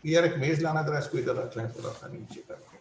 यार एक मेज लाना जरा, इसको इधर रख लें थोड़ा सा नीचे करके।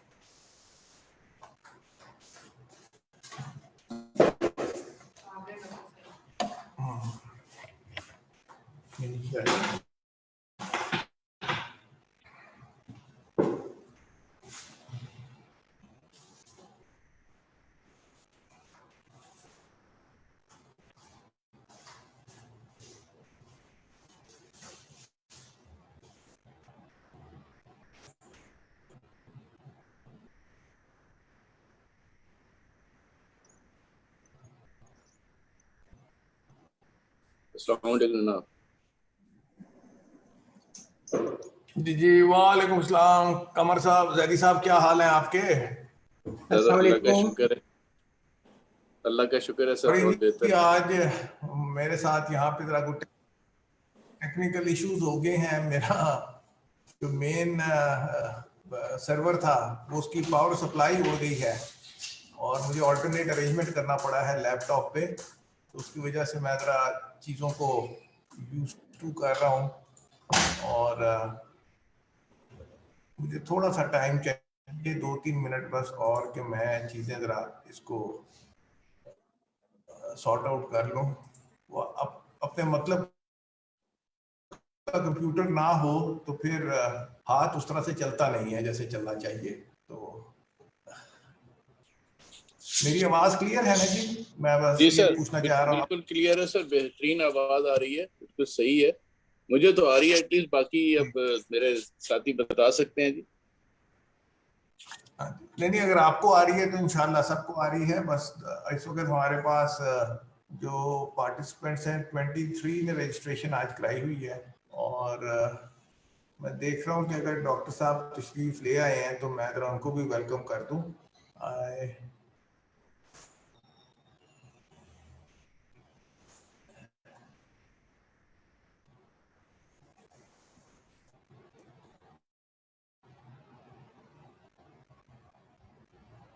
जी जी, वालेकुम सलाम। कमर साहब, जैदी साहब, क्या हाल है आपके? अल्लाह का शुक्र है, अल्लाह का शुक्र है, सब बहुत जी, बेहतर है। आज मेरे साथ यहाँ पे जरा कुछ टेक्निकल इश्यूज हो गए हैं। मेरा जो मेन सर्वर था वो, उसकी पावर सप्लाई हो गई है और मुझे ऑल्टरनेट अरेंजमेंट करना पड़ा है लैपटॉप पे। तो उसकी वजह से मैं ज़रा चीज़ों को यूज टू कर रहा हूँ और मुझे थोड़ा सा टाइम चाहिए, 2-3 मिनट बस, और कि मैं चीज़ें ज़रा इसको सॉर्ट आउट कर लूँ। वो अपने मतलब का कंप्यूटर ना हो तो फिर हाथ उस तरह से चलता नहीं है जैसे चलना चाहिए। तो मेरी आवाज क्लियर है ना जी? मैं बस जी ये सर, पूछना चाह रहा हूँ। बिल्कुल क्लियर है सर, बेहतरीन आवाज आ रही है, बिल्कुल सही है। मुझे तो आ रही है एटलीस्ट, बाकी अब मेरे साथी बता सकते हैं जी। हाँ जी। नहीं नहीं, अगर आपको आ रही है तो इंशाल्लाह सबको आ रही है। बस इस वक्त हमारे पास जो पार्टिसिपेंट्स हैं, 23 ने रजिस्ट्रेशन आज कराई हुई है। और मैं देख रहा हूँ कि अगर डॉक्टर साहब तशरीफ ले आए हैं तो मैं जरा उनको भी वेलकम कर दूँ।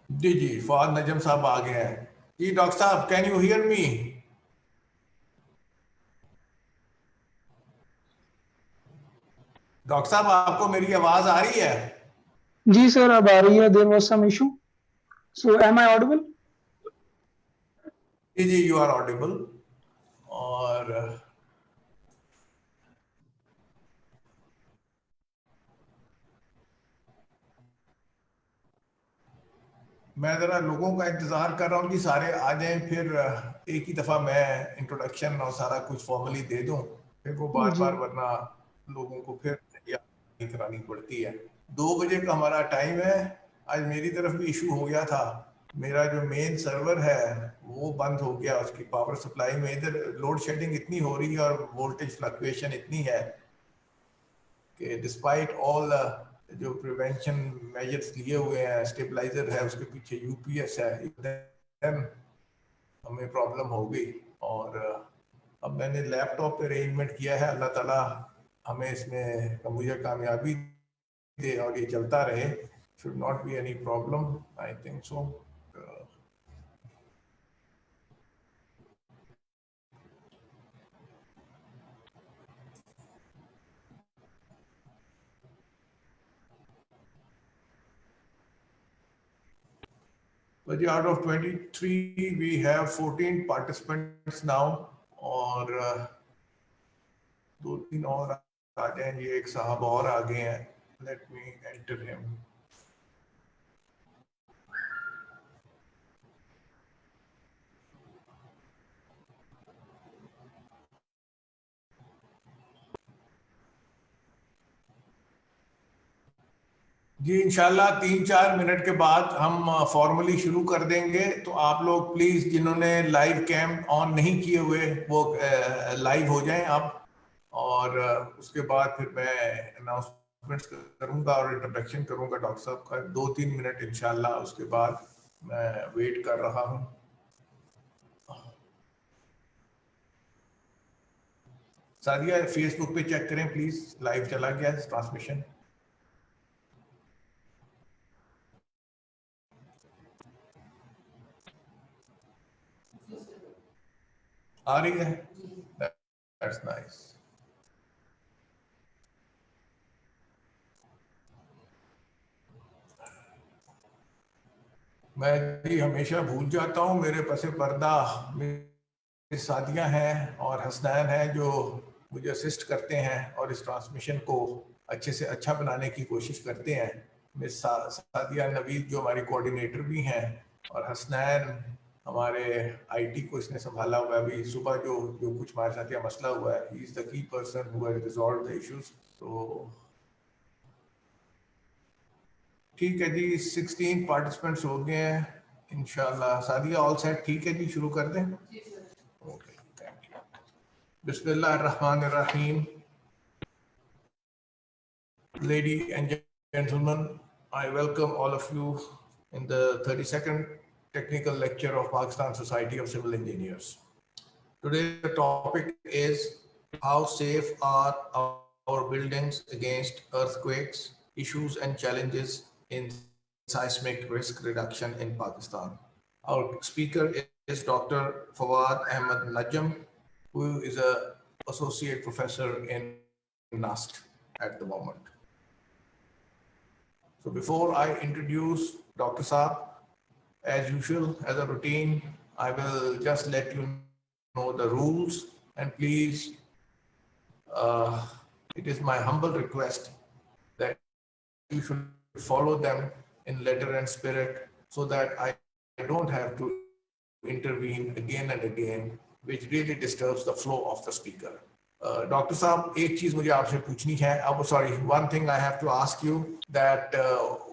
जी जी, फवाद नजम साहब आ गए हैं। जी डॉक्टर साहब, can you hear me? Doctor साहब, आपको मेरी आवाज आ रही है? जी सर, अब आ रही है। There was some issue, so am I audible? जी जी, यू आर ऑडिबल। और मैं ज़रा लोगों का इंतज़ार कर रहा हूँ कि सारे आ जाएं, फिर एक ही दफ़ा मैं इंट्रोडक्शन और सारा कुछ फॉर्मली दे दूँ। फिर वो बार जी बार वरना लोगों को फिर तैयारी करानी पड़ती है। 2 बजे का हमारा टाइम है। आज मेरी तरफ भी इशू हो गया था। मेरा जो मेन सर्वर है वो बंद हो गया, उसकी पावर सप्लाई में इधर लोड शेडिंग इतनी हो रही है और वोल्टेज फ्लक्चुएशन इतनी है कि डिस्पाइट ऑल जो प्रिवेंशन मेजर्स लिए हुए हैं, स्टेबलाइजर है, उसके पीछे यूपीएस है, then हमें प्रॉब्लम हो गई। और अब मैंने लैपटॉप पे अरेंजमेंट किया है। अल्लाह ताला हमें इसमें मुझे कामयाबी दे और ये चलता रहे। Should not be any problem, I think so. But yeah, out of 23, we have 14 participants now. और 2-3 और आ जाएं। ये एक साहब और आ गए हैं। Let me enter him. जी इंशाल्लाह 3-4 मिनट के बाद हम फॉर्मली शुरू कर देंगे। तो आप लोग प्लीज, जिन्होंने लाइव कैम ऑन नहीं किए हुए, वो लाइव हो जाएं आप। और उसके बाद फिर मैं अनाउंसमेंट करूंगा और इंट्रोडक्शन करूंगा डॉक्टर साहब का। 2-3 मिनट इंशाल्लाह, उसके बाद मैं वेट कर रहा हूं। सादिया, फेसबुक पे चेक करें प्लीज, लाइव चला गया ट्रांसमिशन। आ रही है? That's nice. मैं जी हमेशा भूल जाता हूँ, मेरे पसे पर्दा मेरी सादियाँ हैं और हसनैन हैं जो मुझे असिस्ट करते हैं और इस ट्रांसमिशन को अच्छे से अच्छा बनाने की कोशिश करते हैं। मिस सादिया नवीद जो हमारी कोऑर्डिनेटर भी हैं, और हसनैन हमारे आईटी को इसने संभाला हुआ है। अभी सुबह जो जो कुछ हमारे साथ यह मसला हुआ है, he is the key person who has resolve the issues. तो ठीक है जी, 16 पार्टिसिपेंट्स हो गए हैं इंशाल्लाह। Sadia all set? ठीक है जी, शुरू कर दें? Okay, thank you. बिस्मिल्लाहिर्रहमानिर्रहीम। Ladies and gentlemen, I welcome all of you in the 32nd technical lecture of Pakistan Society of Civil Engineers. Today the topic is how safe are our buildings against earthquakes, issues and challenges in seismic risk reduction in Pakistan. Our speaker is Dr. Fawad Ahmed Najam, who is an associate professor in NUST at the moment. So before I introduce Dr. Saab, as usual, as a routine, I will just let you know the rules, and please, it is my humble request that you should follow them in letter and spirit so that I don't have to intervene again and again, which really disturbs the flow of the speaker. Dr. Saab, एक चीज मुझे आपसे पूछनी है. Sorry, one thing I have to ask you, that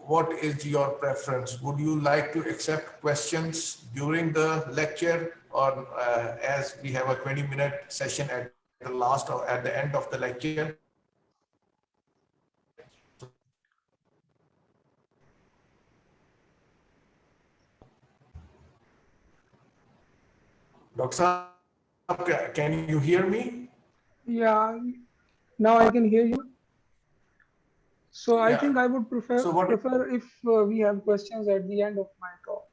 what is your preference? Would you like to accept questions during the lecture, or as we have a 20-minute session at the last or at the end of the lecture? Dr. Saab, can you hear me? Yeah, now I can hear you. So I think Yeah. I would prefer So what? if we have questions at the end of my talk.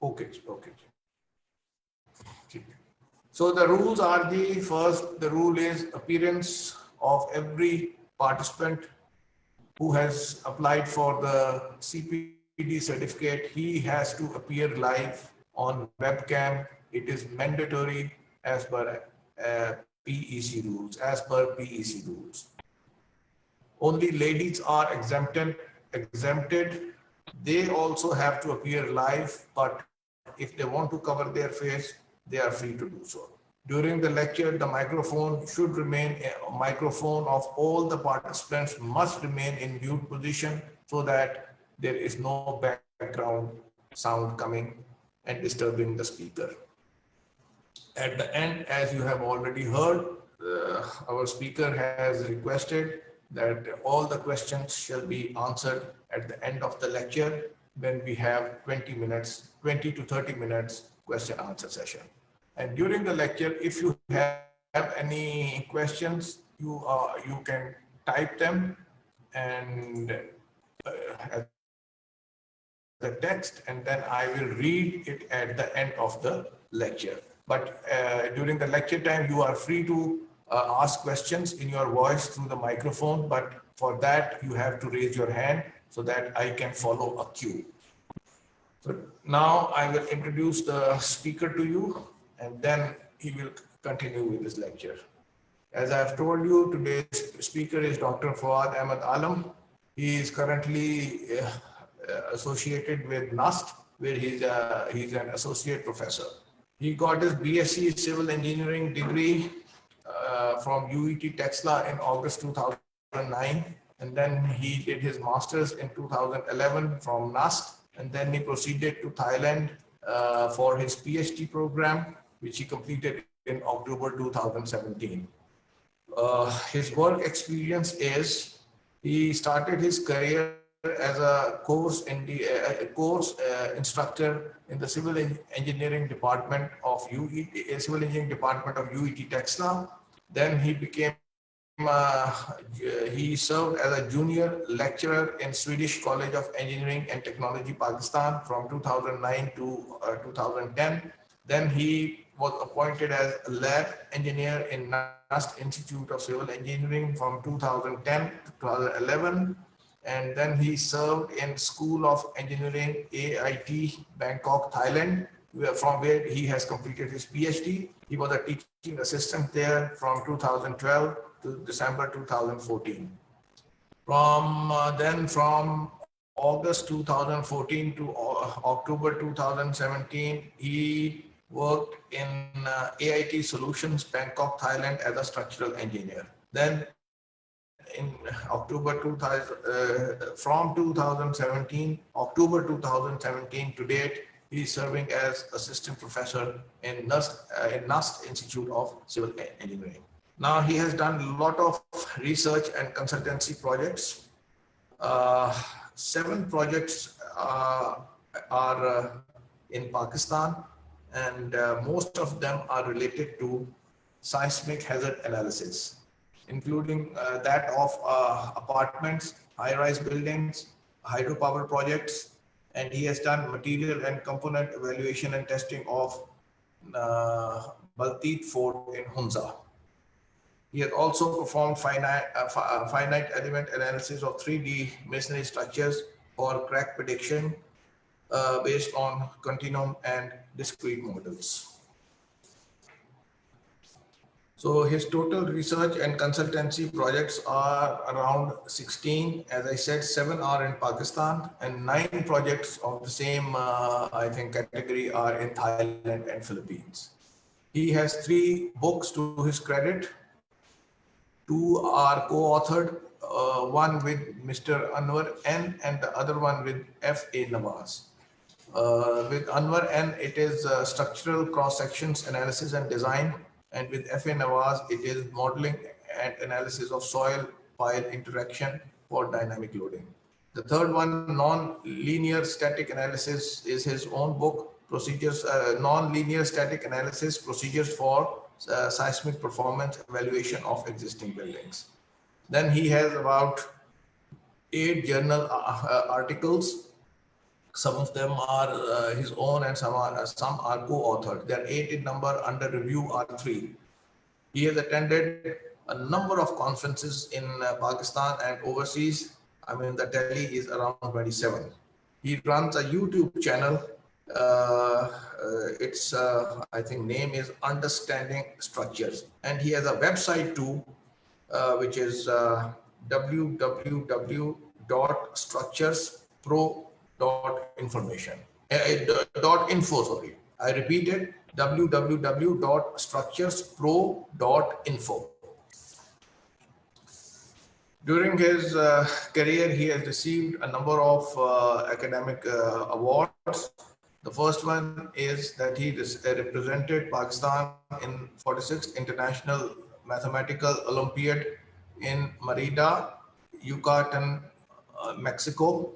Okay. So the rules are the first, the rule is appearance of every participant who has applied for the CPD certificate. He has to appear live on webcam. It is mandatory as per PEC rules, Only ladies are exempted. They also have to appear live, but if they want to cover their face, they are free to do so. During the lecture, the microphone should remain, microphone of all the participants must remain in mute position so that there is no background sound coming and disturbing the speaker. At the end, as you have already heard, our speaker has requested that all the questions shall be answered at the end of the lecture when we have 20 to 30 minutes question answer session. And during the lecture, if you have any questions, you can type them and the text, and then I will read it at the end of the lecture. But during the lecture time, you are free to ask questions in your voice through the microphone, but for that, you have to raise your hand so that I can follow a cue. So now I will introduce the speaker to you, and then he will continue with his lecture. As I have told you, today's speaker is Dr. Fawad Ahmed Alam. He is currently associated with NUST, where he's an associate professor. He got his BSc Civil Engineering degree from UET Texla in August 2009, and then he did his master's in 2011 from NUST, and then he proceeded to Thailand for his PhD program, which he completed in October 2017. His work experience is he started his career as a course instructor in the civil engineering department of UET, civil engineering department of UET Texla. Then he became he served as a junior lecturer in Swedish College of Engineering and Technology, Pakistan from 2009 to 2010. Then he was appointed as a lab engineer in NUST Institute of Civil Engineering from 2010 to 2011. and then he served in School of Engineering, AIT, Bangkok, Thailand, from where he has completed his PhD. He was a teaching assistant there from 2012 to December 2014. From August 2014 to October 2017, he worked in AIT Solutions, Bangkok, Thailand as a structural engineer. Then in from 2017, October 2017 to date, he is serving as assistant professor in NUST Institute of Civil Engineering. Now he has done a lot of research and consultancy projects. 7 projects are in Pakistan, and most of them are related to seismic hazard analysis, including that of apartments, high-rise buildings, hydropower projects, and he has done material and component evaluation and testing of Balteet Fort in Hunza. He has also performed finite element analysis of 3D masonry structures for crack prediction based on continuum and discrete models. So his total research and consultancy projects are around 16. As I said, 7 are in Pakistan and 9 projects of the same, I think, category are in Thailand and Philippines. He has 3 books to his credit. 2 are co-authored, one with Mr. Anwar N and the other one with F.A. Nawaz. With Anwar N, it is structural cross-sections analysis and design, and with F.A. Nawaz, it is modeling and analysis of soil pile interaction for dynamic loading. The third one, non-linear static analysis, is his own book, procedures, non-linear static analysis procedures for seismic performance evaluation of existing buildings. Then he has about 8 journal articles. Some of them are his own and some are co-authored. There are 8 in number, under review are 3. He has attended a number of conferences in Pakistan and overseas. I mean, the tally is around 27. He runs a YouTube channel. Its I think name is Understanding Structures, and he has a website too, which is www.structurespro.information .info. Sorry, I repeated, www.structurespro.info. During his career, he has received a number of academic awards. The first one is that he represented Pakistan in 46th International Mathematical Olympiad in Merida, Yucatan, Mexico.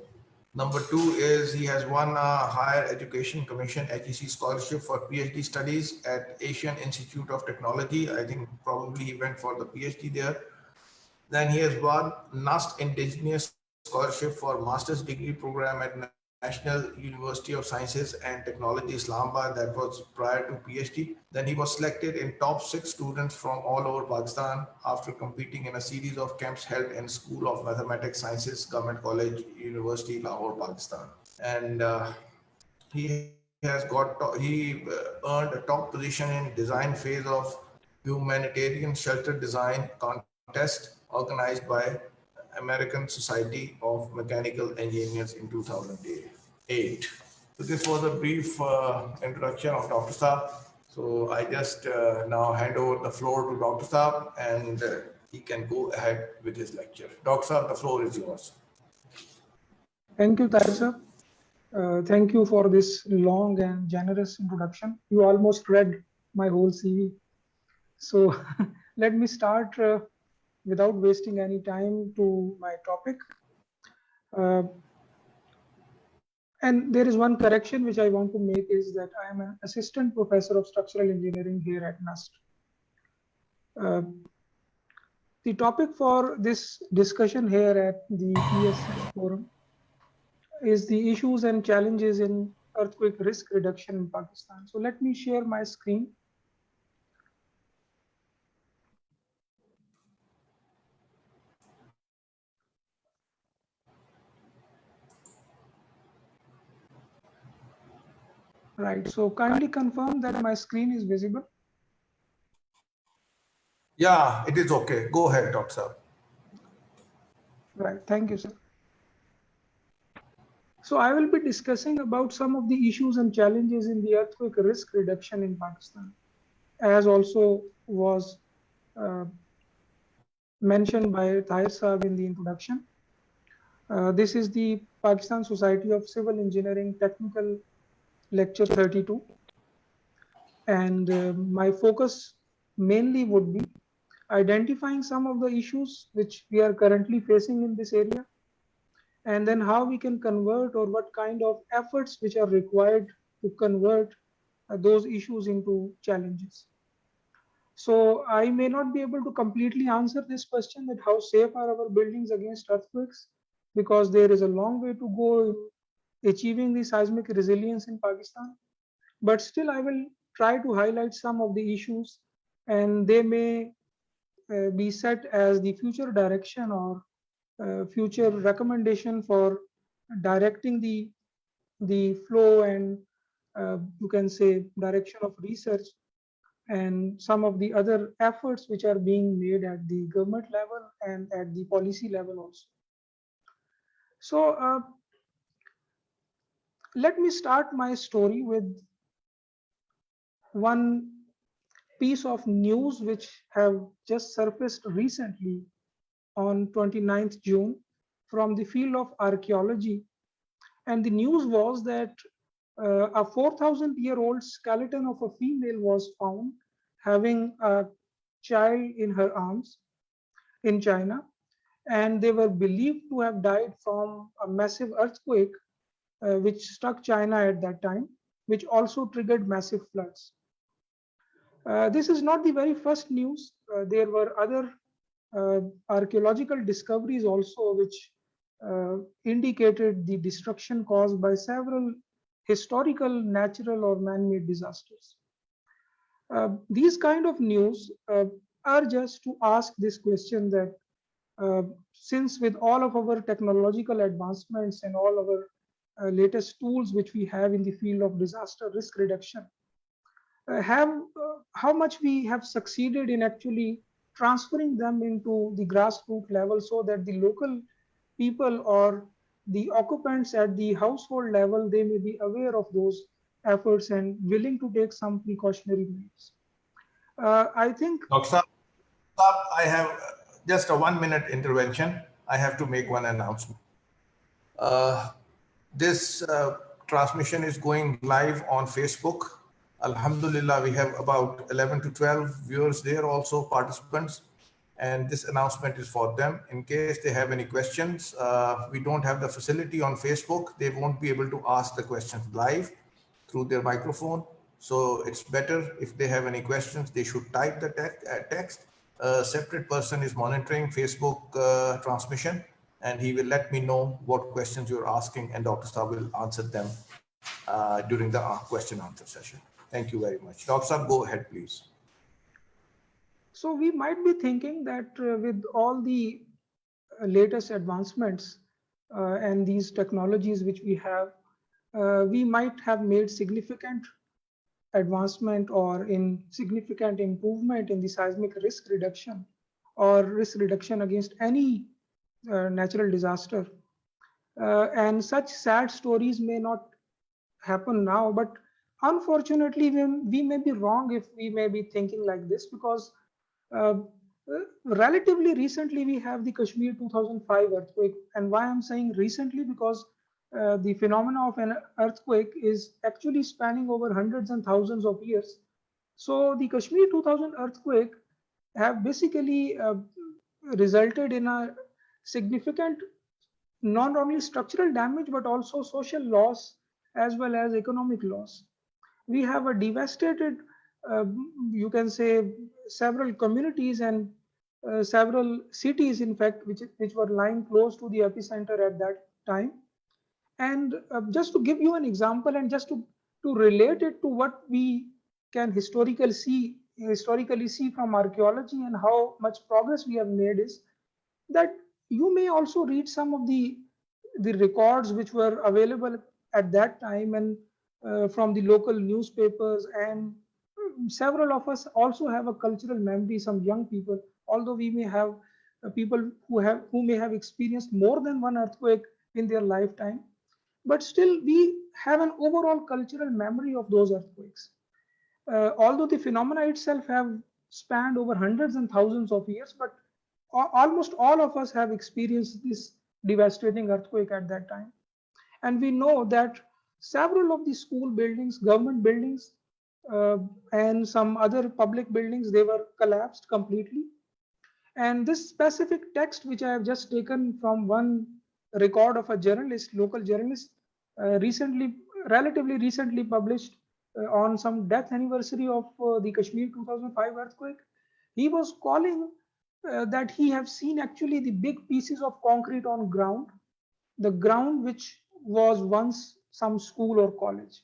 Number 2 is he has won a Higher Education Commission HEC scholarship for PhD studies at Asian Institute of Technology. I think probably he went for the PhD there. Then he has won NUST Indigenous Scholarship for Master's Degree Program at National University of Sciences and Technology, Islamabad. That was prior to PhD. Then he was selected in top 6 students from all over Pakistan after competing in a series of camps held in School of Mathematics Sciences, Government College, University, Lahore, Pakistan. And he earned a top position in design phase of humanitarian shelter design contest organized by American Society of Mechanical Engineers in 2008. So this was a brief introduction of Dr. Saab. So I just now hand over the floor to Dr. Saab, and he can go ahead with his lecture. Dr. Saab, the floor is yours. Thank you, Tahir sir. Thank you for this long and generous introduction. You almost read my whole CV. So let me start without wasting any time to my topic. And there is one correction which I want to make, is that I am an assistant professor of structural engineering here at NUST. The topic for this discussion here at the ESC forum is the issues and challenges in earthquake risk reduction in Pakistan. So let me share my screen. Right. So kindly confirm that my screen is visible. Yeah, it is okay. Go ahead, Dr. Saab. Right. Thank you, sir. So I will be discussing about some of the issues and challenges in the earthquake risk reduction in Pakistan, as also was uh, mentioned by Tahir Saab in the introduction. This is the Pakistan Society of Civil Engineering Technical Lecture 32. And my focus mainly would be identifying some of the issues which we are currently facing in this area, and then how we can convert, or what kind of efforts which are required to convert those issues into challenges. So I may not be able to completely answer this question, that how safe are our buildings against earthquakes, because there is a long way to go in achieving the seismic resilience in Pakistan. But still, I will try to highlight some of the issues, and they may be set as the future direction, or future recommendation for directing the flow, and you can say direction of research, and some of the other efforts which are being made at the government level and at the policy level also. So let me start my story with one piece of news which have just surfaced recently on 29th June from the field of archaeology. And the news was that a 4,000-year-old skeleton of a female was found having a child in her arms in China. And they were believed to have died from a massive earthquake which struck China at that time, which also triggered massive floods. This is not the very first news. There were other archaeological discoveries also which indicated the destruction caused by several historical, natural, or man-made disasters. These kind of news are just to ask this question that since with all of our technological advancements and all our latest tools which we have in the field of disaster risk reduction, how much we have succeeded in actually transferring them into the grassroots level, so that the local people or the occupants at the household level, they may be aware of those efforts and willing to take some precautionary measures. I think Dr. Saab, I have just a 1-minute intervention. I have to make one announcement. This transmission is going live on Facebook. Alhamdulillah, we have about 11 to 12 viewers there, also participants. And this announcement is for them. In case they have any questions, we don't have the facility on Facebook. They won't be able to ask the questions live through their microphone. So it's better if they have any questions, they should type the text. A separate person is monitoring Facebook transmission, and he will let me know what questions you're asking, and Dr. Saab will answer them during the question answer session. Thank you very much. Dr. Saab, go ahead, please. so. We might be thinking that with all the latest advancements and these technologies which we have, we might have made significant advancement or in significant improvement in the seismic risk reduction or risk reduction against any natural disaster. And such sad stories may not happen now, but unfortunately we may be wrong if we may be thinking like this, because uh, relatively recently we have the Kashmir 2005 earthquake. And why I'm saying recently, because the phenomena of an earthquake is actually spanning over hundreds and thousands of years. So the Kashmir 2000 earthquake have basically resulted in a significant not only structural damage but also social loss as well as economic loss. We have a devastated, uh, you can say, several communities and several cities, in fact, which were lying close to the epicenter at that time. And just to give you an example, and just to relate it to what we can historically see from archaeology and how much progress we have made, is that you may also read some of the records which were available at that time. And from the local newspapers, and several of us also have a cultural memory. Some young people, although we may have people who may have experienced more than one earthquake in their lifetime, but still we have an overall cultural memory of those earthquakes. Although the phenomena itself have spanned over hundreds and thousands of years, but almost all of us have experienced this devastating earthquake at that time. And we know that several of the school buildings, government buildings, and some other public buildings, they were collapsed completely. And this specific text, which I have just taken from one record of a journalist, local journalist, relatively recently published on some death anniversary of the Kashmir 2005 earthquake, he was calling that he have seen actually the big pieces of concrete on ground, the ground which was once some school or college.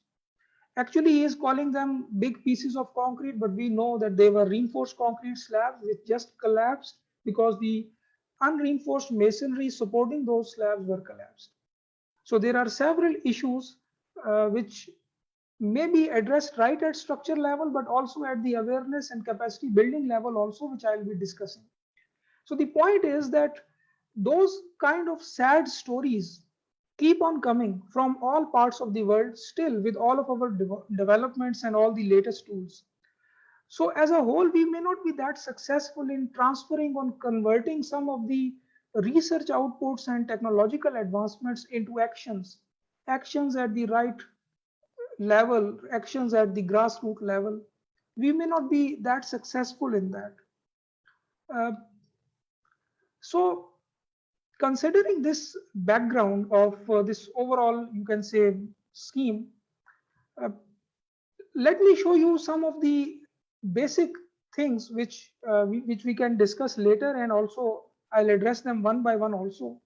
Actually, he is calling them big pieces of concrete, but we know that they were reinforced concrete slabs which just collapsed because the unreinforced masonry supporting those slabs were collapsed. So there are several issues which may be addressed right at structure level, but also at the awareness and capacity building level also, which I will be discussing. So the point is that those kind of sad stories keep on coming from all parts of the world still, with all of our developments and all the latest tools. So as a whole, we may not be that successful in transferring or converting some of the research outputs and technological advancements into actions at the right level, actions at the grassroots level. We may not be that successful in that. Uh, so considering this background of this overall, you can say, scheme, let me show you some of the basic things which we can discuss later, and also I'll address them one by one also.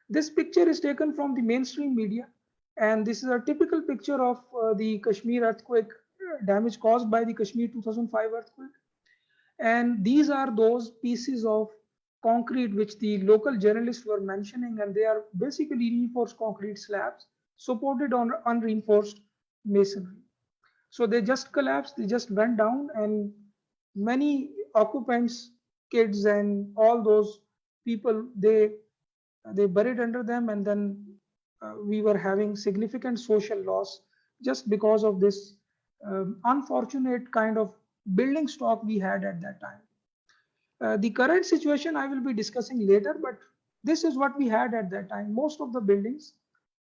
This picture is taken from the mainstream media, and this is a typical picture of the Kashmir earthquake, damage caused by the Kashmir 2005 earthquake. And these are those pieces of concrete which the local journalists were mentioning, and they are basically reinforced concrete slabs supported on unreinforced masonry. So they just collapsed, they just went down, and many occupants, kids, and all those people, they buried under them, and then we were having significant social loss just because of this unfortunate kind of building stock we had at that time. The current situation I will be discussing later, but this is what we had at that time. Most of the buildings,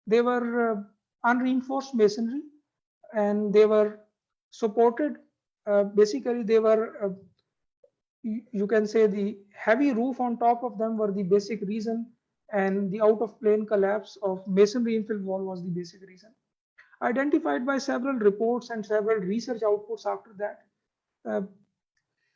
they were unreinforced masonry, and they were supported. Basically, they were, you can say, the heavy roof on top of them were the basic reason, and the out of plane collapse of masonry infill wall was the basic reason. Identified by several reports and several research outputs after that.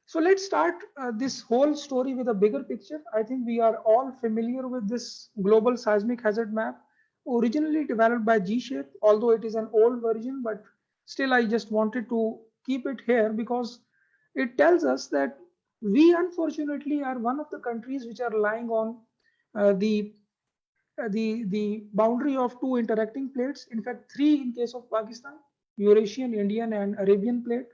So let's start this whole story with a bigger picture. I think we are all familiar with this global seismic hazard map, originally developed by G-Shape, although it is an old version, but still I just wanted to keep it here because it tells us that we unfortunately are one of the countries which are lying on the boundary of two interacting plates. In fact, three in case of Pakistan: Eurasian, Indian, and Arabian plate.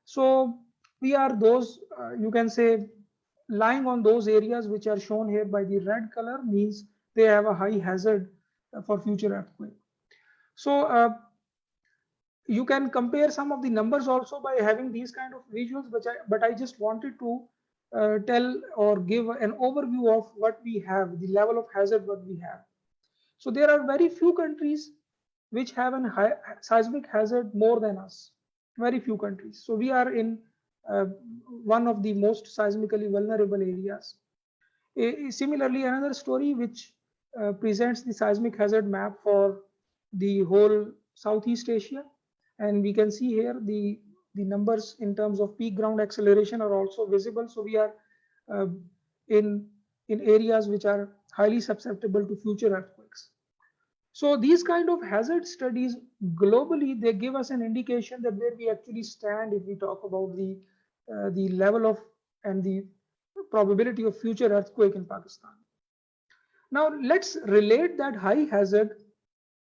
So we are those, you can say, lying on those areas which are shown here by the red color, means they have a high hazard for future earthquake. So you can compare some of the numbers also by having these kind of visuals, but I just wanted to tell or give an overview of what we have, the level of hazard what we have. So there are very few countries which have a high seismic hazard more than us. Very few countries. So we are in one of the most seismically vulnerable areas. Similarly, another story which presents the seismic hazard map for the whole Southeast Asia, and we can see here the numbers in terms of peak ground acceleration are also visible. So we are in areas which are highly susceptible to future earthquakes. So these kind of hazard studies globally, they give us an indication that where we actually stand if we talk about the level of and the probability of future earthquake in Pakistan. Now let's relate that high hazard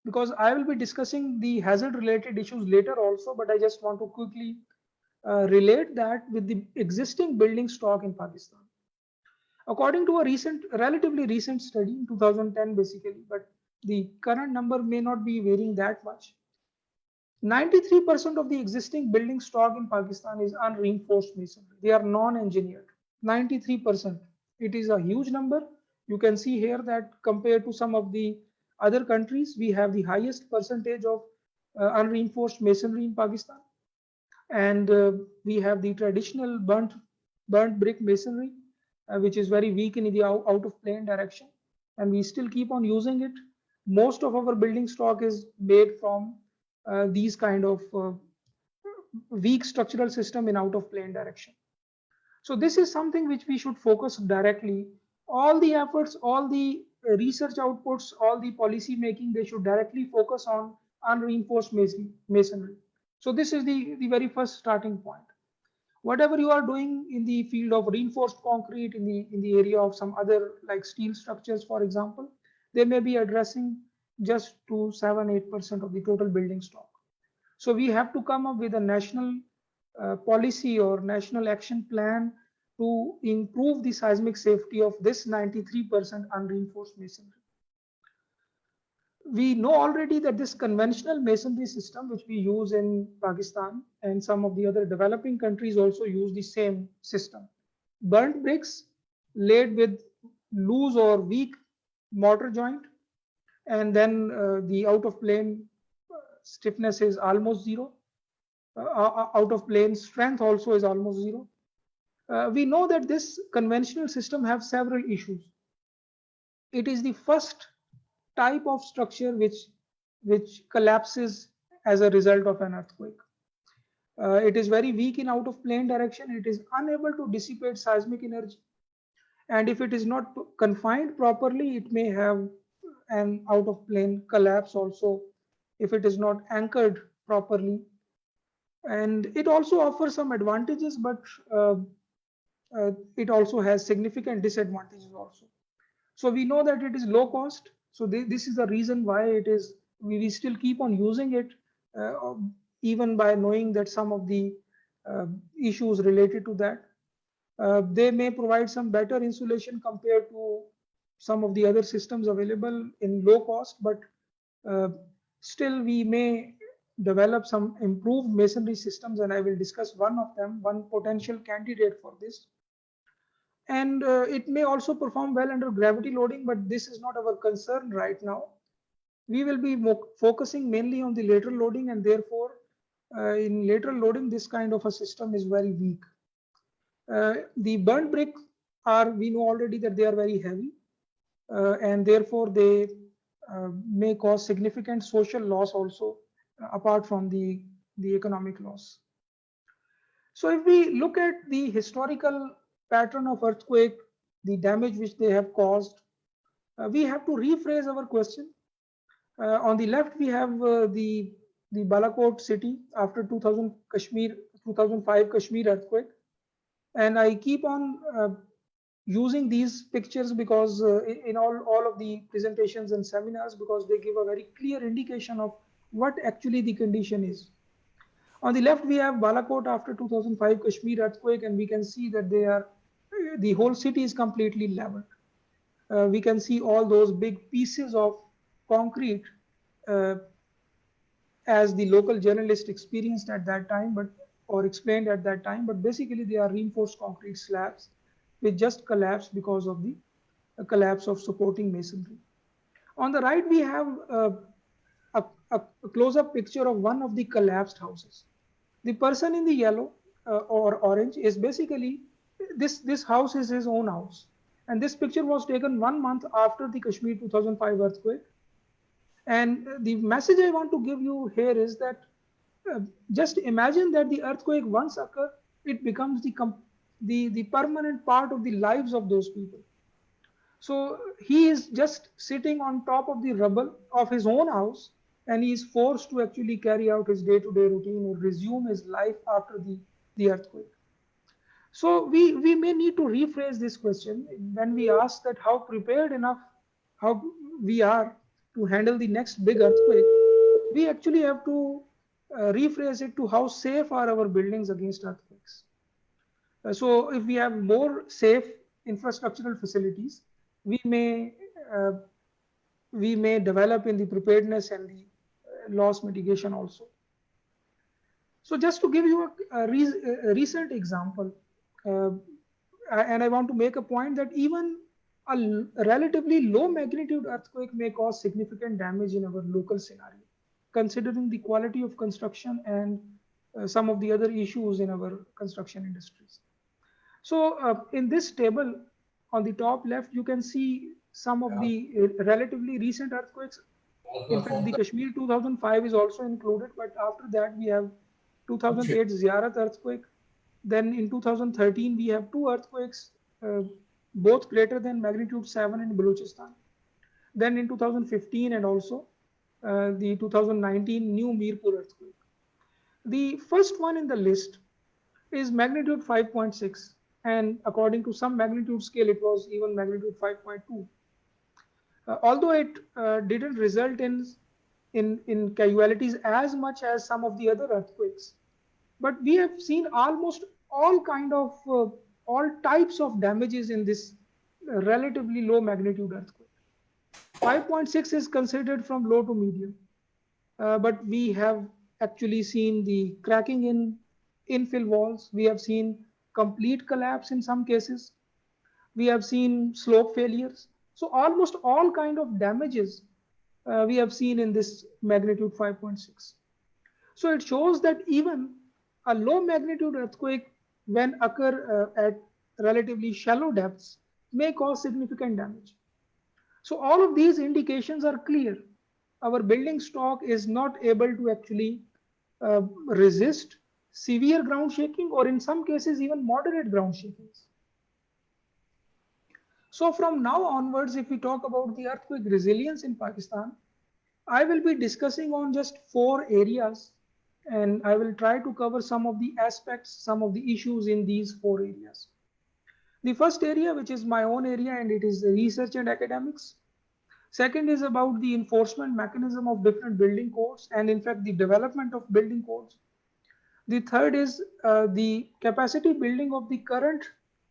because I will be discussing the hazard related issues later also, but I just want to quickly relate that with the existing building stock in Pakistan. According to a relatively recent study in 2010 basically, but the current number may not be varying that much. 93% of the existing building stock in Pakistan is unreinforced masonry. They are non-engineered. 93%. It is a huge number. You can see here that compared to some of the other countries, we have the highest percentage of unreinforced masonry in Pakistan. And we have the traditional burnt brick masonry, which is very weak in the out of plane direction. And we still keep on using it. Most of our building stock is made from these kind of weak structural system in out of plane direction. So this is something which we should focus directly. All the efforts, all the research outputs, all the policy making, they should directly focus on unreinforced masonry. So this is the very first starting point. Whatever you are doing in the field of reinforced concrete, in the area of some other like steel structures, for example, they may be addressing just to 7-8% of the total building stock. So we have to come up with a national policy or national action plan to improve the seismic safety of this 93% unreinforced masonry. We know already that this conventional masonry system, which we use in Pakistan and some of the other developing countries also use the same system. Burnt bricks laid with loose or weak mortar joint, and then the out of plane stiffness is almost zero. Out of plane strength also is almost zero. We know that this conventional system has several issues. It is the first type of structure which collapses as a result of an earthquake. It is very weak in out of plane direction. It is unable to dissipate seismic energy. And if it is not confined properly, it may have an out of plane collapse also if it is not anchored properly. And it also offers some advantages, but it also has significant disadvantages also. So we know that it is low cost. So this is the reason why it is, we still keep on using it, even by knowing that some of the issues related to that. They may provide some better insulation compared to some of the other systems available in low cost, but still we may develop some improved masonry systems, and I will discuss one of them, one potential candidate for this. And it may also perform well under gravity loading, but this is not our concern right now. We will be focusing mainly on the lateral loading, and therefore in lateral loading this kind of a system is very weak. The burnt brick we know already that they are very heavy, and therefore they may cause significant social loss also, apart from the economic loss. So if we look at the historical pattern of earthquake, the damage which they have caused, we have to rephrase our question. On the left, we have the Balakot city after 2005 Kashmir earthquake. And I keep on using these pictures because in all of the presentations and seminars, because they give a very clear indication of what actually the condition is. On the left, we have Balakot after 2005 Kashmir earthquake, and we can see that the whole city is completely leveled. We can see all those big pieces of concrete as the local journalist experienced at that time, or explained at that time, but basically they are reinforced concrete slabs which just collapsed because of the collapse of supporting masonry. On the right, we have a close-up picture of one of the collapsed houses. The person in the yellow or orange is basically, this house is his own house. And this picture was taken 1 month after the Kashmir 2005 earthquake. And the message I want to give you here is that just imagine that the earthquake once occurs, it becomes the permanent part of the lives of those people. So he is just sitting on top of the rubble of his own house, and he is forced to actually carry out his day-to-day routine or resume his life after the earthquake. So we may need to rephrase this question when we ask that how prepared enough how we are to handle the next big earthquake, we actually have to rephrase it to how safe are our buildings against earthquakes. So if we have more safe infrastructural facilities, we may develop in the preparedness and the loss mitigation also. So just to give you a recent example, and I want to make a point that even a relatively low magnitude earthquake may cause significant damage in our local scenario, considering the quality of construction and some of the other issues in our construction industries. So in this table on the top left, you can see some of the relatively recent earthquakes. In fact, the Kashmir 2005 is also included, but after that we have 2008 Ziyarat earthquake. Then in 2013 we have two earthquakes, both greater than magnitude 7 in Balochistan. Then in 2015 and also the 2019 new Mirpur earthquake. The first one in the list is magnitude 5.6, and according to some magnitude scale it was even magnitude 5.2. Although it didn't result in casualties as much as some of the other earthquakes, but we have seen almost all types of damages in this relatively low magnitude earthquake. 5.6 is considered from low to medium, but we have actually seen the cracking in infill walls. We have seen complete collapse in some cases. We have seen slope failures. So almost all kind of damages we have seen in this magnitude 5.6. So it shows that even a low magnitude earthquake, when occur at relatively shallow depths, may cause significant damage. So all of these indications are clear. Our building stock is not able to actually resist severe ground shaking, or in some cases even moderate ground shakings. So from now onwards, if we talk about the earthquake resilience in Pakistan, I will be discussing on just 4 areas, and I will try to cover some of the aspects, some of the issues in these 4 areas. The first area, which is my own area, and it is the research and academics. Second is about the enforcement mechanism of different building codes, and in fact the development of building codes. The third is the capacity building of the current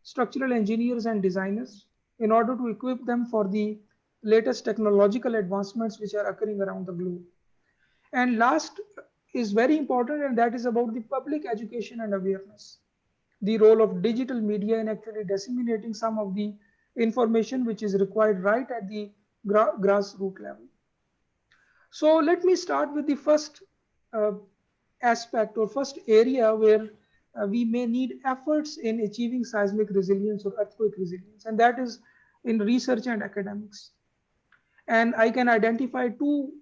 structural engineers and designers in order to equip them for the latest technological advancements which are occurring around the globe. And last is very important, and that is about the public education and awareness. The role of digital media in actually disseminating some of the information which is required right at the grassroots level. So let me start with the first aspect or first area where we may need efforts in achieving seismic resilience or earthquake resilience, and that is in research and academics. And I can identify two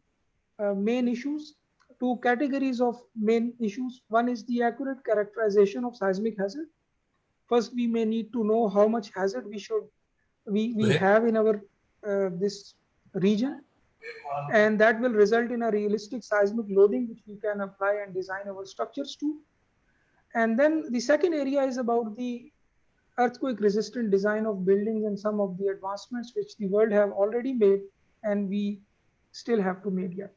main issues, two categories of main issues. One is the accurate characterization of seismic hazard. First, we may need to know how much hazard we have in our this region, and that will result in a realistic seismic loading which we can apply and design our structures to. And then the second area is about the earthquake resistant design of buildings and some of the advancements which the world have already made and we still have to make yet.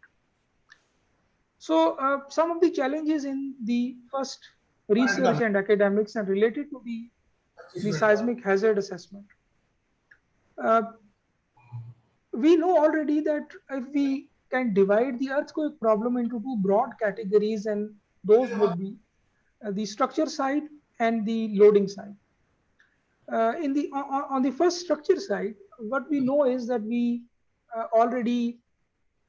So some of the challenges in the first research and academics and related to the seismic hazard assessment. We know already that if we can divide the earthquake problem into 2 broad categories, and those would be the structure side and the loading side. On the first structure side, what we know is that we already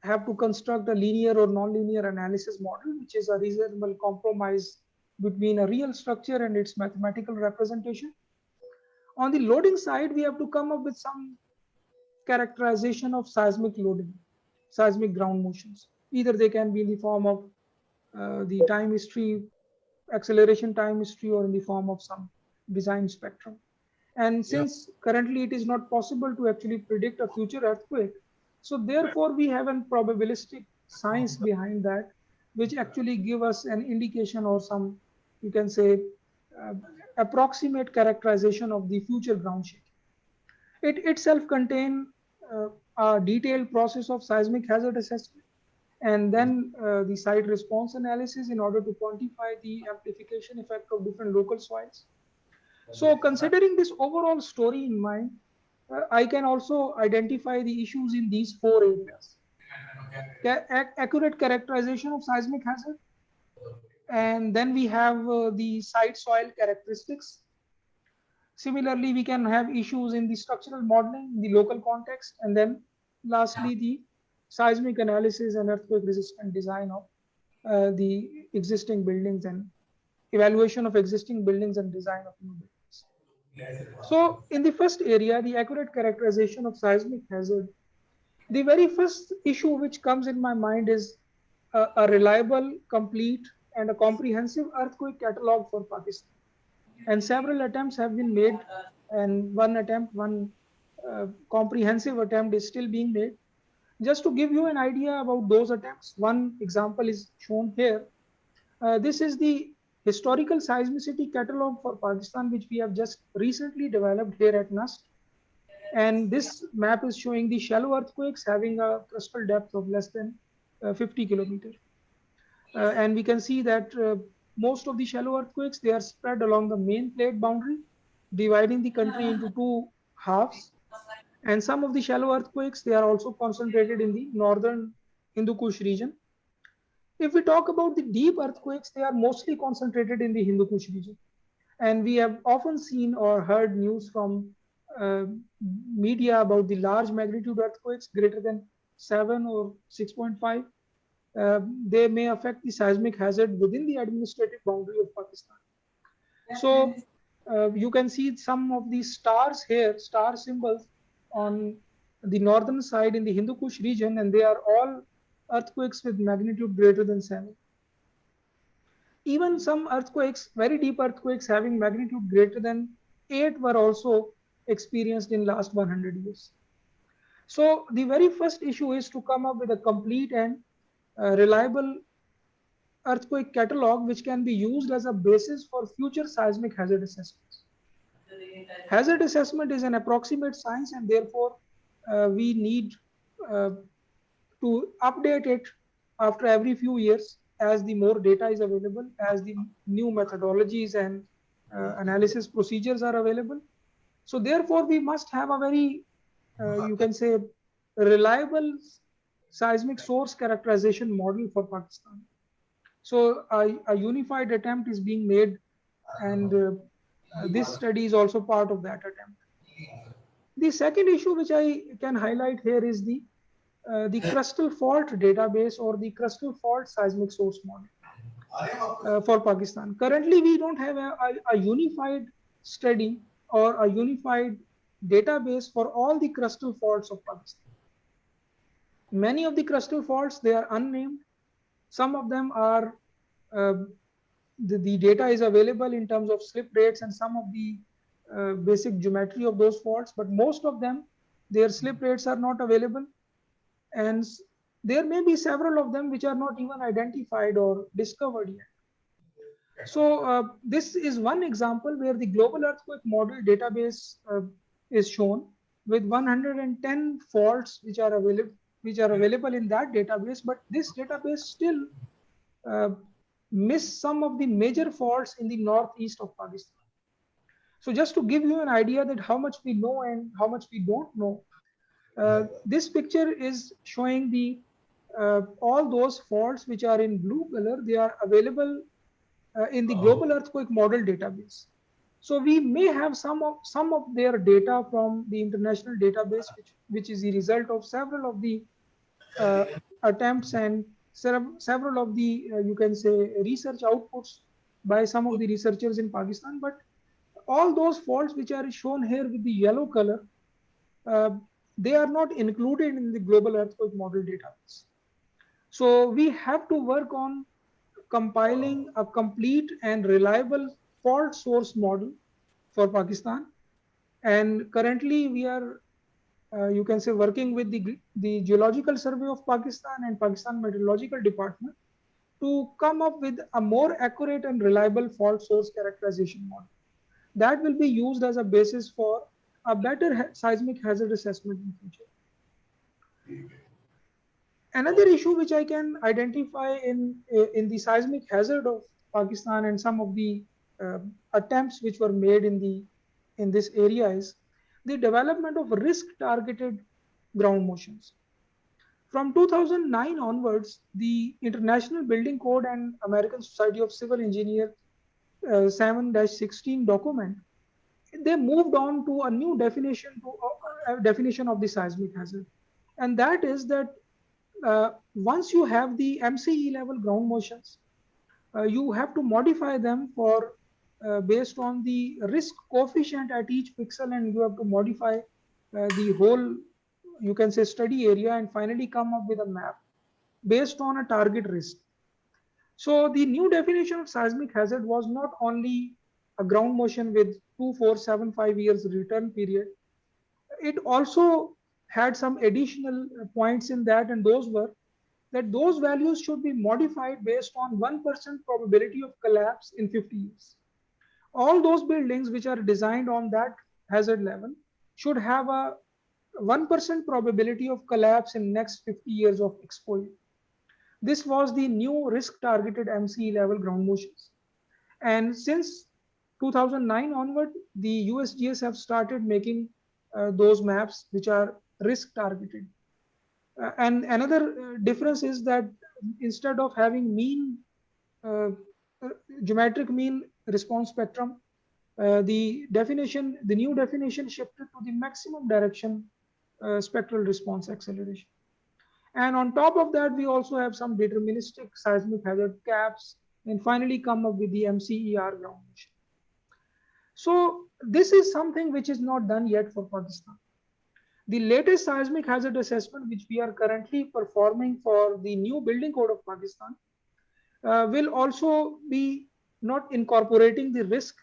have to construct a linear or nonlinear analysis model, which is a reasonable compromise between a real structure and its mathematical representation. On the loading side, we have to come up with some characterization of seismic loading, seismic ground motions. Either they can be in the form of the time history, acceleration time history, or in the form of some design spectrum. And since currently it is not possible to actually predict a future earthquake, so therefore we have a probabilistic science behind that, which actually give us an indication or some, you can say, approximate characterization of the future ground shaking. It itself contains a detailed process of seismic hazard assessment, and then the site response analysis in order to quantify the amplification effect of different local soils. So considering this overall story in mind, I can also identify the issues in these 4 areas. Accurate characterization of seismic hazard, and then we have the site soil characteristics. Similarly, we can have issues in the structural modeling, the local context, and then lastly, the seismic analysis and earthquake resistant design of the existing buildings and evaluation of existing buildings and design of new buildings. So in the first area, the accurate characterization of seismic hazard, the very first issue which comes in my mind is a reliable, complete, and a comprehensive earthquake catalog for Pakistan. And several attempts have been made, and one comprehensive attempt is still being made. Just to give you an idea about those attempts, one example is shown here. This is the historical seismicity catalog for Pakistan, which we have just recently developed here at NUST. And this map is showing the shallow earthquakes having a crustal depth of less than 50 kilometers. And we can see that most of the shallow earthquakes, they are spread along the main plate boundary, dividing the country into 2 halves. And some of the shallow earthquakes, they are also concentrated in the northern Hindu Kush region. If we talk about the deep earthquakes, they are mostly concentrated in the Hindu Kush region. And we have often seen or heard news from media about the large magnitude earthquakes greater than 7 or 6.5. They may affect the seismic hazard within the administrative boundary of Pakistan. So you can see some of these stars here, star symbols on the northern side in the Hindu Kush region, and they are all earthquakes with magnitude greater than 7. Even some earthquakes, very deep earthquakes having magnitude greater than 8 were also experienced in last 100 years. So the very first issue is to come up with a complete and reliable earthquake catalog which can be used as a basis for future seismic hazard assessments. Hazard assessment is an approximate science, and therefore we need to update it after every few years as the more data is available, as the new methodologies and analysis procedures are available. So therefore we must have a very, you can say, reliable seismic source characterization model for Pakistan. So a unified attempt is being made, and this study is also part of that attempt. The second issue which I can highlight here is the crustal fault database or the crustal fault seismic source model for Pakistan. Currently, we don't have a unified study or a unified database for all the crustal faults of Pakistan. Many of the crustal faults, they are unnamed. Some of them are, the data is available in terms of slip rates and some of the basic geometry of those faults, but most of them, their slip rates are not available. And there may be several of them which are not even identified or discovered yet. So this is one example where the global earthquake model database is shown with 110 faults which are available in that database, but this database still miss some of the major faults in the northeast of Pakistan. So just to give you an idea that how much we know and how much we don't know, this picture is showing the all those faults which are in blue color. They are available in the global earthquake model database. So we may have some of their data from the international database, which is the result of several of the attempts and several of the you can say research outputs by some of the researchers in Pakistan. But all those faults which are shown here with the yellow color, they are not included in the global earthquake model database. So we have to work on compiling a complete and reliable fault source model for Pakistan. And currently we are, you can say, working with the Geological Survey of Pakistan and Pakistan Meteorological Department to come up with a more accurate and reliable fault source characterization model. That will be used as a basis for a better seismic hazard assessment in future. Another issue which I can identify in the seismic hazard of Pakistan and some of the attempts which were made in this area is the development of risk targeted ground motions. From 2009 onwards, the International Building Code and American Society of Civil Engineers 7-16 document, they moved on to a new definition definition of the seismic hazard, and that is that once you have the MCE level ground motions, you have to modify them for based on the risk coefficient at each pixel, and you have to modify the whole, you can say, study area, and finally come up with a map based on a target risk. So the new definition of seismic hazard was not only a ground motion with 2, 4, 7, 5 years return period. It also had some additional points in that, and those were that those values should be modified based on 1% probability of collapse in 50 years. All those buildings which are designed on that hazard level should have a 1% probability of collapse in next 50 years of exposure. This was the new risk targeted MCE level ground motions. And since 2009 onward, the USGS have started making those maps which are risk targeted. And another difference is that instead of having mean geometric mean response spectrum, the new definition shifted to the maximum direction spectral response acceleration. And on top of that, we also have some deterministic seismic hazard caps, and finally come up with the MCER ground motion. So this is something which is not done yet for Pakistan. The latest seismic hazard assessment, which we are currently performing for the new building code of Pakistan, will also be not incorporating the risk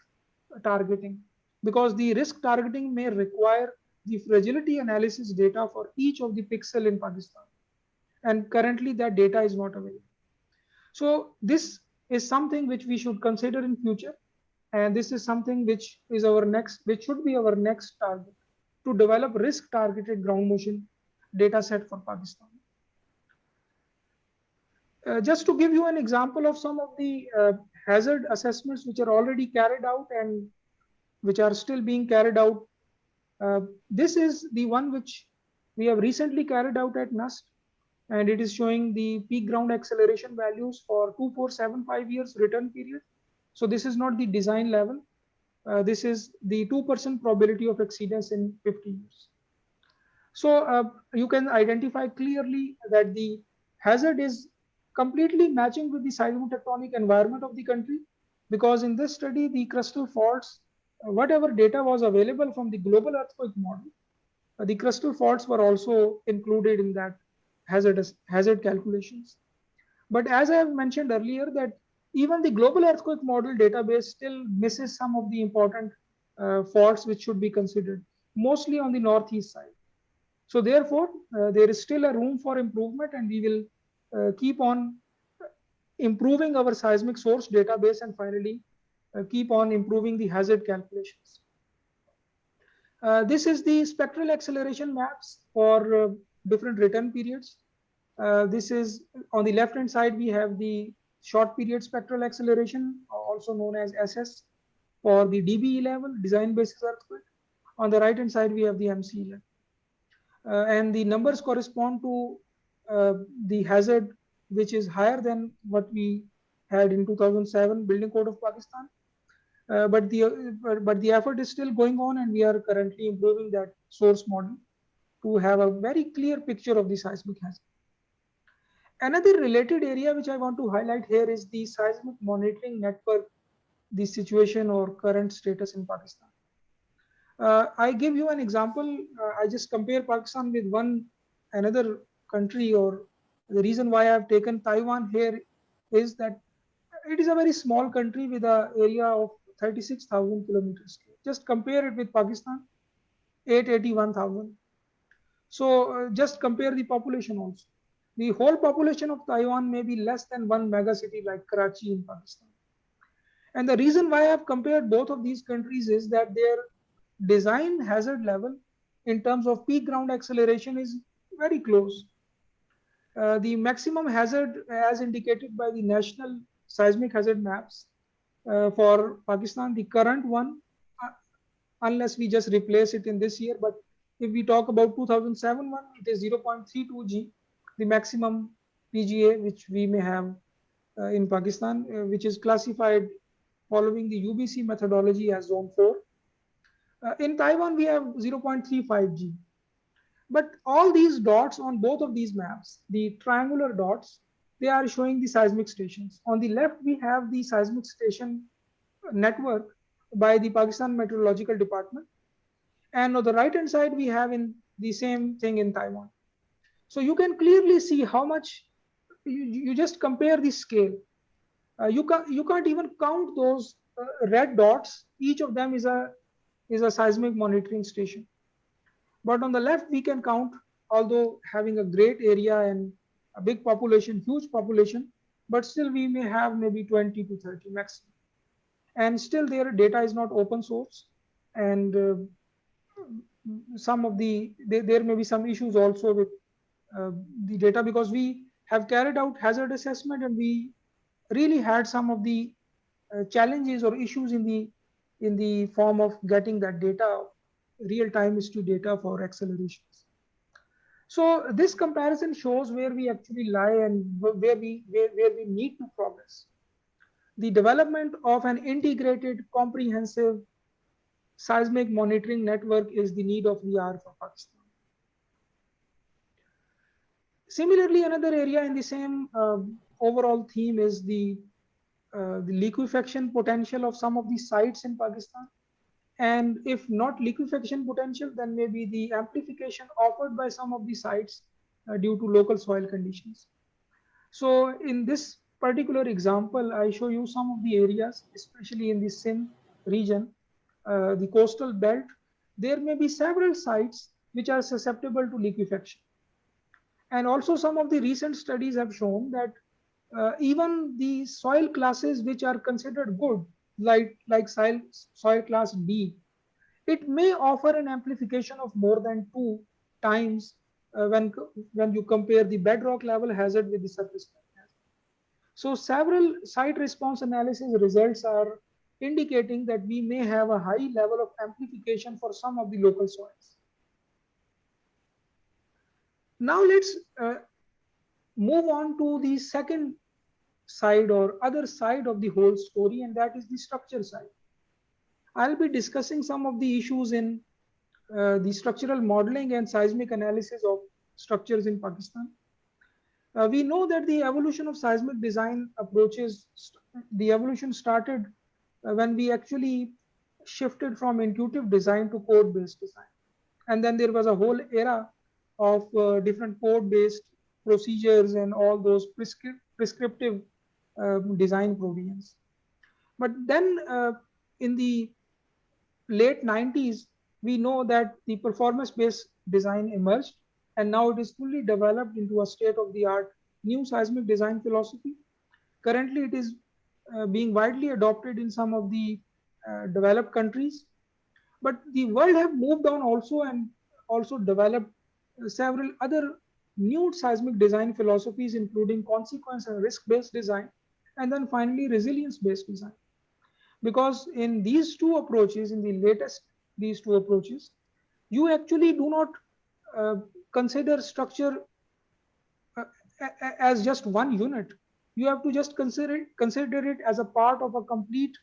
targeting, because the risk targeting may require the fragility analysis data for each of the pixel in Pakistan. And currently that data is not available. So this is something which we should consider in future. And this is something which is which should be our next target, to develop risk targeted ground motion data set for Pakistan. Just to give you an example of some of the hazard assessments which are already carried out and which are still being carried out. This is the one which we have recently carried out at NUST, and it is showing the peak ground acceleration values for 2, 4, 7, 5 years return period. So this is not the design level. This is the 2% probability of exceedance in 50 years. So you can identify clearly that the hazard is completely matching with the seismotectonic environment of the country, because in this study, the crustal faults, whatever data was available from the global earthquake model, the crustal faults were also included in that hazard calculations. But as I have mentioned earlier, that even the global earthquake model database still misses some of the important faults which should be considered, mostly on the northeast side. So therefore, there is still a room for improvement, and we will keep on improving our seismic source database, and finally keep on improving the hazard calculations. This is the spectral acceleration maps for different return periods. This is on the left hand side, we have the short period spectral acceleration, also known as SS, for the DBE level, design basis earthquake. On the right hand side, we have the MCE level. And the numbers correspond to the hazard which is higher than what we had in 2007 Building Code of Pakistan. But the effort is still going on, and we are currently improving that source model to have a very clear picture of the seismic hazard. Another related area which I want to highlight here is the seismic monitoring network, the situation or current status in Pakistan. I give you an example. I just compare Pakistan with another country, or the reason why I have taken Taiwan here is that it is a very small country with an area of 36,000 kilometers. Just compare it with Pakistan, 881,000. So just compare the population also. The whole population of Taiwan may be less than one megacity like Karachi in Pakistan. And the reason why I have compared both of these countries is that their design hazard level in terms of peak ground acceleration is very close. The maximum hazard, as indicated by the national seismic hazard maps for Pakistan, the current one, unless we just replace it in this year, but if we talk about 2007 one, it is 0.32 G, the maximum PGA which we may have in Pakistan, which is classified following the UBC methodology as zone 4. In Taiwan, we have 0.35 G. But all these dots on both of these maps, the triangular dots, they are showing the seismic stations. On the left, we have the seismic station network by the Pakistan Meteorological Department. And on the right-hand side, we have in the same thing in Taiwan. So you can clearly see how much, you just compare the scale. You can't even count those red dots. Each of them is a seismic monitoring station. But on the left, we can count, although having a great area and a big population, huge population, but still we may have maybe 20 to 30 maximum. And still their data is not open source. And there may be some issues also with the data, because we have carried out hazard assessment and we really had some of the challenges or issues in the form of getting that data, real-time history data for accelerations. So this comparison shows where we actually lie and where we need to progress. The development of an integrated, comprehensive seismic monitoring network is the need of the hour for Pakistan. Similarly, another area in the same overall theme is the liquefaction potential of some of the sites in Pakistan. And if not liquefaction potential, then maybe the amplification offered by some of the sites due to local soil conditions. So in this particular example, I show you some of the areas, especially in the Sindh region, the coastal belt. There may be several sites which are susceptible to liquefaction. And also some of the recent studies have shown that even the soil classes which are considered good, like soil class D, it may offer an amplification of more than 2 times when you compare the bedrock level hazard with the surface level hazard. So several site response analysis results are indicating that we may have a high level of amplification for some of the local soils. Now let's move on to the second side or other side of the whole story, and that is the structure side. I'll be discussing some of the issues in the structural modeling and seismic analysis of structures in Pakistan. We know that the evolution of seismic design approaches, the evolution started when we actually shifted from intuitive design to code-based design. And then there was a whole era of different code-based procedures and all those prescriptive design provisions. But then in the late 90s, we know that the performance-based design emerged, and now it is fully developed into a state-of-the-art new seismic design philosophy. Currently, it is being widely adopted in some of the developed countries. But the world have moved on also and also developed several other new seismic design philosophies, including consequence and risk-based design, and then finally resilience-based design. Because in these two approaches, in the latest these two approaches, you actually do not consider structure as just one unit. You have to just consider it as a part of a complete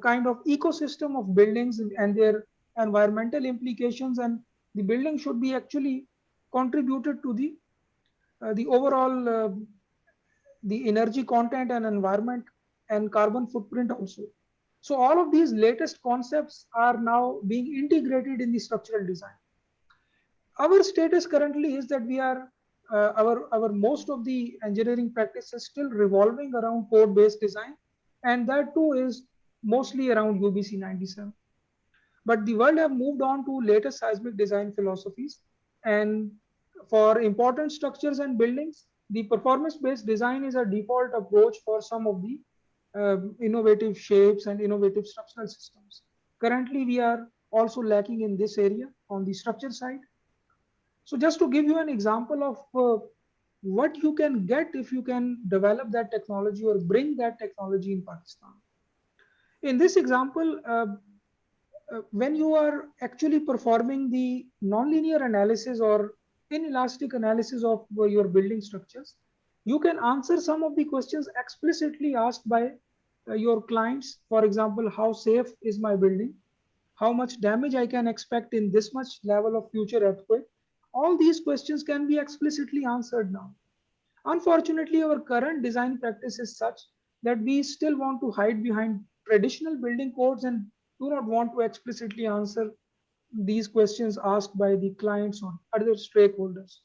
kind of ecosystem of buildings and their environmental implications, and the building should be actually contributed to the overall the energy content and environment and carbon footprint also. So all of these latest concepts are now being integrated in the structural design. Our status currently is that we are our most of the engineering practice is still revolving around code-based design, and that too is mostly around UBC 97. But the world have moved on to latest seismic design philosophies, and for important structures and buildings, the performance-based design is a default approach for some of the innovative shapes and innovative structural systems. Currently, we are also lacking in this area on the structure side. So just to give you an example of what you can get if you can develop that technology or bring that technology in Pakistan. In this example, when you are actually performing the nonlinear analysis or inelastic analysis of your building structures, you can answer some of the questions explicitly asked by your clients. For example, how safe is my building? How much damage I can expect in this much level of future earthquake? All these questions can be explicitly answered now. Unfortunately, our current design practice is such that we still want to hide behind traditional building codes and do not want to explicitly answer these questions asked by the clients or other stakeholders.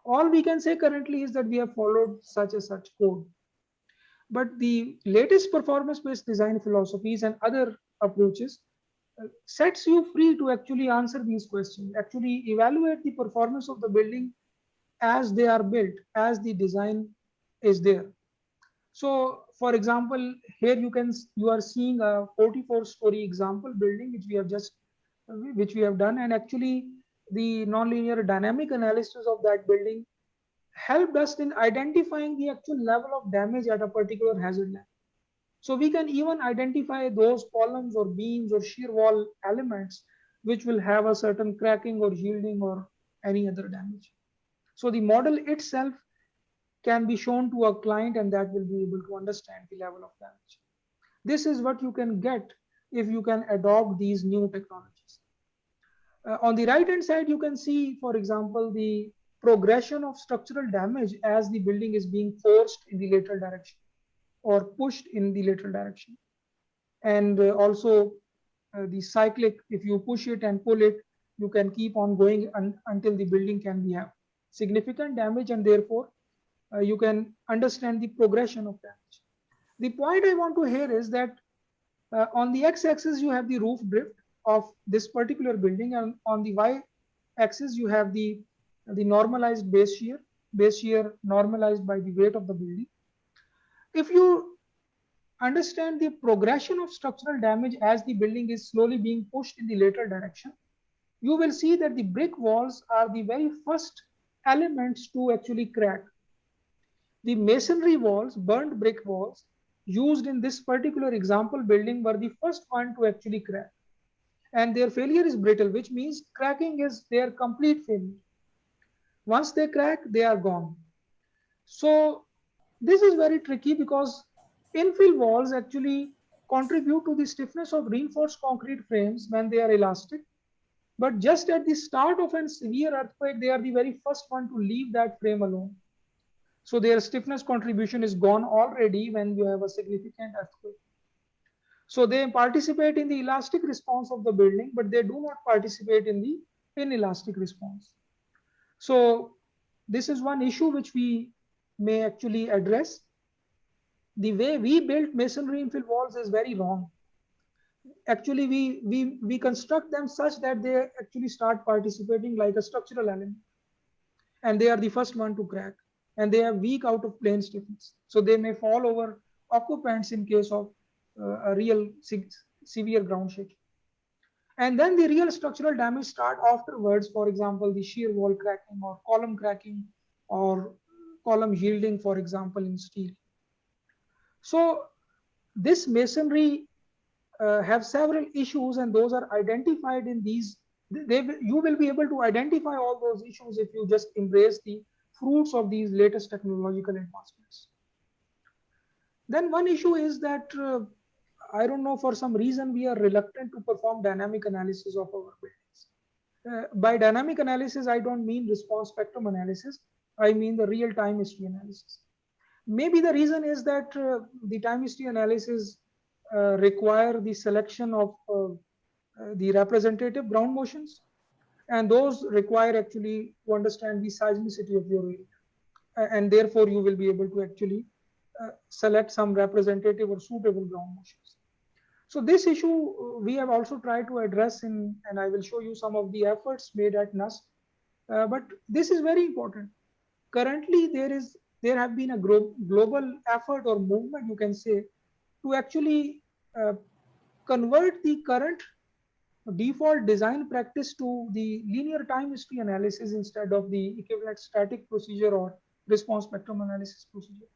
All we can say currently is that we have followed such and such code. But the latest performance-based design philosophies and other approaches sets you free to actually answer these questions, actually evaluate the performance of the building as they are built, as the design is there. So for example, here you are seeing a 44-story example building which we have done, and actually the nonlinear dynamic analysis of that building helped us in identifying the actual level of damage at a particular hazard level. So we can even identify those columns or beams or shear wall elements which will have a certain cracking or yielding or any other damage. So the model itself can be shown to a client and that will be able to understand the level of damage. This is what you can get if you can adopt these new technologies. On the right hand side, you can see, for example, the progression of structural damage as the building is being forced in the lateral direction or pushed in the lateral direction. And also the cyclic, if you push it and pull it, you can keep on going until the building can be have significant damage, and therefore you can understand the progression of damage. The point I want to hear is that on the x-axis you have the roof drift of this particular building, and on the y-axis you have the normalized base shear normalized by the weight of the building. If you understand the progression of structural damage as the building is slowly being pushed in the lateral direction, you will see that the brick walls are the very first elements to actually crack. The masonry walls, burnt brick walls, used in this particular example building were the first one to actually crack. And their failure is brittle, which means cracking is their complete failure. Once they crack, they are gone. So this is very tricky because infill walls actually contribute to the stiffness of reinforced concrete frames when they are elastic. But just at the start of a severe earthquake, they are the very first one to leave that frame alone. So their stiffness contribution is gone already when you have a significant earthquake. So they participate in the elastic response of the building, but they do not participate in the inelastic response. So this is one issue which we may actually address. The way we built masonry infill walls is very wrong. Actually, we construct them such that they actually start participating like a structural element, and they are the first one to crack, and they have weak out of plane stiffness, so they may fall over occupants in case of a real severe ground shaking. And then the real structural damage start afterwards, for example, the shear wall cracking or column yielding, for example, in steel. So this masonry have several issues, and those are identified in these. You will be able to identify all those issues if you just embrace the fruits of these latest technological advancements. Then one issue is that I don't know, for some reason we are reluctant to perform dynamic analysis of our buildings. By dynamic analysis, I don't mean response spectrum analysis. I mean the real-time history analysis. Maybe the reason is that the time history analysis require the selection of the representative ground motions, and those require actually to understand the seismicity of your area, and therefore you will be able to actually select some representative or suitable ground motions. So this issue we have also tried to address and I will show you some of the efforts made at NUST. But this is very important. Currently, there have been a global effort or movement, you can say, to actually convert the current default design practice to the linear time history analysis instead of the equivalent static procedure or response spectrum analysis procedure,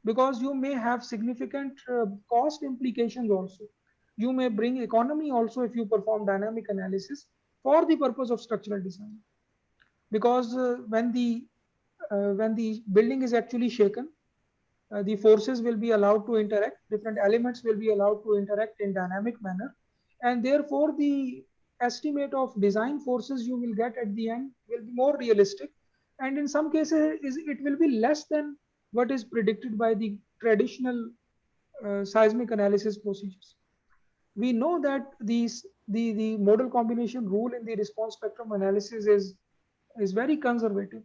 because you may have significant cost implications also. You may bring economy also if you perform dynamic analysis for the purpose of structural design, because when the building is actually shaken, the forces will be allowed to interact, different elements will be allowed to interact in dynamic manner, and therefore the estimate of design forces you will get at the end will be more realistic, and in some cases it will be less than what is predicted by the traditional seismic analysis procedures. We know that the model combination rule in the response spectrum analysis is very conservative,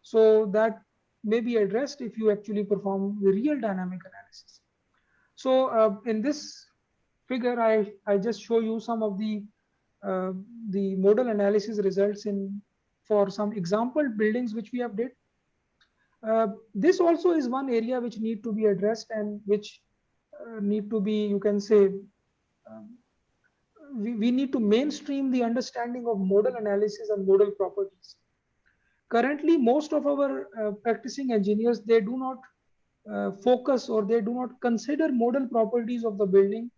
so that may be addressed if you actually perform the real dynamic analysis. So in this figure, I just show you some of the model analysis results for some example buildings which we have did. This also is one area which need to be addressed and which need to be, you can say, we need to mainstream the understanding of model analysis and model properties. Currently, most of our practicing engineers, they do not focus or they do not consider model properties of the building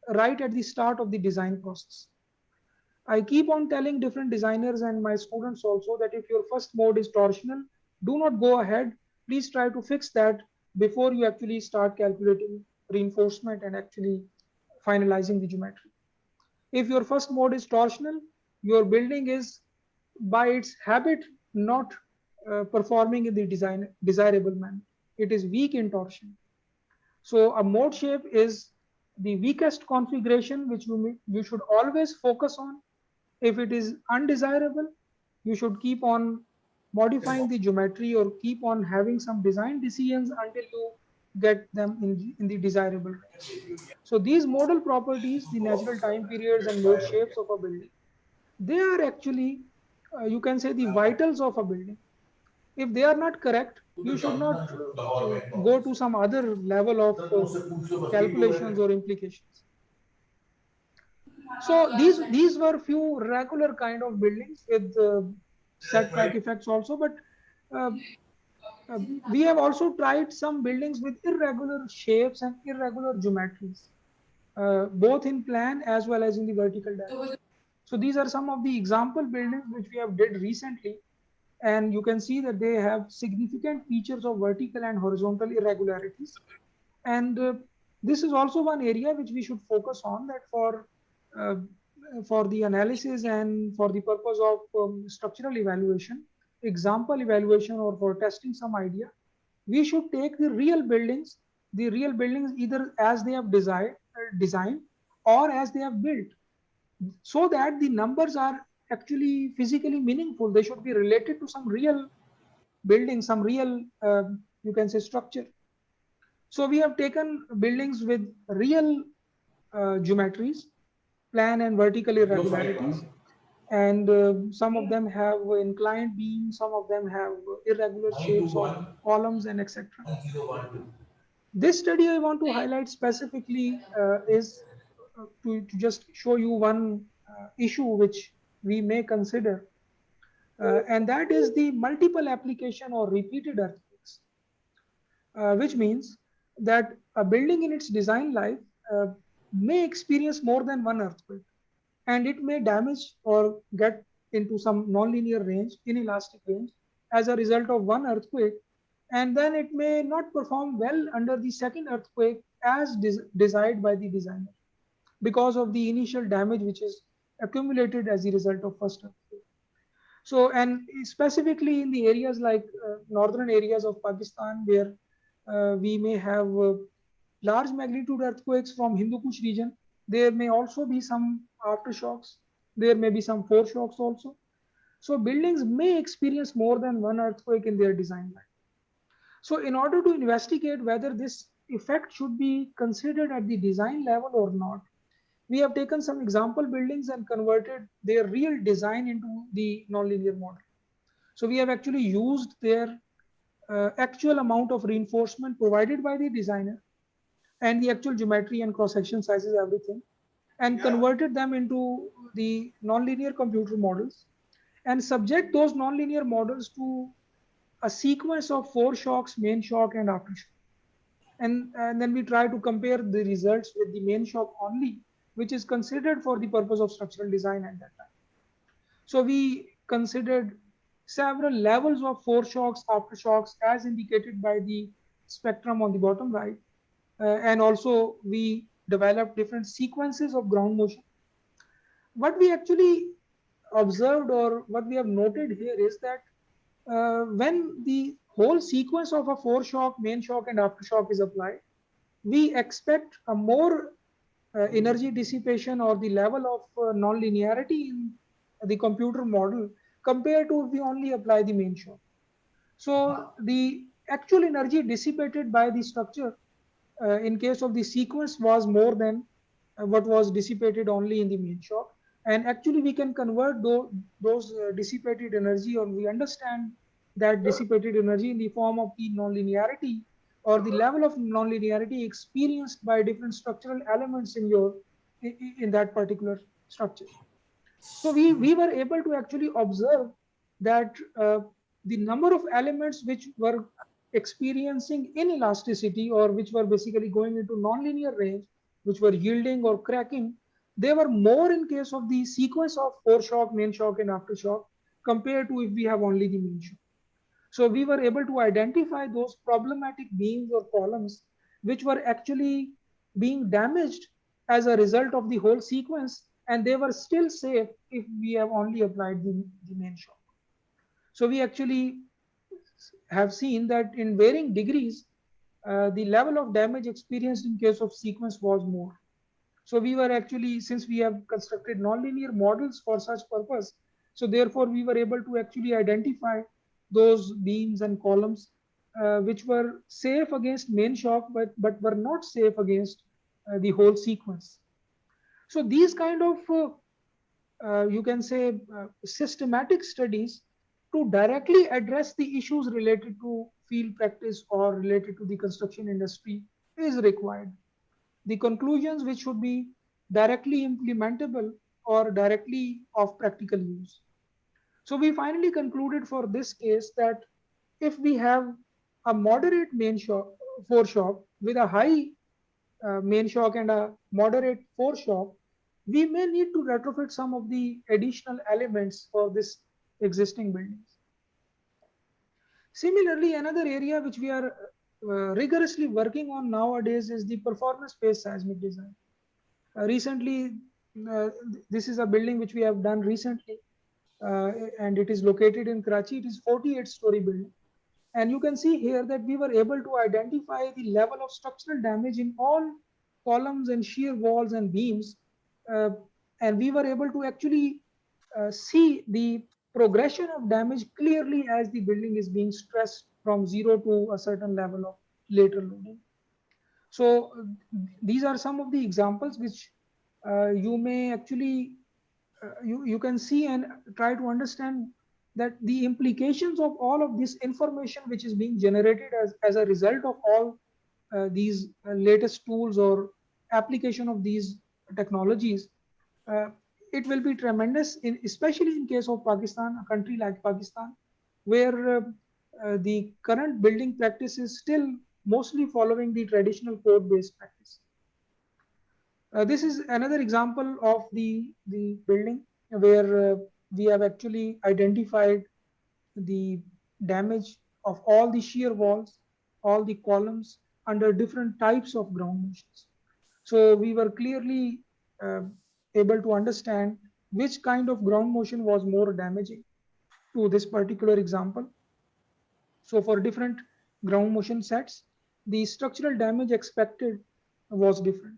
right at the start of the design process. I keep on telling different designers and my students also that if your first mode is torsional, do not go ahead. Please try to fix that before you actually start calculating reinforcement and actually finalizing the geometry. If your first mode is torsional, your building is by its habit not performing in the desirable manner. It is weak in torsion. So a mode shape is the weakest configuration which you should always focus on. If it is undesirable, you should keep on modifying the geometry or keep on having some design decisions until you get them in the desirable range. So these model properties, the natural time periods and mode shapes of a building, they are actually, you can say, the vitals of a building. If they are not correct, you should not go to some other level of calculations or implications. So these were few regular kind of buildings with setback effects also, but we have also tried some buildings with irregular shapes and irregular geometries, both in plan as well as in the vertical direction. So these are some of the example buildings which we have did recently, and you can see that they have significant features of vertical and horizontal irregularities. And this is also one area which we should focus on, that for the analysis and for the purpose of structural evaluation, example evaluation, or for testing some idea, we should take the real buildings either as they have designed or as they have built, so that the numbers are actually physically meaningful. They should be related to some real building, some real, you can say, structure. So we have taken buildings with real geometries, plan and vertical irregularities, and some of them have inclined beams, some of them have irregular shapes of columns and etc. This study I want to highlight specifically is to just show you one issue which we may consider, and that is the multiple application or repeated earthquakes, which means that a building in its design life may experience more than one earthquake, and it may damage or get into some nonlinear range, inelastic range, as a result of one earthquake, and then it may not perform well under the second earthquake as desired by the designer, because of the initial damage which is accumulated as a result of first earthquake. So, and specifically in the areas like northern areas of Pakistan, where we may have large magnitude earthquakes from Hindu Kush region, there may also be some aftershocks. There may be some foreshocks also. So buildings may experience more than one earthquake in their design life. So in order to investigate whether this effect should be considered at the design level or not, we have taken some example buildings and converted their real design into the nonlinear model. So we have actually used their actual amount of reinforcement provided by the designer and the actual geometry and cross-section sizes, everything. and converted them into the nonlinear computer models and subject those nonlinear models to a sequence of foreshocks, main shock, and aftershock. And then we try to compare the results with the main shock only, which is considered for the purpose of structural design at that time. So we considered several levels of foreshocks, aftershocks, as indicated by the spectrum on the bottom right. And also we developed different sequences of ground motion. What we actually observed, or what we have noted here, is that when the whole sequence of a foreshock, main shock, and aftershock is applied, we expect a more energy dissipation or the level of non-linearity in the computer model compared to if we only apply the main shock. So the actual energy dissipated by the structure in case of the sequence was more than what was dissipated only in the main shock. And actually we can convert those dissipated energy, or we understand that dissipated energy in the form of the nonlinearity or the level of nonlinearity experienced by different structural elements in that particular structure. So we were able to actually observe that the number of elements which were experiencing inelasticity, or which were basically going into nonlinear range, which were yielding or cracking, they were more in case of the sequence of foreshock, main shock, and aftershock compared to if we have only the main shock. So we were able to identify those problematic beams or columns which were actually being damaged as a result of the whole sequence, and they were still safe if we have only applied the main shock. So we actually have seen that in varying degrees, the level of damage experienced in case of sequence was more. So we were actually, since we have constructed nonlinear models for such purpose, so therefore we were able to actually identify those beams and columns which were safe against main shock, but were not safe against the whole sequence. So these kind of you can say systematic studies to directly address the issues related to field practice or related to the construction industry is required. The conclusions which should be directly implementable or directly of practical use. So we finally concluded for this case that if we have a moderate main shock, foreshock with a high main shock and a moderate foreshock, we may need to retrofit some of the additional elements for this existing buildings. Similarly, another area which we are rigorously working on nowadays is the performance-based seismic design. Recently, this is a building which we have done recently, and it is located in Karachi. It is 48-story building. And you can see here that we were able to identify the level of structural damage in all columns and shear walls and beams. And we were able to actually see the progression of damage clearly as the building is being stressed from 0 to a certain level of later loading. So these are some of the examples which you may actually, you can see and try to understand that the implications of all of this information which is being generated as a result of all these latest tools or application of these technologies, it will be tremendous, especially in case of Pakistan, a country like Pakistan, where the current building practice is still mostly following the traditional code-based practice. This is another example of the building where we have actually identified the damage of all the shear walls, all the columns under different types of ground motions. So we were clearly able to understand which kind of ground motion was more damaging to this particular example. So for different ground motion sets, the structural damage expected was different.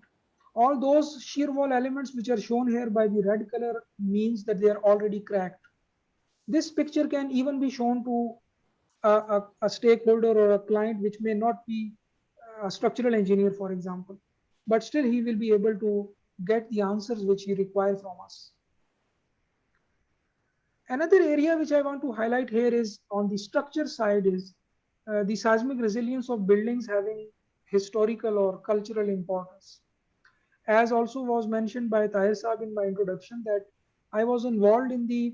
All those shear wall elements which are shown here by the red color means that they are already cracked. This picture can even be shown to a stakeholder or a client which may not be a structural engineer, for example, but still he will be able to get the answers which he requires from us. Another area which I want to highlight here is on the structure side is the seismic resilience of buildings having historical or cultural importance. As also was mentioned by Tahir Saab in my introduction, that I was involved in the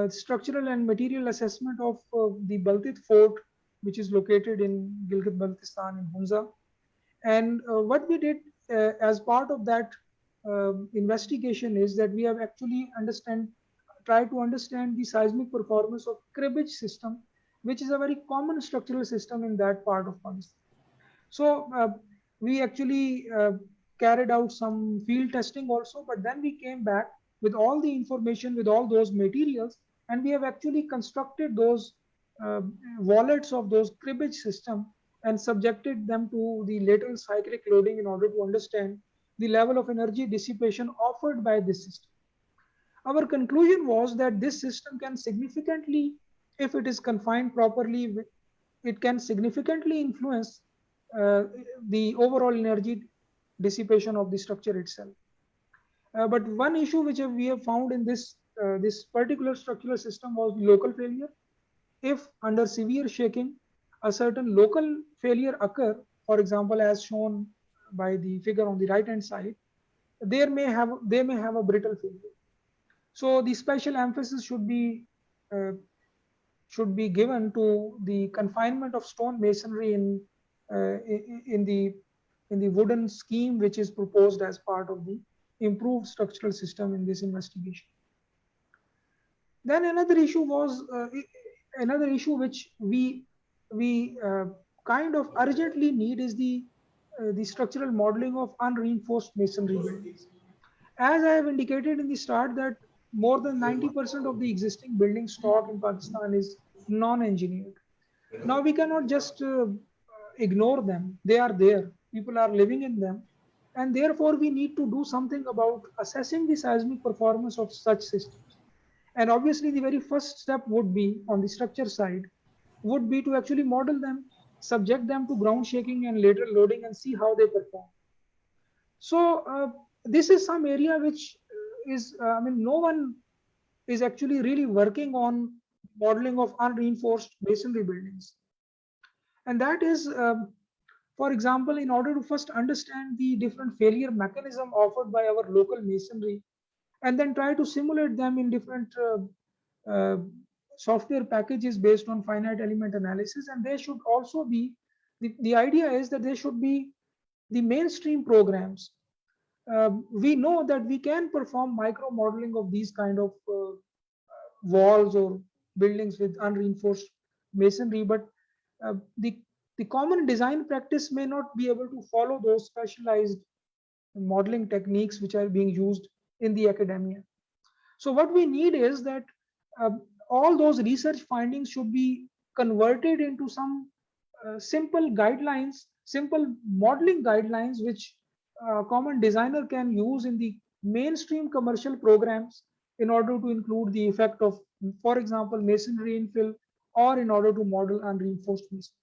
structural and material assessment of the Baltit Fort, which is located in Gilgit-Baltistan in Hunza. And what we did as part of that investigation is that we have actually try to understand the seismic performance of cribbage system, which is a very common structural system in that part of Pakistan. So we actually carried out some field testing also, but then we came back with all the information, with all those materials, and we have actually constructed those wallets of those cribbage system and subjected them to the lateral cyclic loading in order to understand the level of energy dissipation offered by this system. Our conclusion was that this system can significantly, if it is confined properly, it can significantly influence the overall energy dissipation of the structure itself. But one issue which we have found in this particular structural system was local failure. If under severe shaking, a certain local failure occur, for example, as shown by the figure on the right hand side, they may have a brittle failure. So the special emphasis should be given to the confinement of stone masonry in the wooden scheme which is proposed as part of the improved structural system in this investigation. Then another issue was another issue which we kind of urgently need is the structural modeling of unreinforced masonry buildings. As I have indicated in the start, that more than 90% of the existing building stock in Pakistan is non-engineered. Now we cannot just ignore them. They are there. People are living in them. And therefore we need to do something about assessing the seismic performance of such systems. And obviously the very first step would be, on the structure side, would be to actually model them, subject them to ground shaking and lateral loading and see how they perform. So this is some area which is, no one is actually really working on modeling of unreinforced masonry buildings. And that is, for example, in order to first understand the different failure mechanism offered by our local masonry, and then try to simulate them in different software packages based on finite element analysis. And they should also be, the idea is that they should be the mainstream programs. We know that we can perform micro modeling of these kind of walls or buildings with unreinforced masonry, but the common design practice may not be able to follow those specialized modeling techniques which are being used in the academia. So what we need is that all those research findings should be converted into some simple guidelines, simple modeling guidelines, which a common designer can use in the mainstream commercial programs in order to include the effect of, for example, masonry infill, or in order to model unreinforced masonry.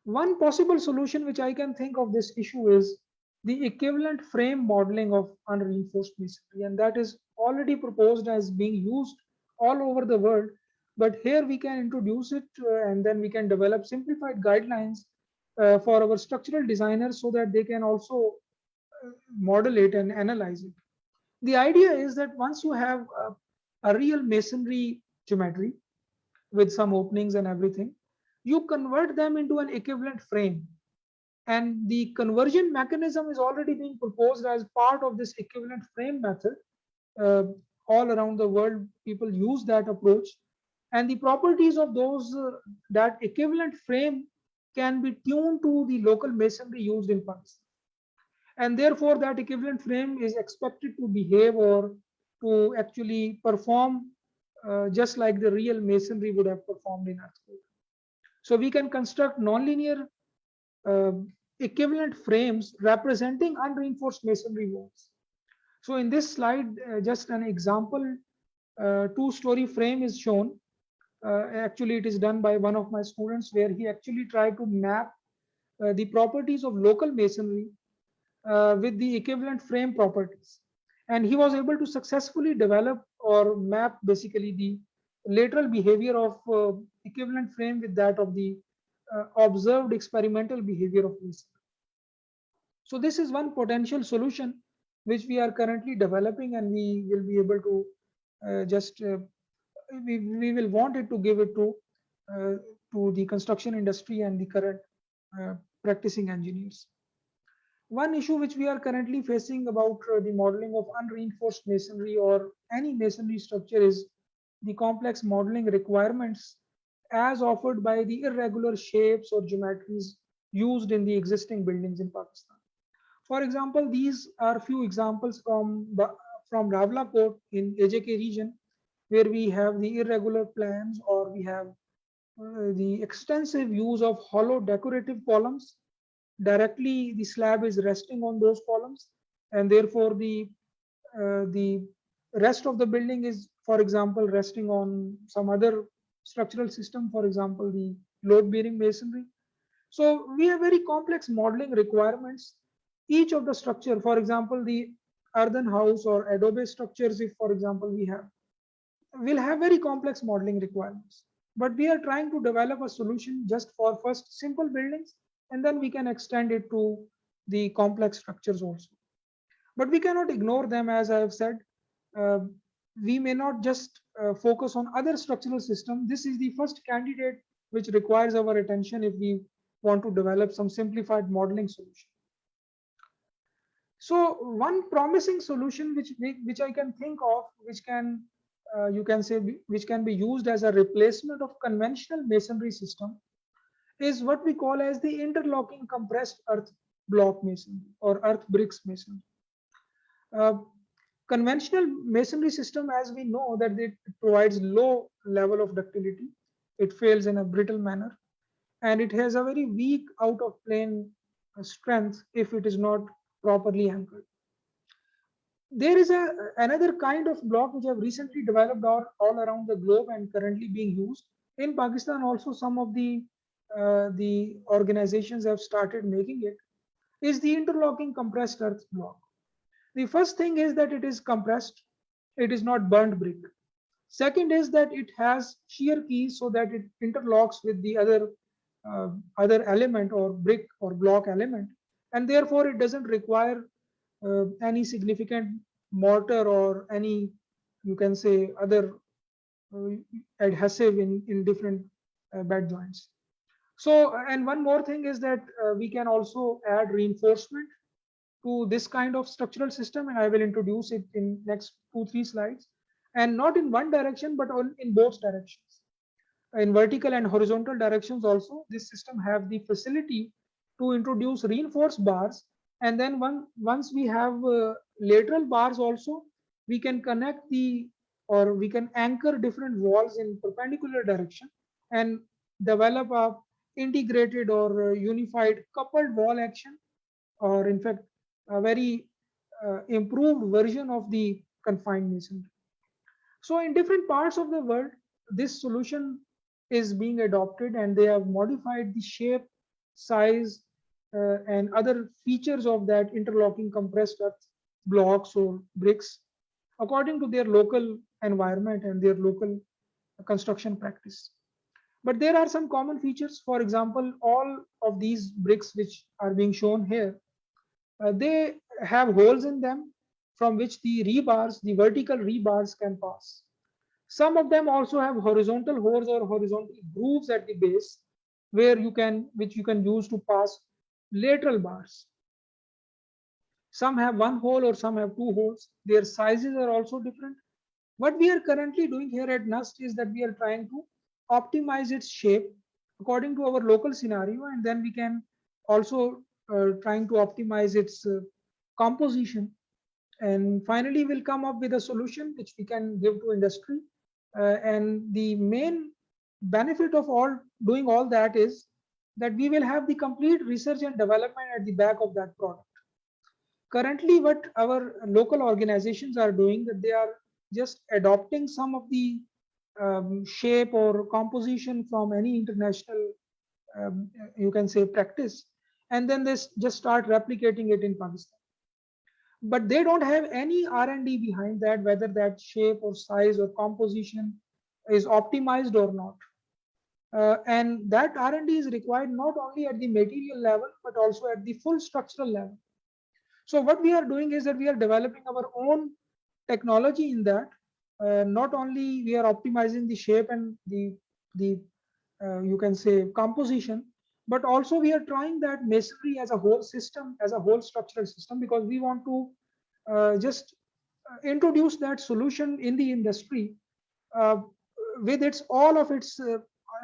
One possible solution which I can think of this issue is the equivalent frame modeling of unreinforced masonry, and that is already proposed as being used all over the world. But here we can introduce it and then we can develop simplified guidelines for our structural designers so that they can also model it and analyze it. The idea is that once you have a real masonry geometry with some openings and everything, you convert them into an equivalent frame. And the conversion mechanism is already being proposed as part of this equivalent frame method. All around the world, people use that approach. And the properties of those that equivalent frame can be tuned to the local masonry used in Pakistan. And therefore, that equivalent frame is expected to behave or to actually perform just like the real masonry would have performed in earthquake. So we can construct nonlinear equivalent frames representing unreinforced masonry walls. So in this slide, just an example, two-story frame is shown. Actually, it is done by one of my students, where he actually tried to map the properties of local masonry with the equivalent frame properties. And he was able to successfully develop or map basically the lateral behavior of equivalent frame with that of the observed experimental behavior of masonry. So this is one potential solution which we are currently developing, and we will be able to we will want it to give it uh, to the construction industry and the current practicing engineers. One issue which we are currently facing about the modeling of unreinforced masonry or any masonry structure is the complex modeling requirements as offered by the irregular shapes or geometries used in the existing buildings in Pakistan. For example, these are few examples from Rawalakot in AJK region, where we have the irregular plans, or we have the extensive use of hollow decorative columns. Directly, the slab is resting on those columns, and therefore the rest of the building is, for example, resting on some other structural system, for example, the load-bearing masonry. So we have very complex modeling requirements. Each of the structure, for example, the earthen house or adobe structures, if for example we have, will have very complex modeling requirements. But we are trying to develop a solution just for first simple buildings, and then we can extend it to the complex structures also. But we cannot ignore them, as I have said. Uh, we may not just focus on other structural systems. This is the first candidate which requires our attention if we want to develop some simplified modeling solution. So one promising solution which I can think of, which can you can say which can be used as a replacement of conventional masonry system, is what we call as the interlocking compressed earth block masonry or earth bricks masonry. Conventional masonry system, as we know, that it provides low level of ductility, it fails in a brittle manner, and it has a very weak out of plane strength if it is not properly anchored. There is another kind of block which have recently developed all around the globe and currently being used in Pakistan. Also, some of the organizations have started making it. Is the interlocking compressed earth block. The first thing is that it is compressed; it is not burnt brick. Second is that it has shear keys so that it interlocks with the other element or brick or block element, and therefore it doesn't require any significant mortar or any, you can say, other uh, adhesive in different bed joints. So, and one more thing is that we can also add reinforcement to this kind of structural system, and I will introduce it in next 2-3 slides, and not in one direction but in both directions. In vertical and horizontal directions also, this system have the facility to introduce reinforced bars, and then once we have lateral bars also, we can connect or we can anchor different walls in perpendicular direction and develop a integrated or unified coupled wall action, or in fact a very improved version of the confined masonry. So in different parts of the world, this solution is being adopted, and they have modified the shape, size, and other features of that interlocking compressed earth blocks or bricks according to their local environment and their local construction practice. But there are some common features. For example, all of these bricks which are being shown here, they have holes in them from which the rebars, the vertical rebars, can pass. Some of them also have horizontal holes or horizontal grooves at the base, which you can use to pass lateral bars. Some have one hole or some have two holes. Their sizes are also different. What we are currently doing here at NUST is that we are trying to optimize its shape according to our local scenario, and then we can also trying to optimize its composition, and finally we'll come up with a solution which we can give to industry. And the main benefit of doing all that is that we will have the complete research and development at the back of that product. Currently, what our local organizations are doing, that they are just adopting some of the shape or composition from any international, you can say, practice, and then they just start replicating it in Pakistan. But they don't have any R&D behind that, whether that shape or size or composition is optimized or not. And that R&D is required not only at the material level but also at the full structural level. So what we are doing is that we are developing our own technology in that. Not only we are optimizing the shape and the you can say composition, but also we are trying that masonry as a whole system, as a whole structural system, because we want to just introduce that solution in the industry uh, with its all of its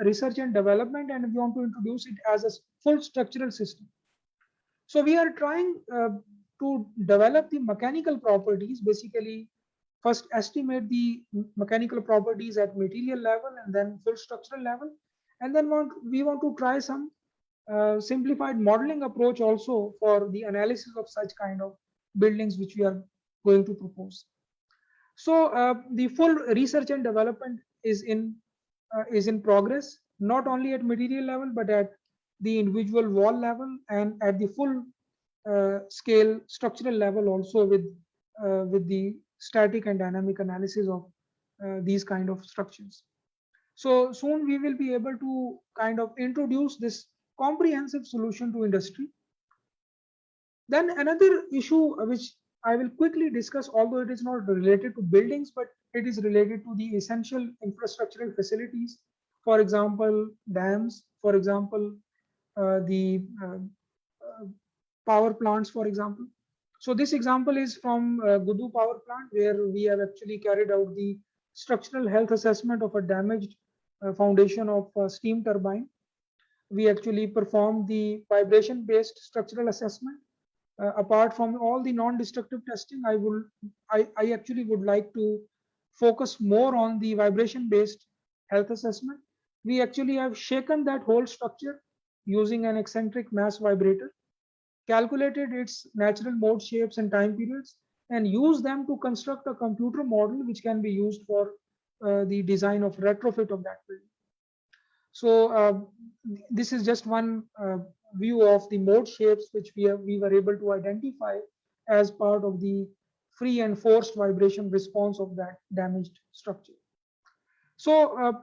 research and development, and we want to introduce it as a full structural system. So we are trying to develop the mechanical properties, basically first estimate the mechanical properties at material level and then full structural level, and then we want to try some simplified modeling approach also for the analysis of such kind of buildings which we are going to propose. So the full research and development is in progress, not only at material level but at the individual wall level and at the full scale structural level also, with the static and dynamic analysis of these kind of structures. So soon we will be able to kind of introduce this comprehensive solution to industry. Then another issue which I will quickly discuss, although it is not related to buildings, but it is related to the essential infrastructural facilities. For example, dams, for example, the power plants, for example. So this example is from Gudu power plant, where we have actually carried out the structural health assessment of a damaged foundation of a steam turbine. We actually performed the vibration based structural assessment. Apart from all the non-destructive testing, I actually would like to focus more on the vibration based health assessment. We actually have shaken that whole structure using an eccentric mass vibrator, calculated its natural mode shapes and time periods, and use them to construct a computer model which can be used for the design of retrofit of that building. So this is just one view of the mode shapes which we were able to identify as part of the free and forced vibration response of that damaged structure. So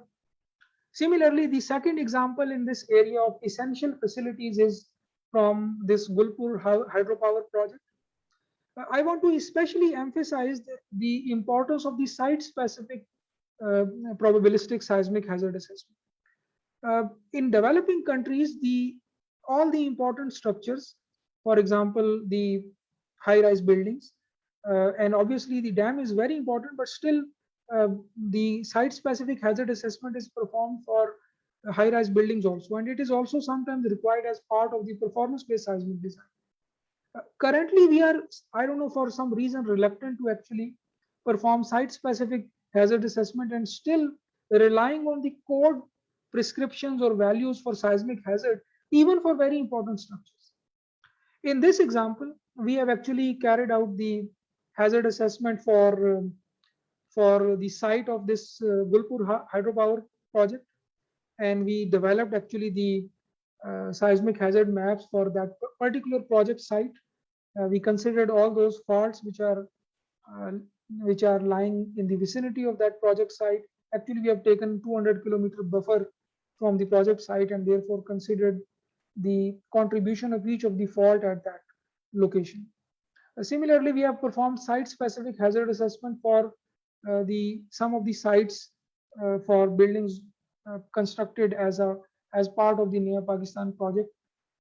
similarly, the second example in this area of essential facilities is from this Gulpur hydropower project. I want to especially emphasize the importance of the site-specific probabilistic seismic hazard assessment. In developing countries, all the important structures, for example, the high-rise buildings, and obviously the dam is very important, but still the site-specific hazard assessment is performed for high-rise buildings also, and it is also sometimes required as part of the performance-based seismic design. Currently, we are, I don't know, for some reason, reluctant to actually perform site-specific hazard assessment and still relying on the code prescriptions or values for seismic hazard, even for very important structures. In this example, we have actually carried out the hazard assessment for the site of this Gulpur hydropower project, and we developed actually the seismic hazard maps for that particular project site. We considered all those faults which are lying in the vicinity of that project site. Actually, we have taken 200-kilometer buffer from the project site and therefore considered the contribution of each of the fault at that location. Similarly, we have performed site-specific hazard assessment for some of the sites for buildings constructed as part of the Naya Pakistan project.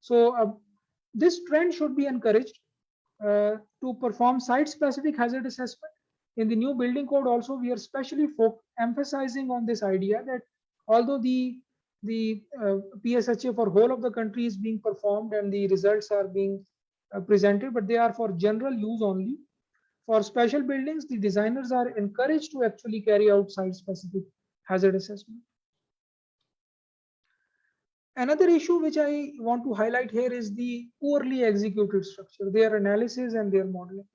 So this trend should be encouraged to perform site-specific hazard assessment. In the new building code also, we are specially emphasizing on this idea that although the PSHA for whole of the country is being performed and the results are being presented, but they are for general use only. For special buildings, the designers are encouraged to actually carry out site-specific hazard assessment. Another issue which I want to highlight here is the poorly executed structure, their analysis and their modeling.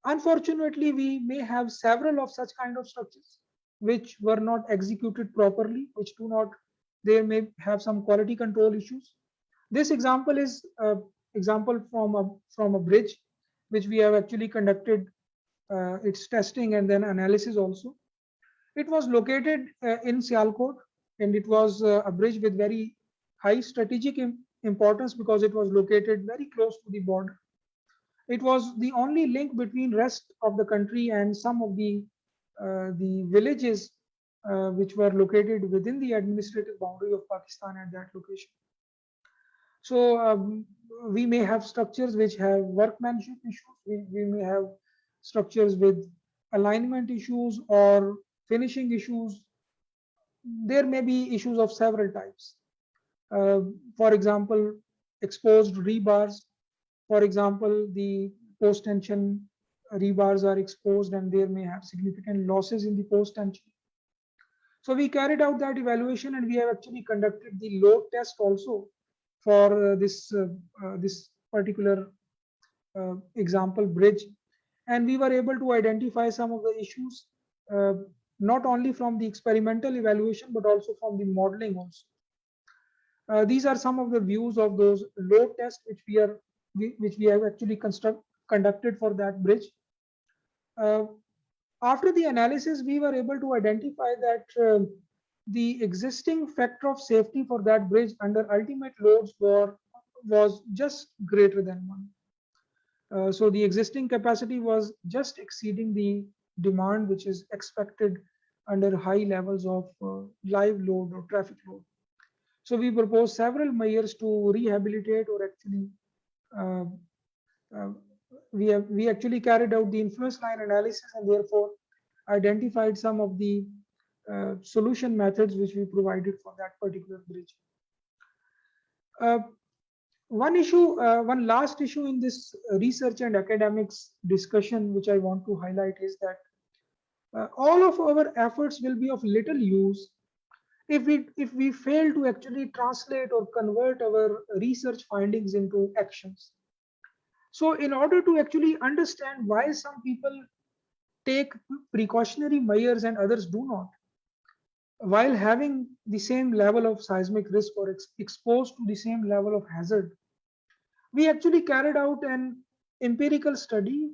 Unfortunately, we may have several of such kind of structures which were not executed properly, they may have some quality control issues. This example is example from a bridge, which we have actually conducted its testing and then analysis also. It was located in Sialkot, and it was a bridge with very high strategic importance because it was located very close to the border. It was the only link between rest of the country and some of the villages which were located within the administrative boundary of Pakistan at that location. So we may have structures which have workmanship issues. We may have structures with alignment issues or finishing issues. There may be issues of several types. For example, exposed rebars. For example, the post tension rebars are exposed and there may have significant losses in the post tension. So we carried out that evaluation and we have actually conducted the load test also for this particular example bridge, and we were able to identify some of the issues not only from the experimental evaluation but also from the modeling also. These are some of the views of those load tests which we have actually conducted for that bridge. After the analysis, we were able to identify that the existing factor of safety for that bridge under ultimate loads was just greater than 1. So the existing capacity was just exceeding the demand which is expected under high levels of live load or traffic load. So we proposed several measures to rehabilitate or actually we actually carried out the influence line analysis and therefore identified some of the solution methods which we provided for that particular bridge. One last issue in this research and academics discussion which I want to highlight is that all of our efforts will be of little use if we fail to actually translate or convert our research findings into actions. So in order to actually understand why some people take precautionary measures and others do not, while having the same level of seismic risk or exposed to the same level of hazard, we actually carried out an empirical study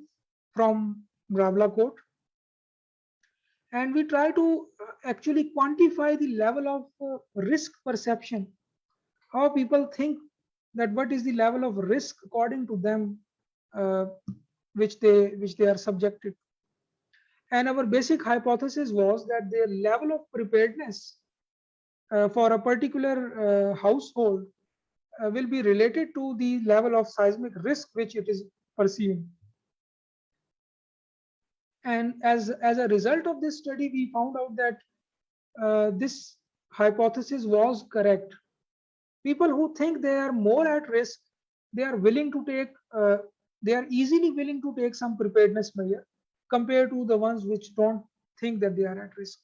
from Rawalakot, and we try to actually quantify the level of risk perception, how people think that what is the level of risk according to them which they are subjected. And our basic hypothesis was that their level of preparedness for a particular household will be related to the level of seismic risk which it is perceiving. And as a result of this study, we found out that this hypothesis was correct. People who think they are more at risk, they are easily willing to take some preparedness measure compared to the ones which don't think that they are at risk.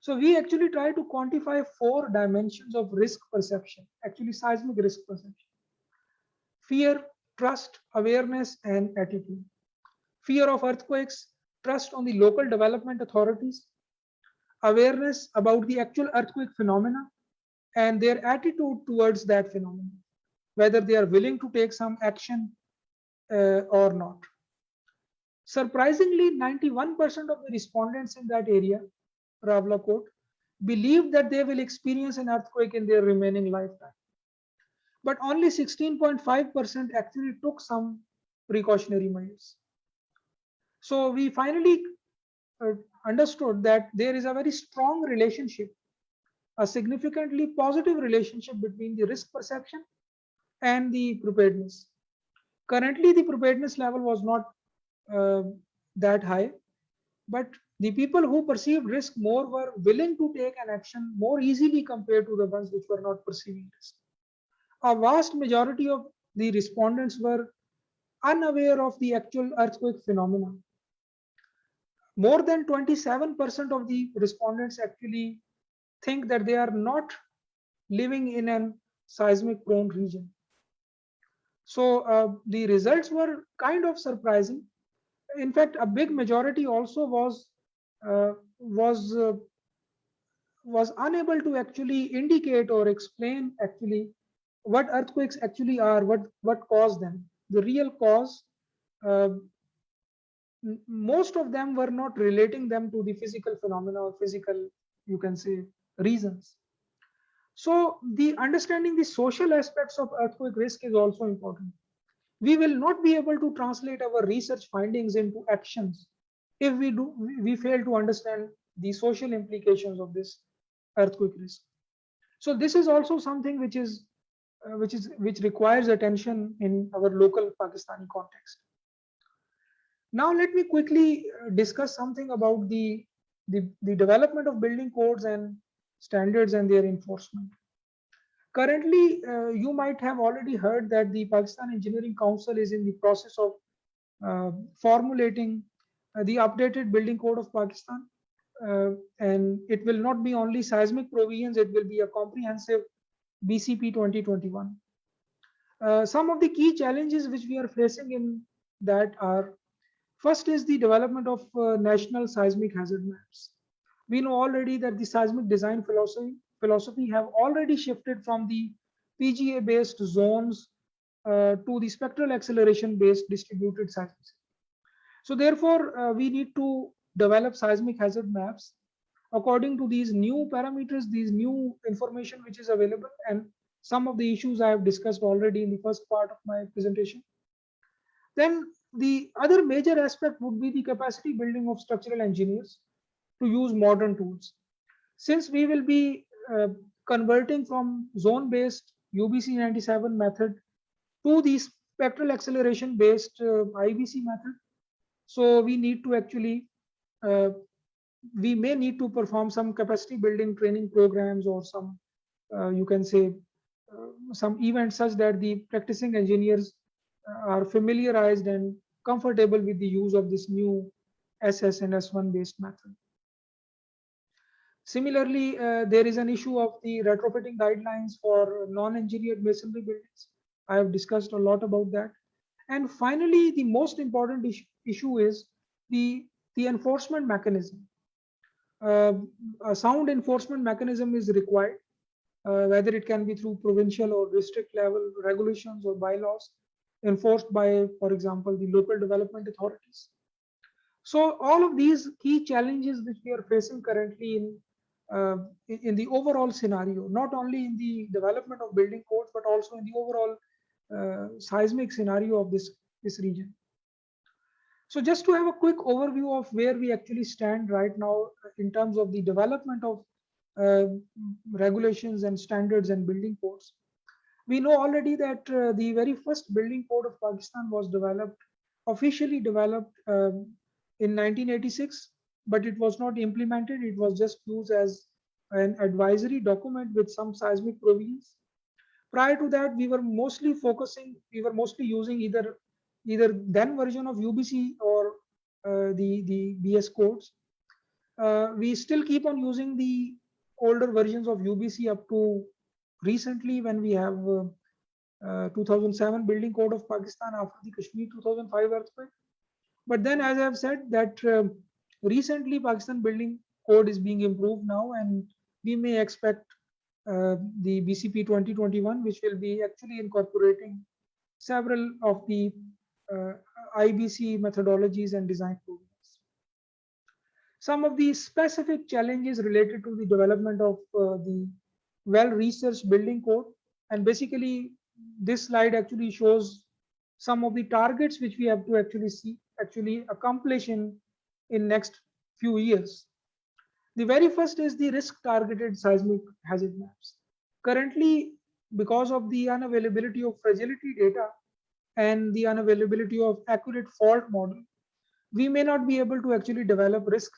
So we actually try to quantify 4 dimensions of risk perception, actually seismic risk perception: fear, trust, awareness, and attitude. Fear of earthquakes, trust on the local development authorities, awareness about the actual earthquake phenomena, and their attitude towards that phenomenon, whether they are willing to take some action or not. Surprisingly, 91% of the respondents in that area, Rawalakot, believed that they will experience an earthquake in their remaining lifetime. But only 16.5% actually took some precautionary measures. So we finally understood that there is a very strong relationship, a significantly positive relationship between the risk perception and the preparedness. Currently, the preparedness level was not that high, but the people who perceived risk more were willing to take an action more easily compared to the ones which were not perceiving risk. A vast majority of the respondents were unaware of the actual earthquake phenomena. More than 27% of the respondents actually think that they are not living in an seismic prone region. So the results were kind of surprising. In fact, a big majority also was unable to actually indicate or explain actually what earthquakes actually are, what caused them, the real cause. Most of them were not relating them to the physical phenomena or physical, you can say, reasons. So the understanding the social aspects of earthquake risk is also important. we will not be able to translate our research findings into actions if we fail to understand the social implications of this earthquake risk. So this is also something which requires attention in our local Pakistani context. Now let me quickly discuss something about the development of building codes and standards and their enforcement. Currently, you might have already heard that the Pakistan Engineering Council is in the process of formulating the updated building code of Pakistan. And it will not be only seismic provisions, it will be a comprehensive BCP 2021. Some of the key challenges which we are facing in that are, first is the development of national seismic hazard maps. We know already that the seismic design philosophy have already shifted from the PGA based zones to the spectral acceleration based distributed seismic. So therefore, we need to develop seismic hazard maps according to these new parameters, these new information which is available, and some of the issues I have discussed already in the first part of my presentation. Then the other major aspect would be the capacity building of structural engineers to use modern tools. Since we will be converting from zone-based UBC 97 method to the spectral acceleration based IBC method, so we need to actually we may need to perform some capacity building training programs or some you can say some events such that the practicing engineers are familiarized and comfortable with the use of this new SS and S1 based method. Similarly, there is an issue of the retrofitting guidelines for non-engineered masonry buildings. I have discussed a lot about that. And finally, the most important issue is the enforcement mechanism. A sound enforcement mechanism is required, whether it can be through provincial or district level regulations or bylaws enforced by, for example, the local development authorities. So all of these key challenges which we are facing currently in the overall scenario, not only in the development of building codes, but also in the overall seismic scenario of this region. So just to have a quick overview of where we actually stand right now in terms of the development of regulations and standards and building codes. We know already that the very first building code of Pakistan was officially developed in 1986, but it was not implemented. It was just used as an advisory document with some seismic provisions. Prior to that, we were mostly using either then version of UBC or the BS codes. We still keep on using the older versions of UBC up to recently when we have 2007 building code of Pakistan after the Kashmir 2005 earthquake. But then, as I have said, that recently Pakistan building code is being improved now, and we may expect the BCP 2021, which will be actually incorporating several of the IBC methodologies and design programs. Some of the specific challenges related to the development of the well-researched building code, and basically this slide actually shows some of the targets which we have to actually accomplish in next few years. The very first is the risk targeted seismic hazard maps. Currently, because of the unavailability of fragility data and the unavailability of accurate fault model, we may not be able to actually develop risk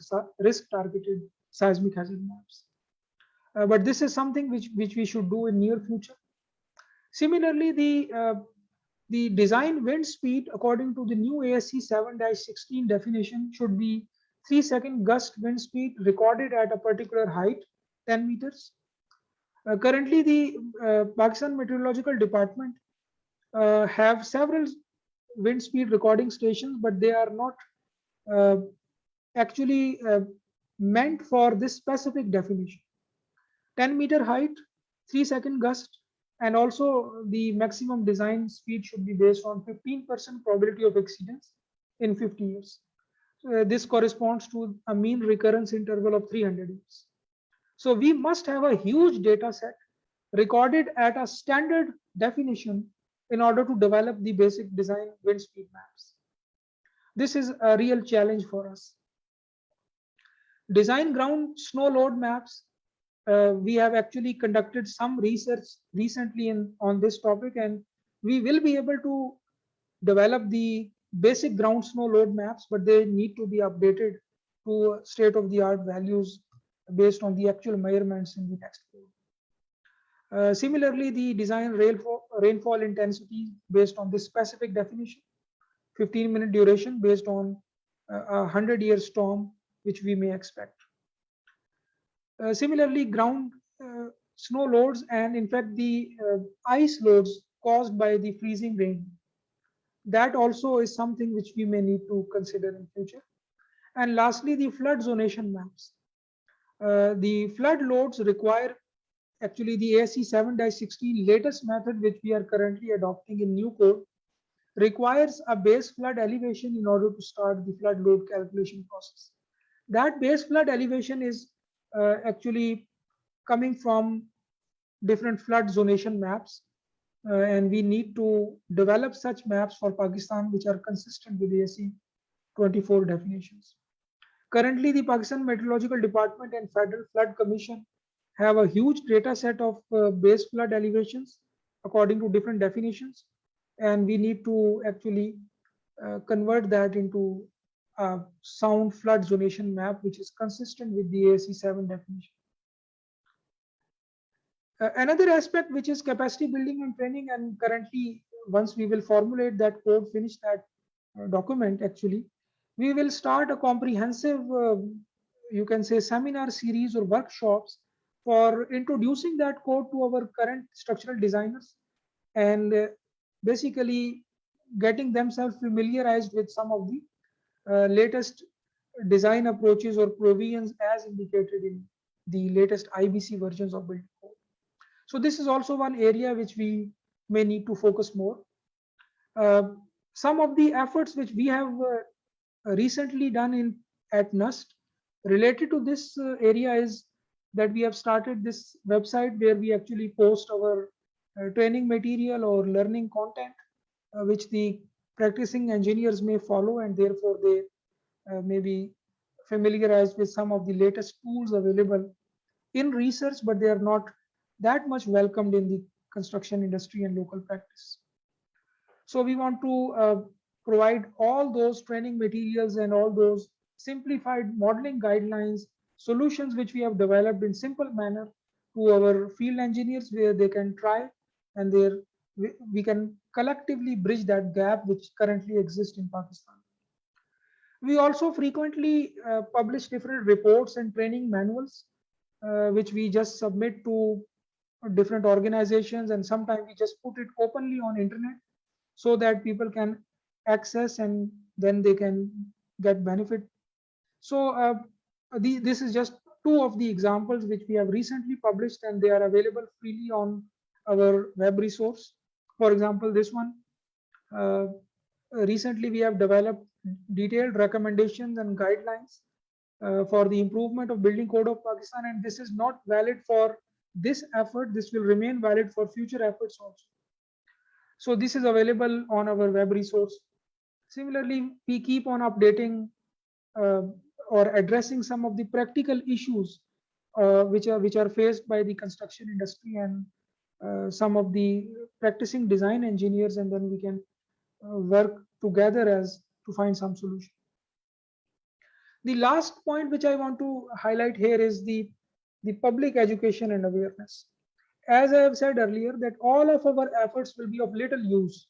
targeted seismic hazard maps. But this is something which we should do in near future. Similarly, the design wind speed according to the new ASC 7-16 definition should be 3-second gust wind speed recorded at a particular height, 10 meters. Currently, the Pakistan Meteorological Department have several wind speed recording stations, but they are not actually meant for this specific definition. 10-meter height, 3-second gust, and also the maximum design speed should be based on 15% probability of exceedance in 50 years. This corresponds to a mean recurrence interval of 300 years. So we must have a huge data set recorded at a standard definition in order to develop the basic design wind speed maps. This is a real challenge for us. Design ground snow load maps. We have actually conducted some research recently on this topic, and we will be able to develop the basic ground snow load maps, but they need to be updated to state-of-the-art values based on the actual measurements in the next code. Similarly, the design rainfall intensity based on this specific definition, 15-minute duration based on a 100-year storm, which we may expect. Similarly, ground snow loads and in fact the ice loads caused by the freezing rain. That also is something which we may need to consider in future. And lastly, the flood zonation maps. The flood loads require actually the ASC 7-16 latest method, which we are currently adopting in new code, requires a base flood elevation in order to start the flood load calculation process. That base flood elevation is actually coming from different flood zonation maps, and we need to develop such maps for Pakistan which are consistent with ASC 24 definitions. Currently, the Pakistan Meteorological Department and Federal Flood Commission have a huge data set of base flood elevations according to different definitions, and we need to actually convert that into a sound flood zonation map which is consistent with the ASC 7 definition. Another aspect which is capacity building and training, and currently once we will formulate that code, finish that document, actually we will start a comprehensive you can say seminar series or workshops for introducing that code to our current structural designers and basically getting themselves familiarized with some of the latest design approaches or provisions as indicated in the latest IBC versions of building code. So this is also one area which we may need to focus more. Some of the efforts which we have recently done at NUST related to this area is that we have started this website where we actually post our training material or learning content which the practicing engineers may follow, and therefore they may be familiarized with some of the latest tools available in research, but they are not that much welcomed in the construction industry and local practice. So we want to provide all those training materials and all those simplified modeling guidelines, solutions which we have developed in simple manner to our field engineers, where they can try and there we can collectively bridge that gap which currently exists in Pakistan. We also frequently publish different reports and training manuals which we just submit to different organizations, and sometimes we just put it openly on internet so that people can access and then they can get benefit. So this is just two of the examples which we have recently published, and they are available freely on our web resource. For example, this one, recently we have developed detailed recommendations and guidelines for the improvement of building code of Pakistan, and this is not valid for this effort. This will remain valid for future efforts also. So this is available on our web resource. Similarly, we keep on updating or addressing some of the practical issues which are faced by the construction industry and some of the practicing design engineers, and then we can work together as to find some solution. The last point which I want to highlight here is the public education and awareness. As I have said earlier, that all of our efforts will be of little use.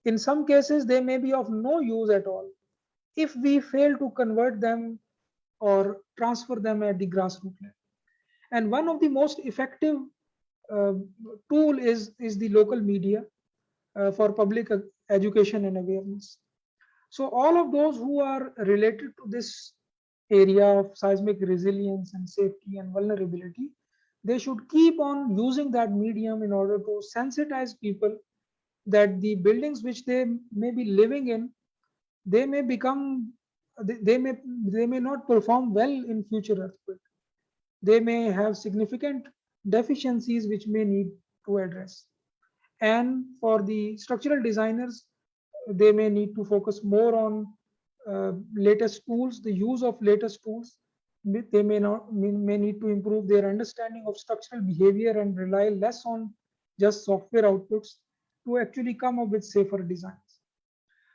In some cases, they may be of no use at all if we fail to convert them or transfer them at the grassroots level. And one of the most effective tool is the local media for public education and awareness. So all of those who are related to this area of seismic resilience and safety and vulnerability, they should keep on using that medium in order to sensitize people that the buildings which they may be living in, they may not perform well in future earthquake. They may have significant deficiencies which may need to address. And for the structural designers, they may need to focus more on latest tools, the use of latest tools. They may need to improve their understanding of structural behavior and rely less on just software outputs to actually come up with safer designs.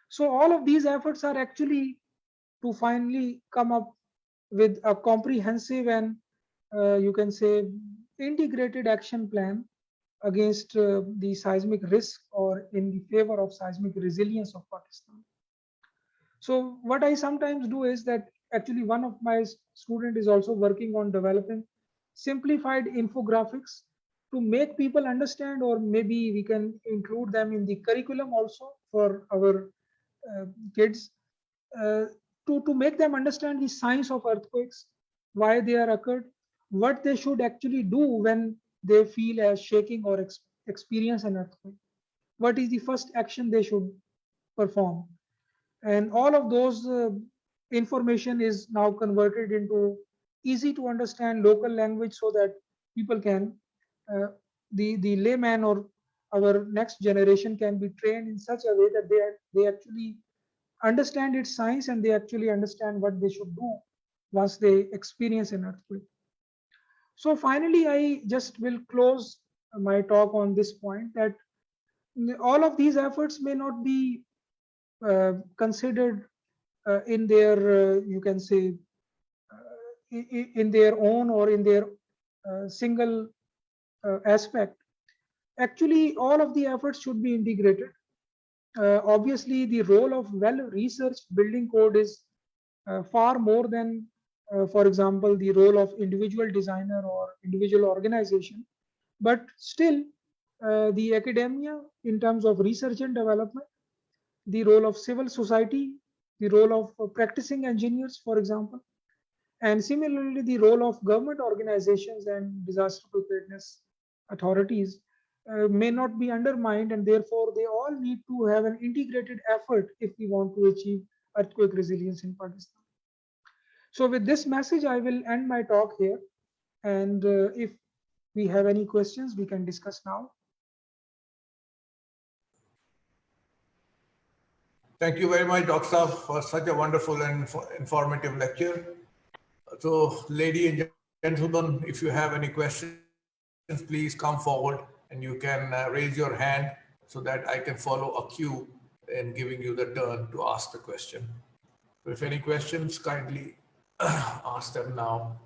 So all of these efforts are actually to finally come up with a comprehensive and you can say integrated action plan against the seismic risk or in the favor of seismic resilience of Pakistan. So what I sometimes do is that actually one of my student is also working on developing simplified infographics to make people understand, or maybe we can include them in the curriculum also for our kids, uh, to make them understand the science of earthquakes, why they are occurred, what they should actually do when they feel as shaking or experience an earthquake, what is the first action they should perform. And all of those information is now converted into easy to understand local language so that people can uh, the layman or our next generation can be trained in such a way that they actually understand its science and they actually understand what they should do once they experience an earthquake. So finally, I just will close my talk on this point that all of these efforts may not be considered in their you can say in their own or in their single aspect. Actually, all of the efforts should be integrated. Obviously, the role of well-researched building code is far more than, for example, the role of individual designer or individual organization. But still, the academia in terms of research and development, the role of civil society, the role of practicing engineers, for example, and similarly the role of government organizations and disaster preparedness authorities may not be undermined, and therefore they all need to have an integrated effort if we want to achieve earthquake resilience in Pakistan. So with this message, I will end my talk here, and if we have any questions, we can discuss now. Thank you very much, Dr. Saab, for such a wonderful and informative lecture. So, ladies and gentlemen, if you have any questions, please come forward and you can raise your hand so that I can follow a queue in giving you the turn to ask the question. So if any questions, kindly ask them now.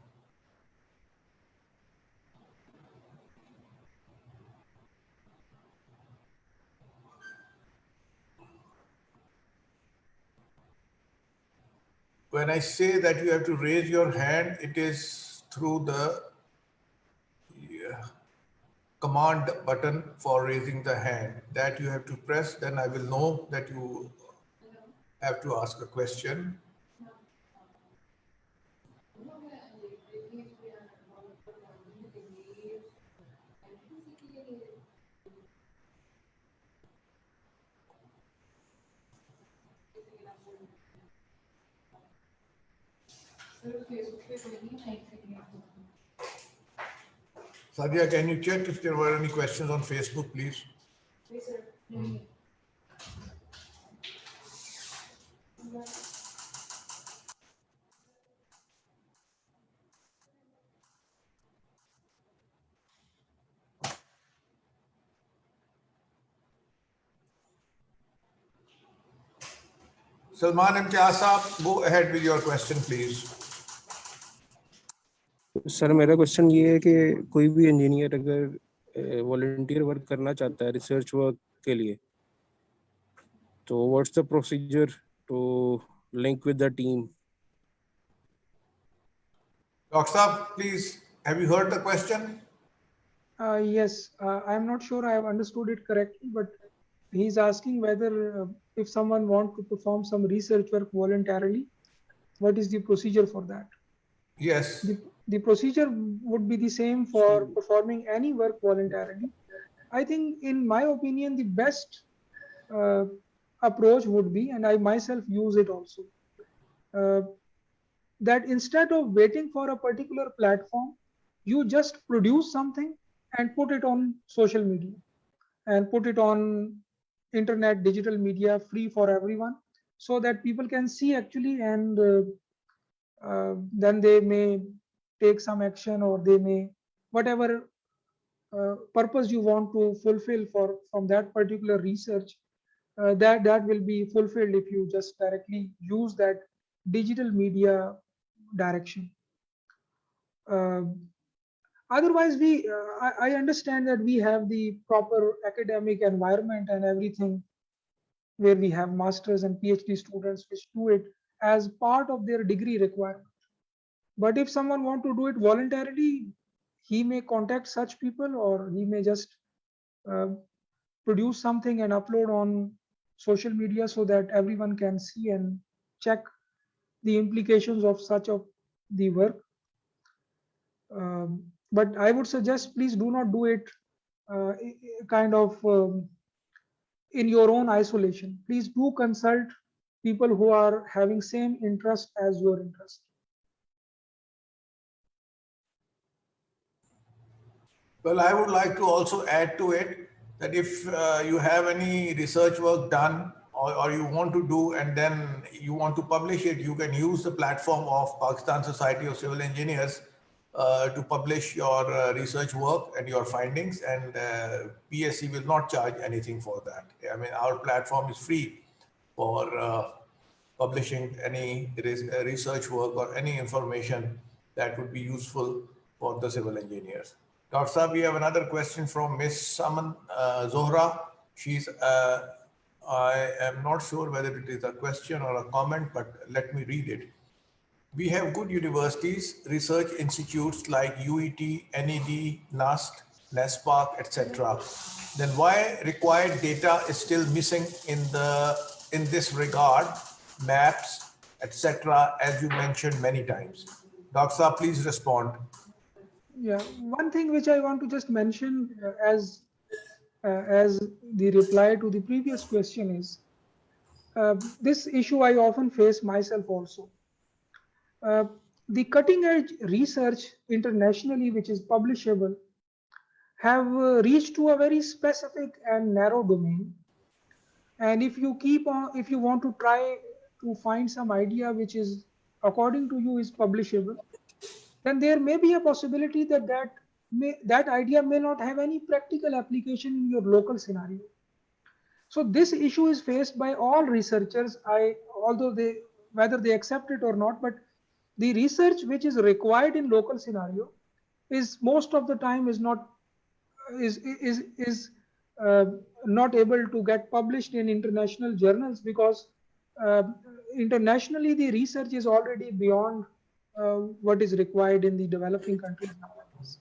When I say that you have to raise your hand, it is through the command button for raising the hand that you have to press. Then I will know that you have to ask a question. Sadia, can you check if there were any questions on Facebook, please? Yes, sir. Salman Imtiaz Saab, go ahead with your question, please. Sir मेरा question ये है कि कोई भी engineer अगर volunteer work करना चाहता है रिसर्च वर्क के लिए, तो what's the procedure to link with the team? Dr. Saab, please, have you heard the question? Yes, I am not sure I have understood it correctly, but he's asking whether if someone wants to perform some research work voluntarily, what is the procedure for that? Yes. The procedure would be the same for performing any work voluntarily. I think, in my opinion, the best approach would be, and I myself use it also, that instead of waiting for a particular platform, you just produce something and put it on social media. and put it on internet, digital media, free for everyone, so that people can see actually, and then they may take some action, or they may, whatever purpose you want to fulfill from that particular research, that will be fulfilled if you just directly use that digital media direction. Otherwise, I understand that we have the proper academic environment and everything, where we have masters and PhD students which do it as part of their degree requirement. But if someone want to do it voluntarily, he may contact such people, or he may just uh, produce something and upload on social media, so that everyone can see and check the implications of such of the work. But I would suggest, please do not do it kind of in your own isolation. Please do consult people who are having same interest as your interest. Well, I would like to also add to it that if you have any research work done, or you want to do, and then you want to publish it, you can use the platform of Pakistan Society of Civil Engineers to publish your research work and your findings, and PSC will not charge anything for that. I mean, our platform is free for publishing any research work or any information that would be useful for the civil engineers. Dr. Saab, we have another question from Ms. Saman Zohra. I am not sure whether it is a question or a comment, but let me read it. We have good universities, research institutes like UET, NED, NUST, NESPARC, etc. Then why required data is still missing in this regard, maps, etc., as you mentioned many times? Dr. Saab, please respond. Yeah, one thing which I want to just mention as the reply to the previous question is, this issue I often face myself also. The cutting edge research internationally, which is publishable, have reached to a very specific and narrow domain. And if you want to try to find some idea which is according to you is publishable, then there may be a possibility that that idea may not have any practical application in your local scenario. So this issue is faced by all researchers, although whether they accept it or not, but the research which is required in local scenario is most of the time is not is not able to get published in international journals, because uh, internationally the research is already beyond what is required in the developing countries nowadays.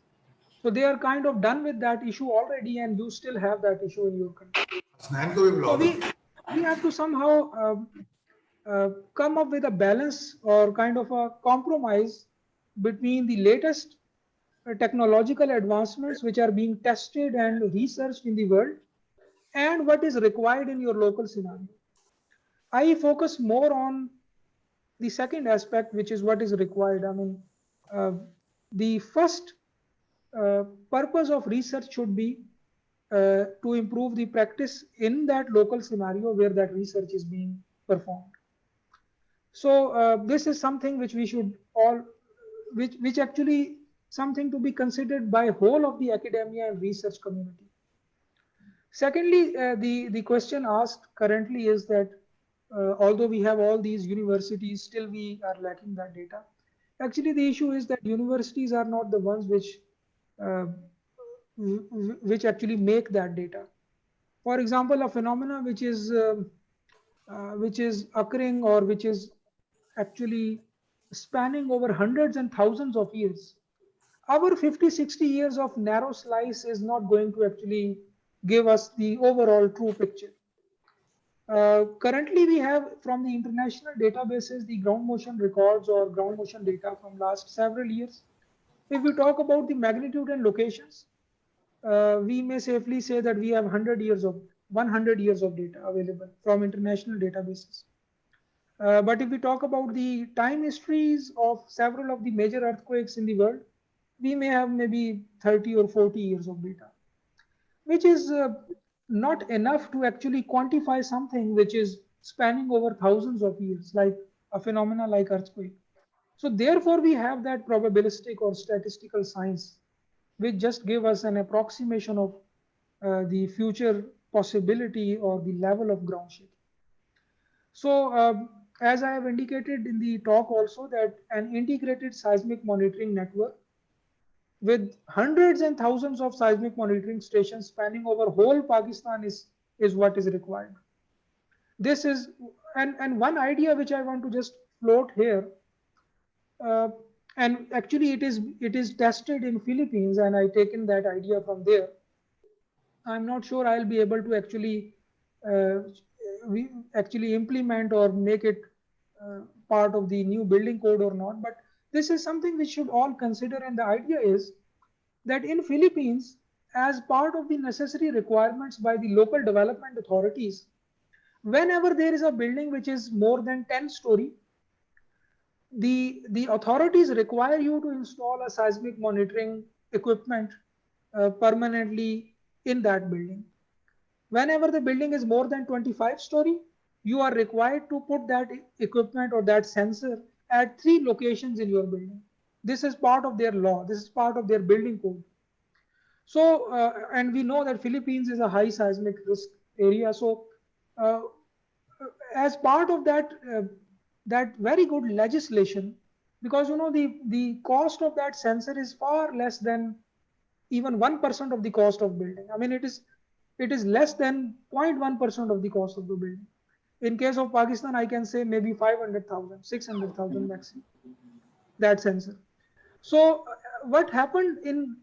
So they are kind of done with that issue already, and you still have that issue in your country. So we have to somehow come up with a balance, or kind of a compromise between the latest technological advancements which are being tested and researched in the world, and what is required in your local scenario. I focus more on the second aspect, which is what is required. I mean, uh, the first purpose of research should be to improve the practice in that local scenario where that research is being performed. So this is something which we should all, which actually something to be considered by whole of the academia and research community. Secondly, the question asked currently is that although we have all these universities, still we are lacking that data. Actually, the issue is that universities are not the ones uh, which actually make that data. For example, a phenomena which is occurring, or which is actually spanning over hundreds and thousands of years. Our 50-60 years of narrow slice is not going to actually give us the overall true picture. Currently, we have from the international databases the ground motion records or ground motion data from last several years. If we talk about the magnitude and locations, we may safely say that we have 100 years of data available from international databases. But if we talk about the time histories of several of the major earthquakes in the world, we may have maybe 30 or 40 years of data, which is not enough to actually quantify something which is spanning over thousands of years, like a phenomena like earthquake. So therefore, we have that probabilistic or statistical science, which just give us an approximation of the future possibility or the level of ground shaking. So as I have indicated in the talk also, that an integrated seismic monitoring network with hundreds and thousands of seismic monitoring stations spanning over whole Pakistan is what is required. This is, and one idea which I want to just float here, and actually it is tested in Philippines, and I taken that idea from there. I'm not sure I'll be able to actually implement or make it part of the new building code or not, but this is something we should all consider. And the idea is that in Philippines, as part of the necessary requirements by the local development authorities, whenever there is a building which is more than 10-story, the authorities require you to install a seismic monitoring equipment permanently in that building. Whenever the building is more than 25-story, you are required to put that equipment or that sensor at 3 locations in your building. This is part of their law. This is part of their building code. So, and we know that Philippines is a high seismic risk area. So, as part of that, that very good legislation, because you know the cost of that sensor is far less than even 1% of the cost of building. I mean, it is less than 0.1% of the cost of the building. In case of Pakistan, I can say maybe 500,000, 600,000 maximum, that sensor. So what happened in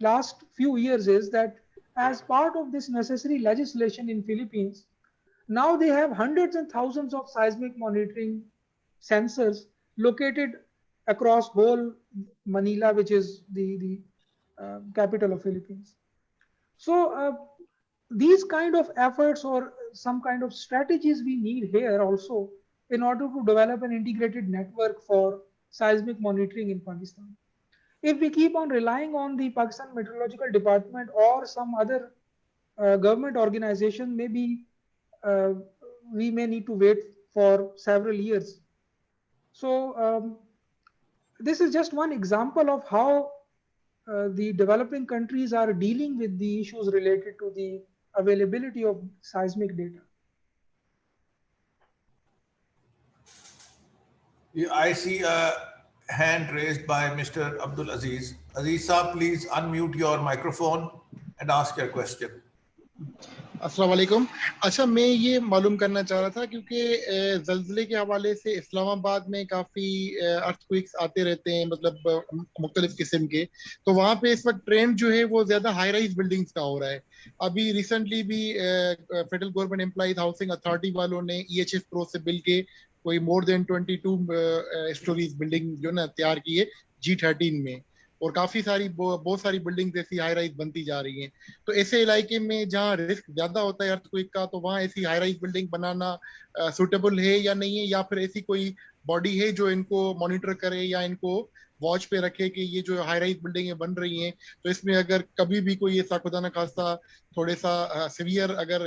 last few years is that as part of this necessary legislation in Philippines, now they have hundreds and thousands of seismic monitoring sensors located across whole Manila, which is the capital of Philippines. So these kind of efforts or some kind of strategies we need here also in order to develop an integrated network for seismic monitoring in Pakistan. If we keep on relying on the Pakistan Meteorological Department or some other government organization, maybe we may need to wait for several years. So this is just one example of how the developing countries are dealing with the issues related to the availability of seismic data. I see a hand raised by Mr. Abdul Aziz. Aziz Saab, please unmute your microphone and ask your question. अस्सलाम वालेकुम। अच्छा, मैं ये मालूम करना चाह रहा था क्योंकि ज़लज़ले के हवाले से इस्लामाबाद में काफ़ी अर्थक्वेक्स आते रहते हैं, मतलब मुख्तलिफ किस्म के, तो वहाँ पे इस वक्त ट्रेंड जो है वो ज़्यादा हाई राइज बिल्डिंग्स का हो रहा है। अभी रिसेंटली भी federal government employees housing authority वालों ने EHF प्रो से बिल के कोई मोर देन 22 स्टोरीज बिल्डिंग जो ना तैयार की है G13 में, और काफी सारी बहुत सारी बिल्डिंग्स ऐसी हाई राइज बनती जा रही हैं। तो ऐसे इलाके में जहाँ रिस्क ज्यादा होता है अर्थक्वेक का, तो वहाँ ऐसी हाई राइज बिल्डिंग बनाना सूटेबल है या नहीं है, या फिर ऐसी कोई बॉडी है जो इनको मॉनिटर करे या इनको वॉच पे रखे कि ये जो हाई राइज बिल्डिंगें बन रही हैं, तो इसमें अगर कभी भी कोई ऐसा खुदा न खास्ता थोड़े सा सीवियर अगर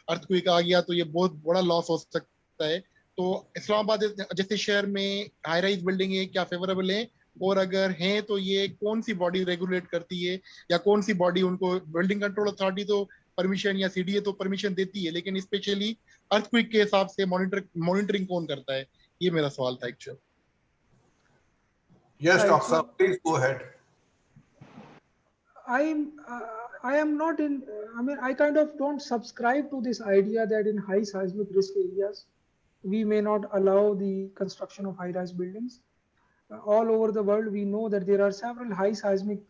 अर्थक्वेक आ गया तो ये बहुत बड़ा लॉस हो सकता है। तो इस्लामाबाद जैसे शहर में हाई राइज बिल्डिंगें क्या फेवरेबल हैं, और अगर हैं तो ये कौन सी बॉडी रेगुलेट करती है, या कौन सी बॉडी उनको, बिल्डिंग कंट्रोल अथॉरिटी तो परमिशन या CDA तो परमिशन देती है, लेकिन स्पेशली अर्थक्वेक के हिसाब से मॉनिटरिंग कौन करता है, ये मेरा सवाल था actual. Yes, Dr. Saab, please go ahead. I am not in, I mean, I kind of don't subscribe to this idea that in high seismic risk areas, we may not allow the construction of high-rise buildings. All over the world, we know that there are several high seismic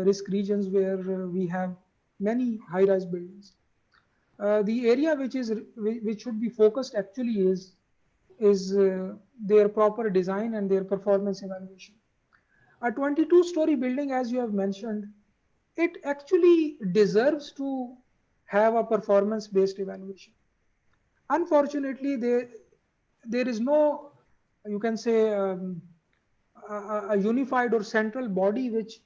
risk regions where we have many high-rise buildings. The area which should be focused actually is their proper design and their performance evaluation. A 22-story building, as you have mentioned, it actually deserves to have a performance-based evaluation. Unfortunately, there is no, you can say, a unified or central body which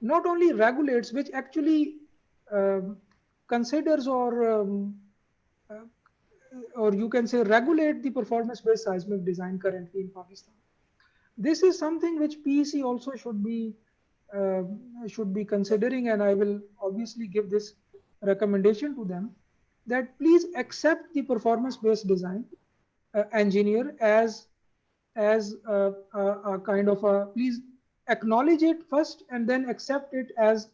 not only regulates, which actually considers or you can say regulate the performance-based seismic design currently in Pakistan. This is something which PEC also should be considering, and I will obviously give this recommendation to them that please accept the performance-based design engineer as a kind of a, please acknowledge it first and then accept it as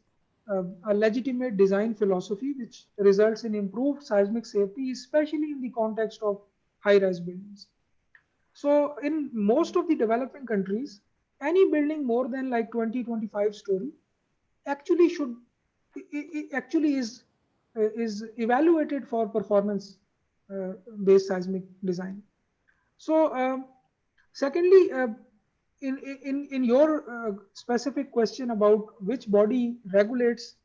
a legitimate design philosophy which results in improved seismic safety, especially in the context of high-rise buildings. So in most of the developing countries, any building more than like 20-25 story actually actually is evaluated for performance based seismic design. So secondly, in your specific question about which body regulates,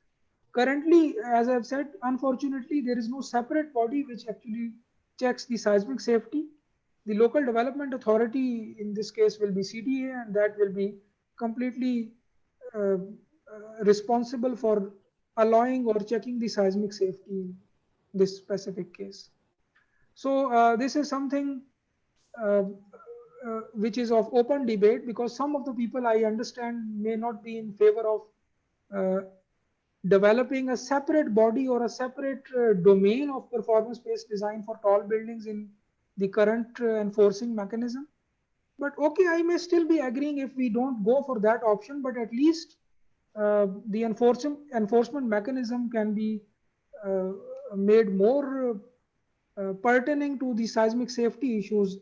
currently, as I've said, unfortunately, there is no separate body which actually checks the seismic safety. The local development authority in this case will be CDA, and that will be completely responsible for allowing or checking the seismic safety in this specific case. So this is something which is of open debate, because some of the people, I understand, may not be in favor of developing a separate body or a separate domain of performance-based design for tall buildings in the current enforcing mechanism. But okay, I may still be agreeing if we don't go for that option, but at least the enforcement mechanism can be made more pertaining to the seismic safety issues,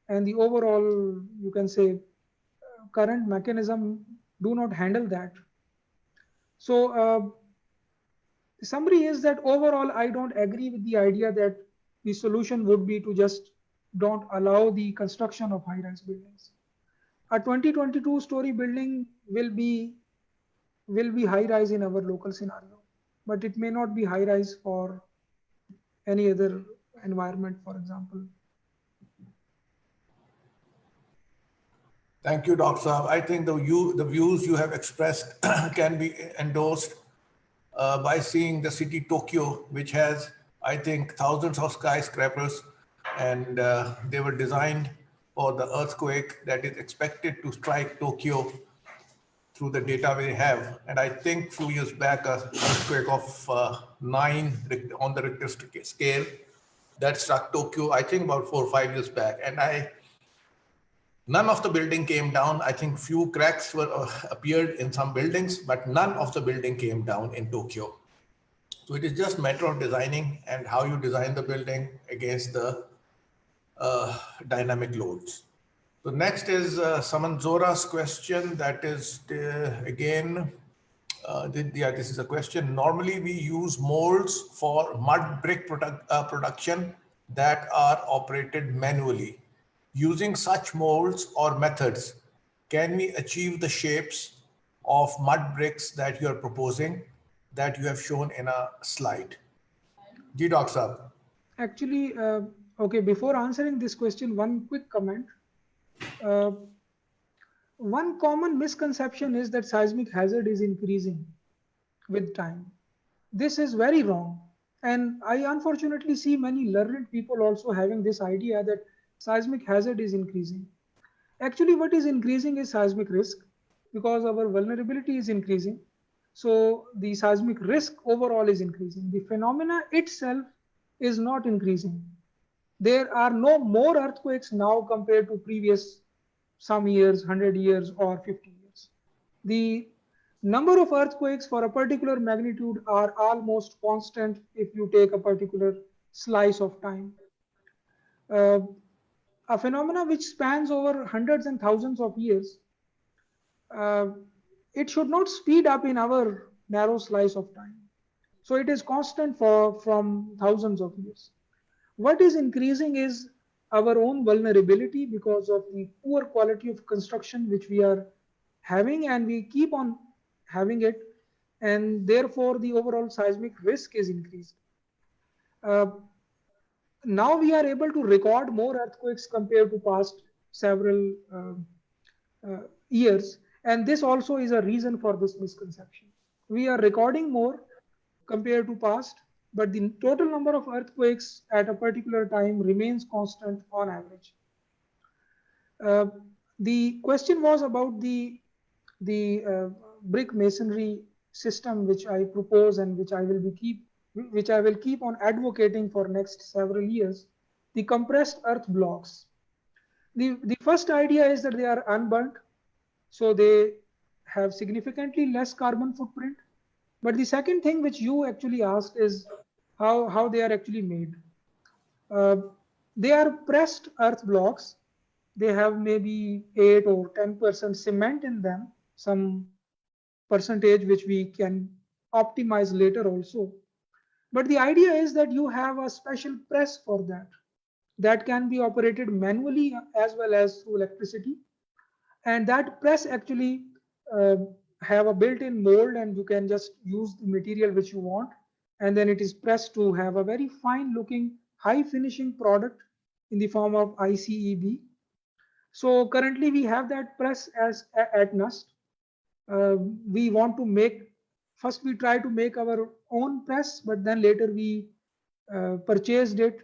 and the overall, you can say, current mechanism do not handle that. So the summary is that overall, I don't agree with the idea that the solution would be to just don't allow the construction of high-rise buildings. A 20-22 story building will be high-rise in our local scenario, but it may not be high-rise for any other environment, for example. Thank you, Dr. Saab. I think the views you have expressed can be endorsed by seeing the city Tokyo, which has, I think, thousands of skyscrapers, and they were designed for the earthquake that is expected to strike Tokyo through the data we have. And I think a few years back, an earthquake of 9 on the Richter scale that struck Tokyo, I think about 4 or 5 years back. And none of the building came down. I think few cracks appeared in some buildings, but none of the building came down in Tokyo. So it is just a matter of designing and how you design the building against the dynamic loads. So next is Samanzora's question. That is again, this is a question. Normally we use molds for mud brick production that are operated manually. Using such molds or methods, can we achieve the shapes of mud bricks that you are proposing, that you have shown in a slide? Ji, Dr. Saab. Actually, okay, before answering this question, one quick comment. One common misconception is that seismic hazard is increasing with time. This is very wrong. And I unfortunately see many learned people also having this idea that seismic hazard is increasing. Actually, what is increasing is seismic risk, because our vulnerability is increasing. So the seismic risk overall is increasing. The phenomena itself is not increasing. There are no more earthquakes now compared to previous some years, 100 years or 50 years. The number of earthquakes for a particular magnitude are almost constant if you take a particular slice of time. A phenomena which spans over hundreds and thousands of years, it should not speed up in our narrow slice of time. So it is constant from thousands of years. What is increasing is our own vulnerability because of the poor quality of construction which we are having, and we keep on having it, and therefore the overall seismic risk is increased. Now we are able to record more earthquakes compared to past several years, and this also is a reason for this misconception. We are recording more compared to past, but the total number of earthquakes at a particular time remains constant on average. The question was about the brick masonry system which I propose and which I will keep on advocating for next several years, the compressed earth blocks. The first idea is that they are unburnt, so they have significantly less carbon footprint. But the second thing which you actually asked is how they are actually made. They are pressed earth blocks. They have maybe 8 or 10% cement in them, some percentage which we can optimize later also. But the idea is that you have a special press for that can be operated manually as well as through electricity. And that press actually have a built-in mold, and you can just use the material which you want, and then it is pressed to have a very fine looking high finishing product in the form of ICEB. So currently we have that press as at NUST. We want to make, first we try to make our own press, but then later we purchased it.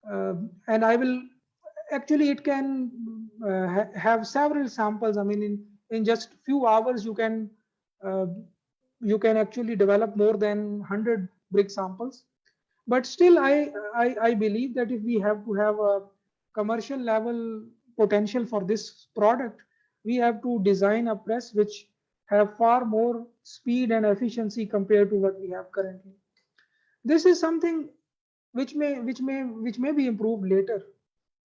And I will actually, it can have several samples. I mean, in just few hours you can actually develop more than 100 brick samples. But still, I believe that if we have to have a commercial level potential for this product, we have to design a press which have far more speed and efficiency compared to what we have currently. This is something which may be improved later.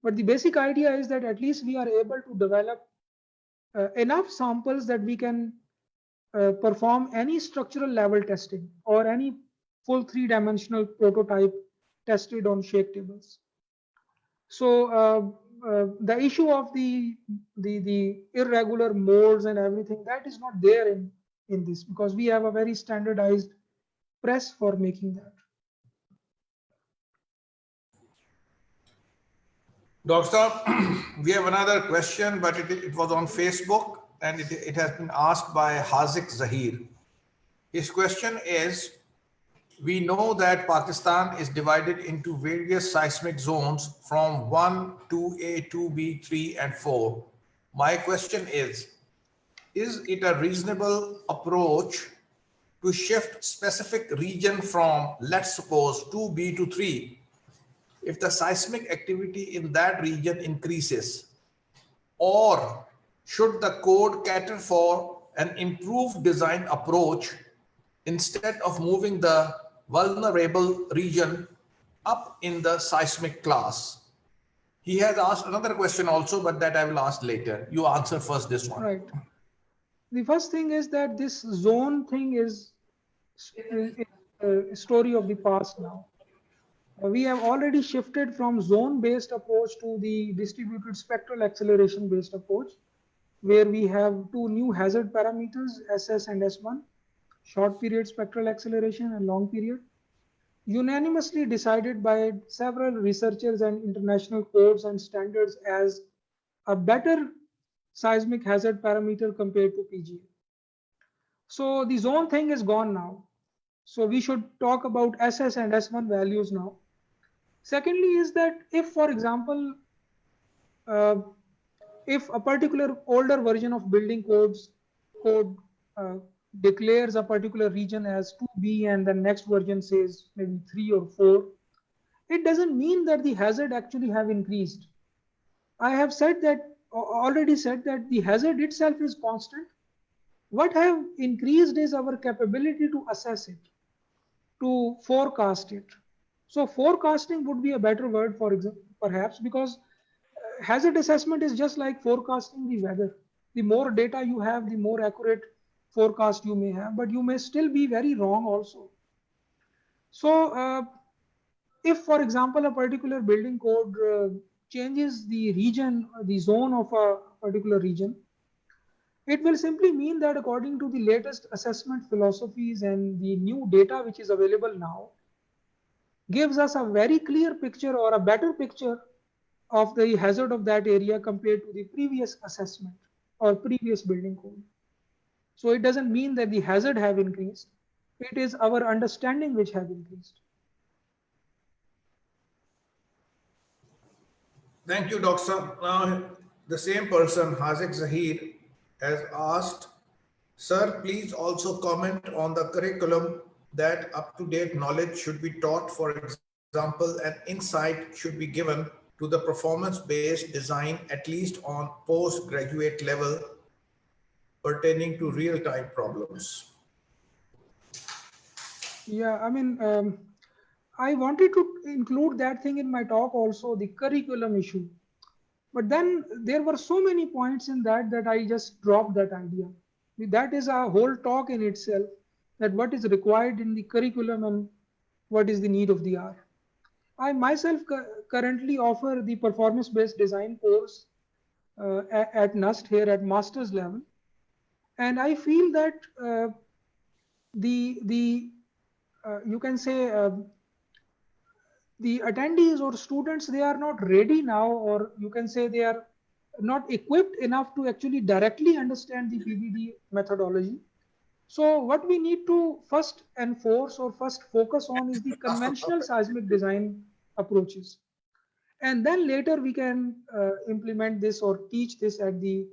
But the basic idea is that at least we are able to develop enough samples that we can perform any structural level testing or any full 3-dimensional prototype tested on shake tables. So the issue of the irregular molds and everything, that is not there in this, because we have a very standardized press for making that. Doctor, we have another question, but it was on Facebook and it has been asked by Hazik Zahir. His question is, we know that Pakistan is divided into various seismic zones from 1, 2A, 2B, 3, and 4. My question is it a reasonable approach to shift specific region from, let's suppose, 2B to 3, if the seismic activity in that region increases? Or should the code cater for an improved design approach instead of moving the vulnerable region up in the seismic class? He has asked another question also, but that I will ask later. You answer first this one. Right. The first thing is that this zone thing is a story of the past now. We have already shifted from zone-based approach to the distributed spectral acceleration-based approach, where we have two new hazard parameters, SS and S1, short period spectral acceleration and long period, unanimously decided by several researchers and international codes and standards as a better seismic hazard parameter compared to PGA. So the zone thing is gone now. So we should talk about SS and S1 values now. Secondly is that if, for example, if a particular older version of building code declares a particular region as 2B and the next version says maybe 3 or 4, it doesn't mean that the hazard actually have increased. I have already said that the hazard itself is constant. What have increased is our capability to assess it, to forecast it. So forecasting would be a better word, for example, perhaps, because hazard assessment is just like forecasting the weather. The more data you have, the more accurate forecast you may have, but you may still be very wrong also. So if, for example, a particular building code changes the region, the zone of a particular region, it will simply mean that according to the latest assessment philosophies and the new data which is available now, gives us a very clear picture or a better picture of the hazard of that area compared to the previous assessment or previous building code. So it doesn't mean that the hazard have increased. It is our understanding which have increased. Thank you, Doctor. Now, the same person, Haziq Zahir, has asked, Sir, please also comment on the curriculum that up-to-date knowledge should be taught. For example, an insight should be given to the performance-based design, at least on postgraduate level, pertaining to real-time problems. Yeah, I mean, I wanted to include that thing in my talk also, the curriculum issue. But then there were so many points in that that I just dropped that idea. That is a whole talk in itself, that what is required in the curriculum and what is the need of the hour. I myself currently offer the performance-based design course at NUST here at master's level. And I feel that you can say the attendees or students, they are not ready now, or you can say they are not equipped enough to actually directly understand the PBD methodology. So what we need to first enforce or first focus on is the conventional seismic design approaches. And then later we can implement this or teach this at the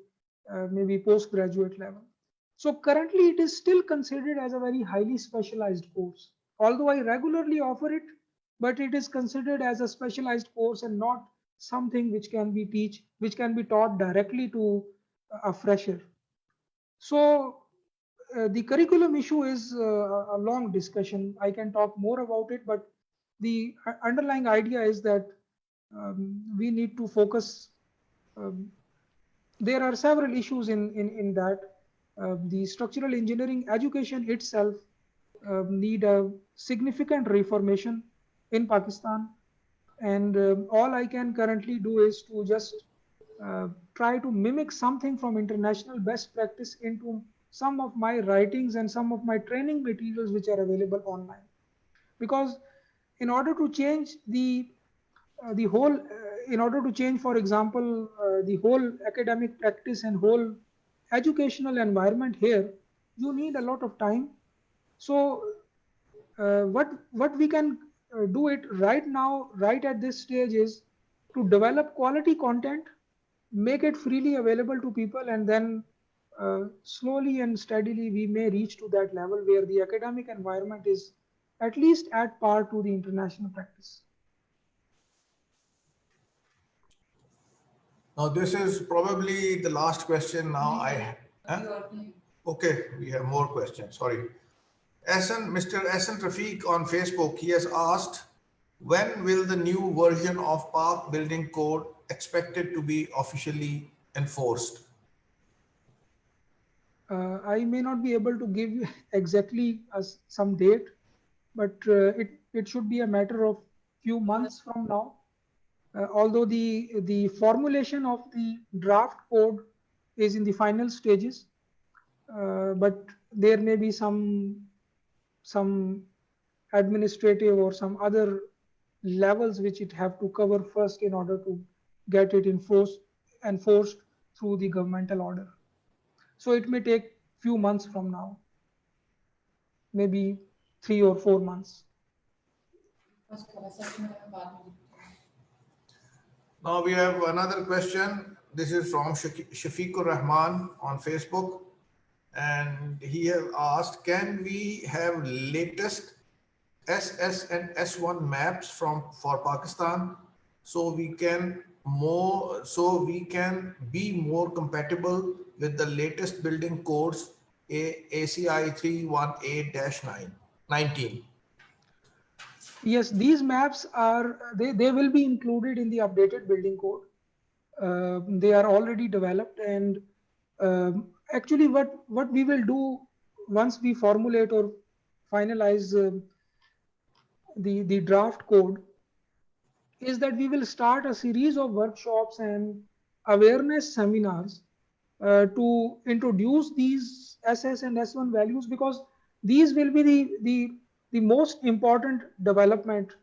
maybe postgraduate level. So currently it is still considered as a very highly specialized course. Although I regularly offer it, but it is considered as a specialized course and not something which can be taught directly to a fresher. So the curriculum issue is a long discussion. I can talk more about it, but the underlying idea is that we need to focus. There are several issues in that. The structural engineering education itself need a significant reformation in Pakistan, and all I can currently do is to just try to mimic something from international best practice into some of my writings and some of my training materials which are available online. Because in order to change the whole, in order to change, for example, the whole academic practice and whole educational environment here, you need a lot of time. So what we can do it right now, right at this stage, is to develop quality content, make it freely available to people, and then slowly and steadily we may reach to that level where the academic environment is at least at par to the international practice. Now, this is probably the last question now. Okay, we have more questions. Sorry. Mr. Ehsan Rafiq on Facebook, he has asked, when will the new version of Park Building Code expected to be officially enforced? I may not be able to give you exactly some date, but it should be a matter of few months from now. Although the formulation of the draft code is in the final stages, but there may be some administrative or some other levels which it have to cover first in order to get it enforced through the governmental order. So it may take few months from now, maybe 3 or 4 months. Now we have another question. This is from Shafiqur Rahman on Facebook. And he has asked, can we have latest SS and S1 maps for Pakistan so we can be more compatible with the latest building codes ACI 318-19? Yes, these maps are, they will be included in the updated building code. They are already developed, and actually what we will do once we formulate or finalize the draft code is that we will start a series of workshops and awareness seminars to introduce these SS and S1 values, because these will be the most important development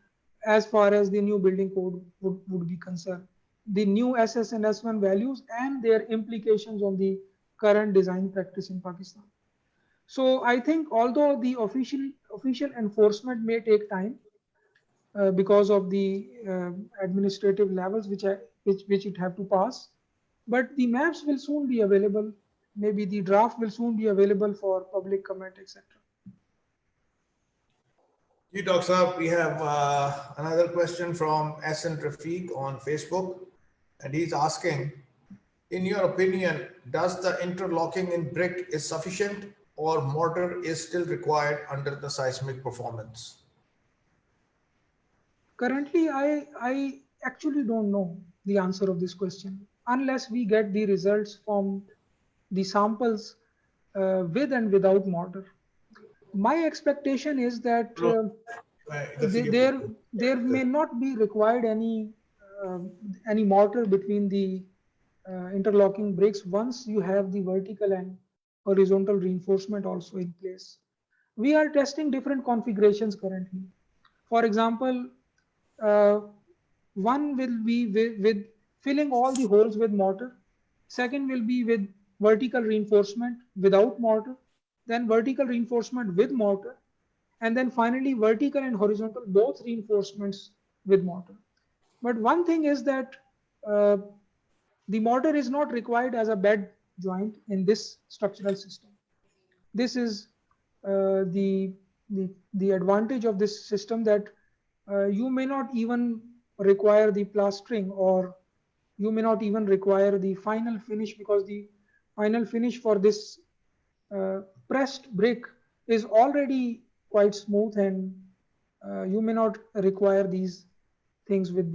as far as the new building code would be concerned. The new SS and S1 values and their implications on the current design practice in Pakistan. So I think although the official enforcement may take time because of the administrative levels which which it have to pass. But the maps will soon be available. Maybe the draft will soon be available for public comment, etc. Ji, Dr. Saab, we have another question from Hassan Rafiq on Facebook, and he's asking, in your opinion, does the interlocking in brick is sufficient or mortar is still required under the seismic performance? Currently, I actually don't know the answer of this question unless we get the results from the samples with and without mortar. My expectation is that there may not be required any mortar between the interlocking bricks once you have the vertical and horizontal reinforcement also in place. We are testing different configurations currently. For example, one will be with filling all the holes with mortar. Second will be with vertical reinforcement without mortar, then vertical reinforcement with mortar, and then finally vertical and horizontal both reinforcements with mortar. But one thing is that the mortar is not required as a bed joint in this structural system. This is the advantage of this system, that you may not even require the plastering, or you may not even require the final finish, because the final finish for this pressed brick is already quite smooth, and you may not require these things with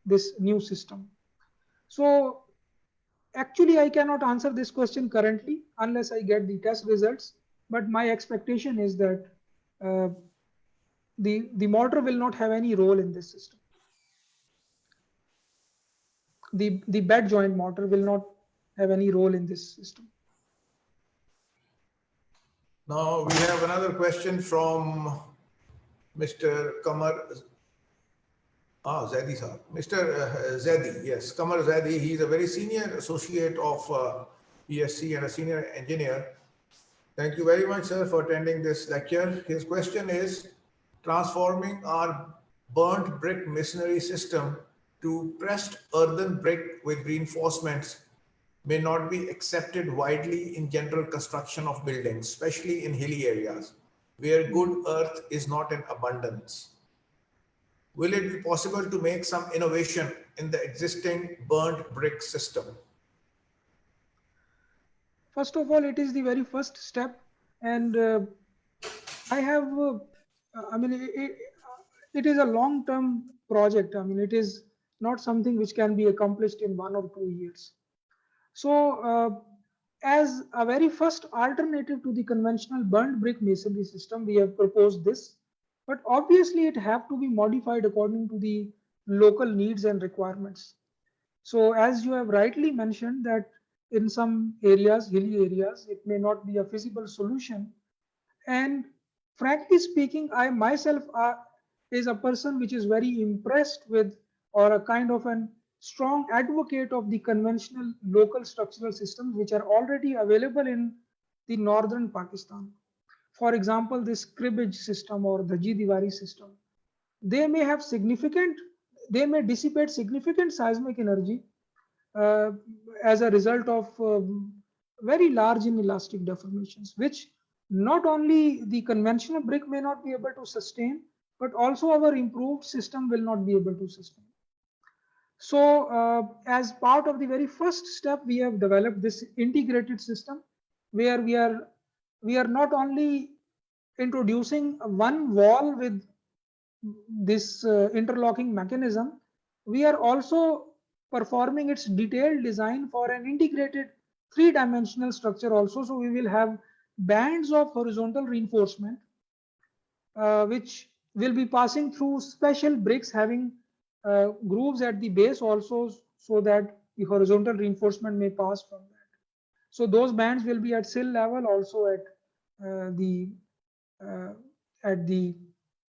this new system. So actually I cannot answer this question currently unless I get the test results, but my expectation is that the mortar will not have any role in this system. The bed joint mortar will not have any role in this system. Now we have another question from Mr. Kamar Zaidi sir. Mr. Zaidi, yes, Kamar Zaidi. He's a very senior associate of ESC and a senior engineer. Thank you very much, sir, for attending this lecture. His question is, transforming our burnt brick masonry system to pressed earthen brick with reinforcements may not be accepted widely in general construction of buildings, especially in hilly areas where good earth is not in abundance. Will it be possible to make some innovation in the existing burnt brick system? First of all, it is the very first step, and I have, I mean, it is a long-term project. I mean, it is not something which can be accomplished in 1 or 2 years. So, as a very first alternative to the conventional burnt brick masonry system, we have proposed this. But obviously, it have to be modified according to the local needs and requirements. So, as you have rightly mentioned, that in some areas, hilly areas, it may not be a feasible solution. And frankly speaking, I myself is a person which is very impressed with, or a kind of an strong advocate of, the conventional local structural systems which are already available in the northern Pakistan. For example, this cribbage system or the Jidiwari system. They may dissipate significant seismic energy as a result of very large inelastic deformations, which not only the conventional brick may not be able to sustain, but also our improved system will not be able to sustain. So as part of the very first step, we have developed this integrated system where we are not only introducing one wall with this interlocking mechanism, we are also performing its detailed design for an integrated 3-dimensional structure also. So we will have bands of horizontal reinforcement which will be passing through special bricks having grooves at the base also, so that the horizontal reinforcement may pass from that. So those bands will be at sill level, also at the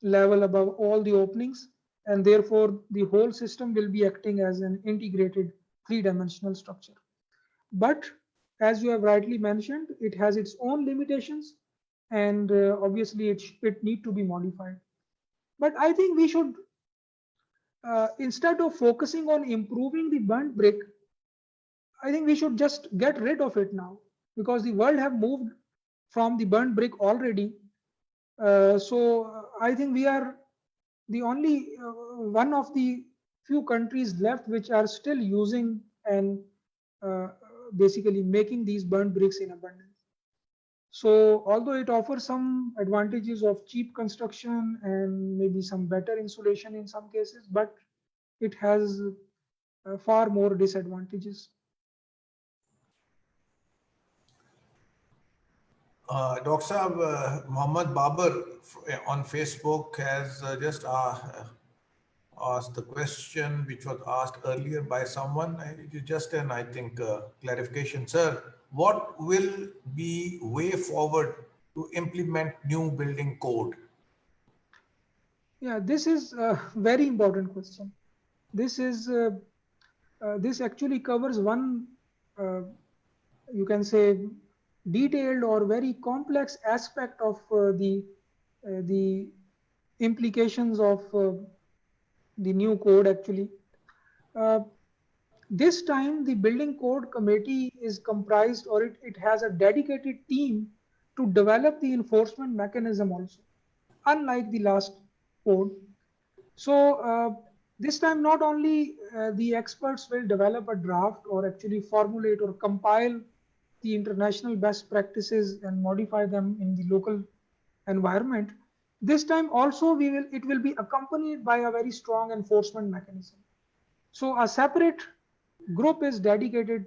level above all the openings, and therefore the whole system will be acting as an integrated 3-dimensional structure. But as you have rightly mentioned, it has its own limitations, and obviously it need to be modified. But I think we should instead of focusing on improving the burnt brick, I think we should just get rid of it now, because the world have moved from the burnt brick already. So I think we are the only one of the few countries left which are still using and uh, basically making these burnt bricks in abundance. So although it offers some advantages of cheap construction and maybe some better insulation in some cases, but it has far more disadvantages. Dr. Saab, Muhammad Babar on Facebook has just asked the question which was asked earlier by someone. It is just an, I think, clarification. Sir, what will be way forward to implement new building code? Yeah, this is a very important question. This is this actually covers one, you can say, detailed or very complex aspect of the implications of the new code actually. Uh, this time the building code committee is comprised, or it has a dedicated team to develop the enforcement mechanism also, unlike the last code. So this time not only the experts will develop a draft or actually formulate or compile the international best practices and modify them in the local environment. This time also it will be accompanied by a very strong enforcement mechanism. So a separate group is dedicated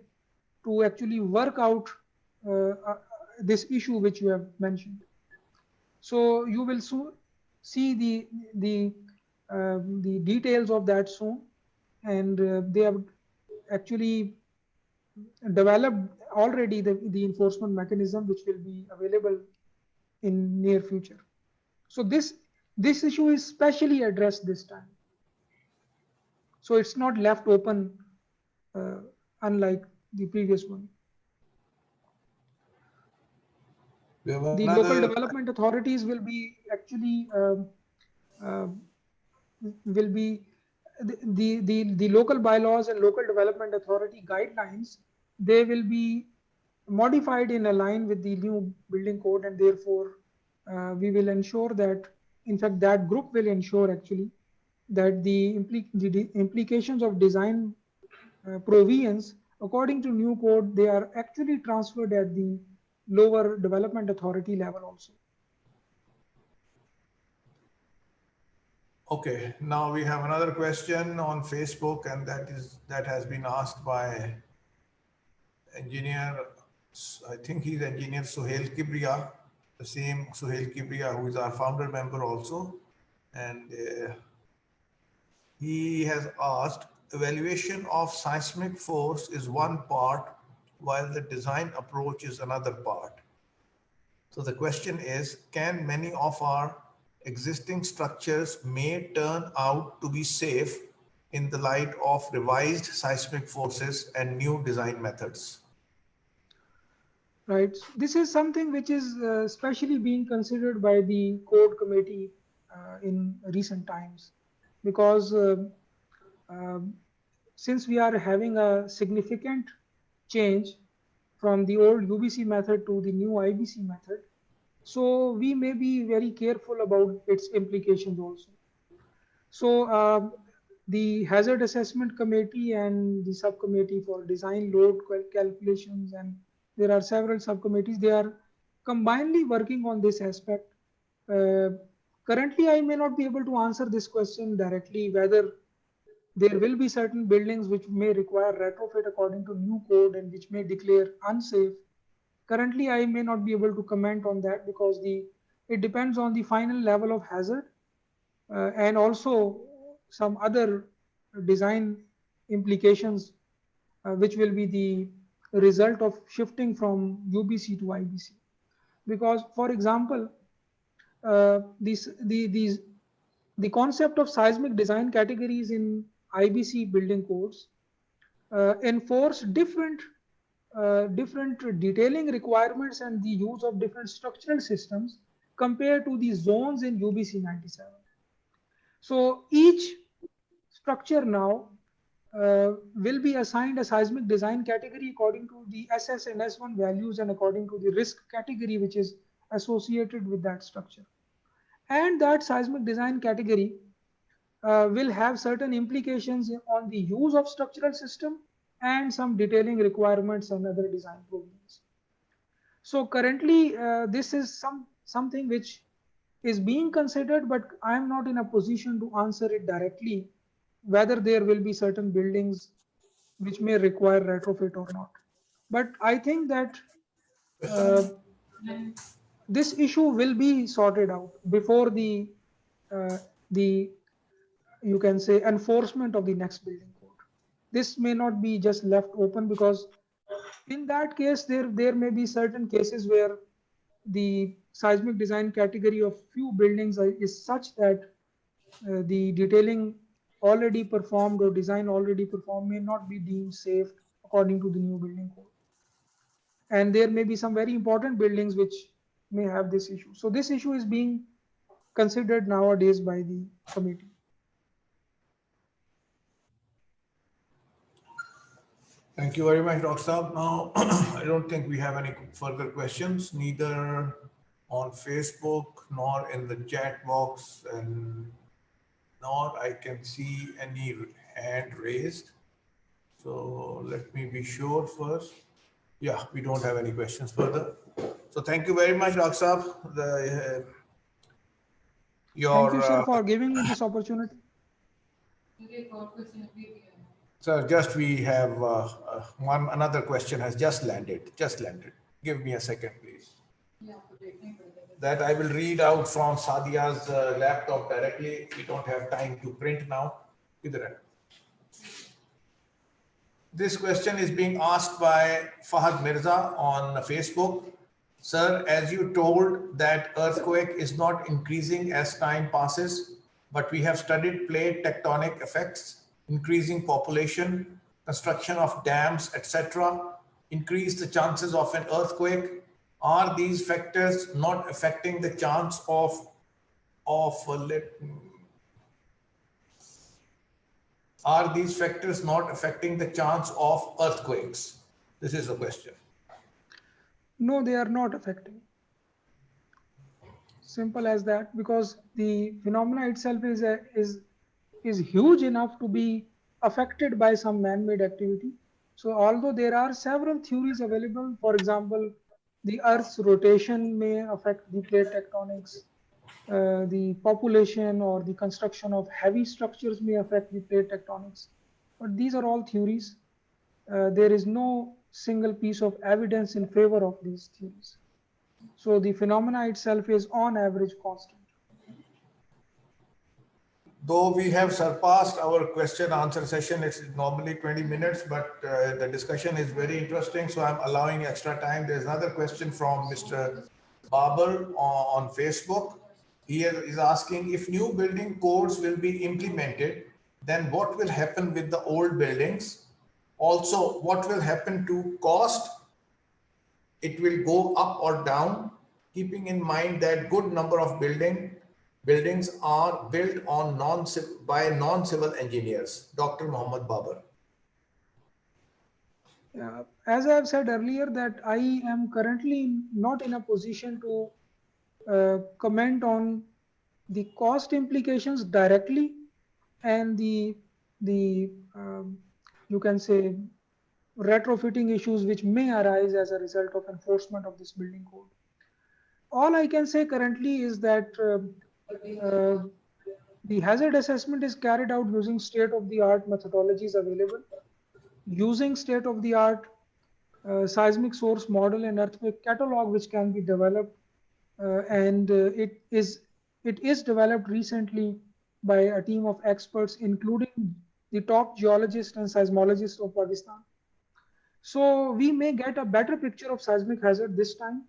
to actually work out this issue which you have mentioned. So you will soon see the details of that soon, and they have actually developed already the enforcement mechanism which will be available in near future. So this issue is specially addressed this time. So it's not left open unlike the previous one. We have The local development authorities will be actually will be the local bylaws and local development authority guidelines. They will be modified in line with the new building code, and therefore we will ensure that, in fact, that group will ensure actually that the implications of design provisions according to new code, they are actually transferred at the lower development authority level also. Okay, now we have another question on Facebook, and that has been asked by engineer, I think he's engineer Suhail Kibriya, the same Suhail Kibriya who is our founder member also. And he has asked, evaluation of seismic force is one part while the design approach is another part. So the question is, can many of our existing structures may turn out to be safe in the light of revised seismic forces and new design methods? Right. This is something which is especially being considered by the code committee in recent times, because since we are having a significant change from the old UBC method to the new IBC method, so we may be very careful about its implications also. So the hazard assessment committee and the subcommittee for design load calculations, and there are several subcommittees, they are combinedly working on this aspect. Currently, I may not be able to answer this question directly, whether there will be certain buildings which may require retrofit according to new code and which may declare unsafe. Currently, I may not be able to comment on that, because it depends on the final level of hazard and also some other design implications which will be the result of shifting from UBC to IBC. Because, for example, the concept of seismic design categories in IBC building codes enforce different detailing requirements and the use of different structural systems compared to the zones in UBC 97. So each structure now will be assigned a seismic design category according to the SS and S1 values and according to the risk category which is associated with that structure. And that seismic design category will have certain implications on the use of structural system and some detailing requirements and other design problems. So currently this is something which is being considered, but I am not in a position to answer it directly, whether there will be certain buildings which may require retrofit or not. But I think that this issue will be sorted out before the you can say enforcement of the next building code. This may not be just left open, because in that case there may be certain cases where the seismic design category of few buildings is such that the detailing already performed or design already performed may not be deemed safe according to the new building code. And there may be some very important buildings which may have this issue. So this issue is being considered nowadays by the committee. Thank you very much, Dr. Saab. Now, I don't think we have any further questions, neither on Facebook nor in the chat box, and nor I can see any hand raised. So let me be sure first. Yeah, we don't have any questions further. So thank you very much, Dr. Saab. Thank you, sir, for giving me this opportunity. Sir, just we have another question has just landed. Give me a second, please. That I will read out from Sadia's laptop directly. We don't have time to print now. This question is being asked by Fahad Mirza on Facebook. Sir, as you told that earthquake is not increasing as time passes, but we have studied plate tectonic effects, increasing population, construction of dams, etc., increase the chances of an earthquake. Are these factors not affecting the chance are these factors not affecting the chance of earthquakes? This is the question. No, they are not affecting. Simple as that, because the phenomena itself is huge enough to be affected by some man-made activity. So although there are several theories available, for example, the Earth's rotation may affect the plate tectonics, the population or the construction of heavy structures may affect the plate tectonics. But these are all theories. There is no single piece of evidence in favor of these theories. So the phenomena itself is on average constant. Though we have surpassed our question answer session, it's normally 20 minutes, but the discussion is very interesting, so I'm allowing extra time. There's another question from Mr. Babar on Facebook. He is asking, if new building codes will be implemented, then what will happen with the old buildings? Also, what will happen to cost? It will go up or down, keeping in mind that good number of buildings are built on by non-civil engineers. Dr. Muhammad Babar. As I have said earlier, that I am currently not in a position to comment on the cost implications directly and the you can say retrofitting issues which may arise as a result of enforcement of this building code. All I can say currently is that the hazard assessment is carried out using state-of-the-art methodologies available, using state-of-the-art seismic source model and earthquake catalog which can be developed, and it is developed recently by a team of experts including the top geologists and seismologists of Pakistan. So we may get a better picture of seismic hazard this time,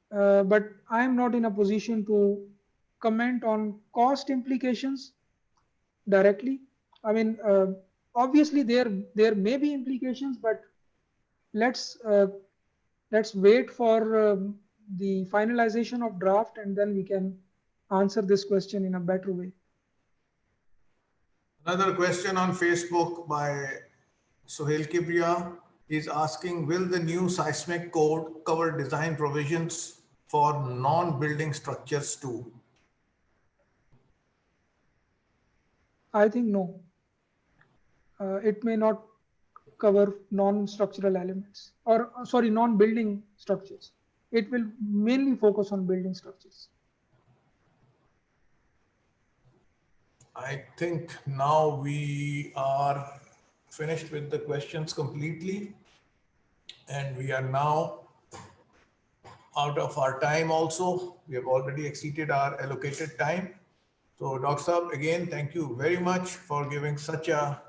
but I am not in a position to comment on cost implications directly. I mean, obviously there may be implications, but let's wait for the finalization of draft, and then we can answer this question in a better way. Another question on Facebook by Sohail Kibriya is asking, will the new seismic code cover design provisions for non-building structures too? I think no. It may not cover non-structural elements, or sorry, non-building structures. It will mainly focus on building structures. I think now we are finished with the questions completely, and we are now out of our time also. We have already exceeded our allocated time. So Dr. Saab, again, thank you very much for giving such a,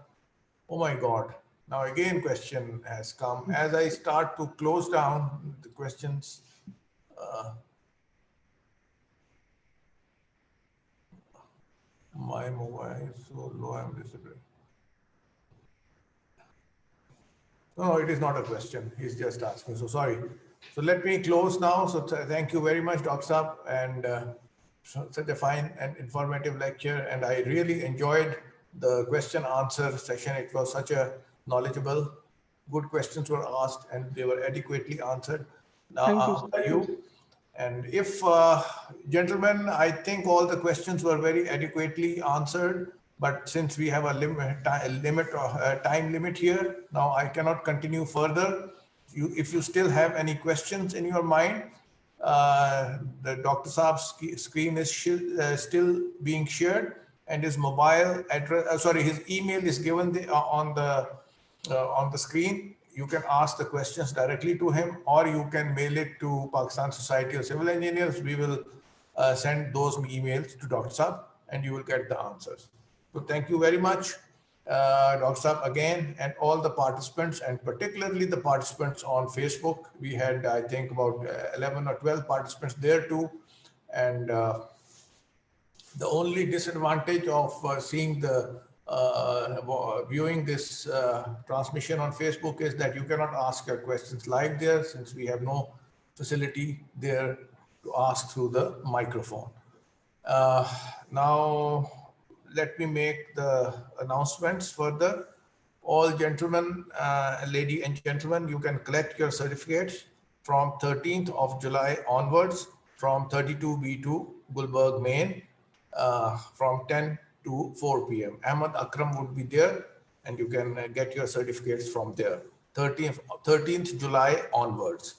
oh my God. Now again, question has come. As I start to close down the questions, my mobile is so low, I'm disappearing. No, it is not a question. He's just asking. So sorry. So let me close now. So thank you very much, Dr. Saab, and such a fine and informative lecture. And I really enjoyed the question answer session. It was such a knowledgeable, good questions were asked and they were adequately answered. Thank you, Now, sir. by you. And if, gentlemen, I think all the questions were very adequately answered, but since we have a time limit here, now I cannot continue further. If you still have any questions in your mind, the Dr. Saab's screen is still being shared, and his mobile address, his email is given on the screen. You can ask the questions directly to him, or you can mail it to Pakistan Society of Civil Engineers. We will send those emails to Dr. Saab, and you will get the answers. So thank you very much, Dr. Saab, again, and all the participants, and particularly the participants on Facebook. We had, I think, about 11 or 12 participants there too. And the only disadvantage of seeing the viewing this transmission on Facebook is that you cannot ask your questions live there, since we have no facility there to ask through the microphone. Now, let me make the announcements further. All gentlemen, lady and gentlemen, you can collect your certificates from 13th of July onwards from 32B2 Gulberg, Maine, from 10 to 4 p.m. Ahmad Akram would be there, and you can get your certificates from there. 13th July onwards.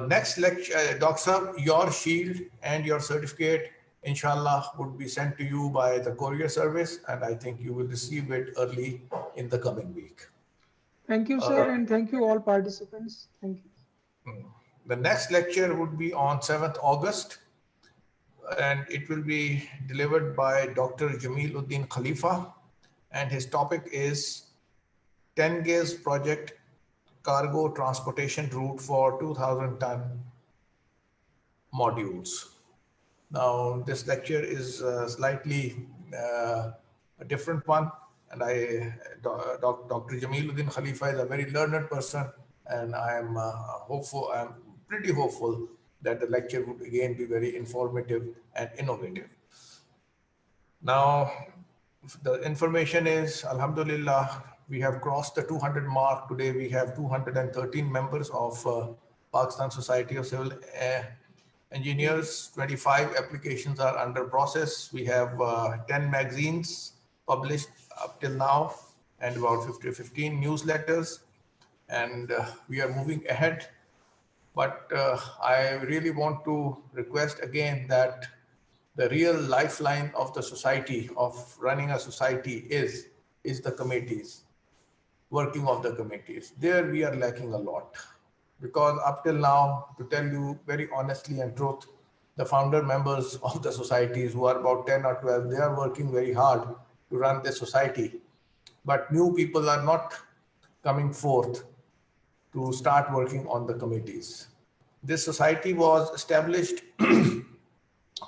Next lecture, Dr. your shield and your certificate, inshallah, would be sent to you by the courier service, and I think you will receive it early in the coming week. Thank you, sir, and thank you all participants. Thank you. The next lecture would be on 7th August, and it will be delivered by Dr. Jamiluddin Khalifa, and his topic is Tengiz project cargo transportation route for 2,000-ton modules. Now, this lecture is slightly a different one, and Dr. Jamiluddin Khalifa is a very learned person, and I am hopeful, I'm pretty hopeful that the lecture would again be very informative and innovative. Now, the information is, alhamdulillah, we have crossed the 200 mark. Today we have 213 members of Pakistan Society of Civil Engineers. 25 applications are under process. We have 10 magazines published up till now, and about 15 newsletters, and we are moving ahead. But I really want to request again that the real lifeline of the society, of running a society, is the committees, working of the committees. There we are lacking a lot, because up till now, to tell you very honestly and truth, the founder members of the societies, who are about 10 or 12, they are working very hard to run the society. But new people are not coming forth to start working on the committees. This society was established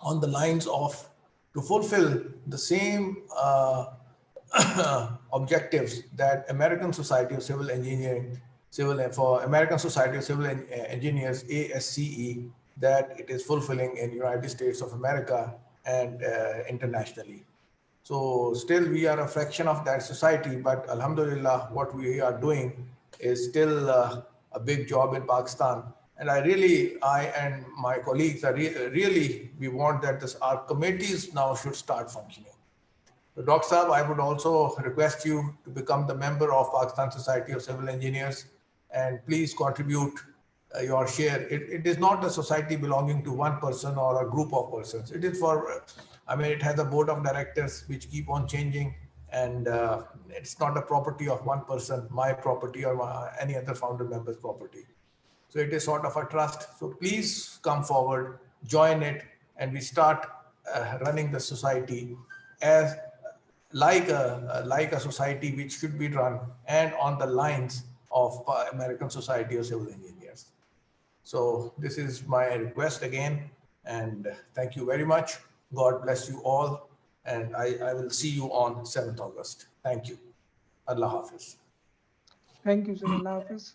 on the lines of to fulfill the same objectives that American Society of Civil Engineering, for American Society of Civil Engineers, ASCE, that it is fulfilling in United States of America and internationally. So still we are a fraction of that society, but Alhamdulillah, what we are doing is still a big job in Pakistan. And I and my colleagues are really, we want that our committees now should start functioning. So Dr. Saab, I would also request you to become the member of Pakistan Society of Civil Engineers, and please contribute your share. It is not a society belonging to one person or a group of persons. It is for, I mean, it has a board of directors which keep on changing, and it's not a property of one person, my property or any other founder member's property. So it is sort of a trust. So please come forward, join it, and we start running the society as like a society which should be run and on the lines of American Society of Civil Engineers. So this is my request again, and thank you very much. God bless you all, and I will see you on 7th August. Thank you. Allah Hafiz. Thank you, sir. Allah Hafiz.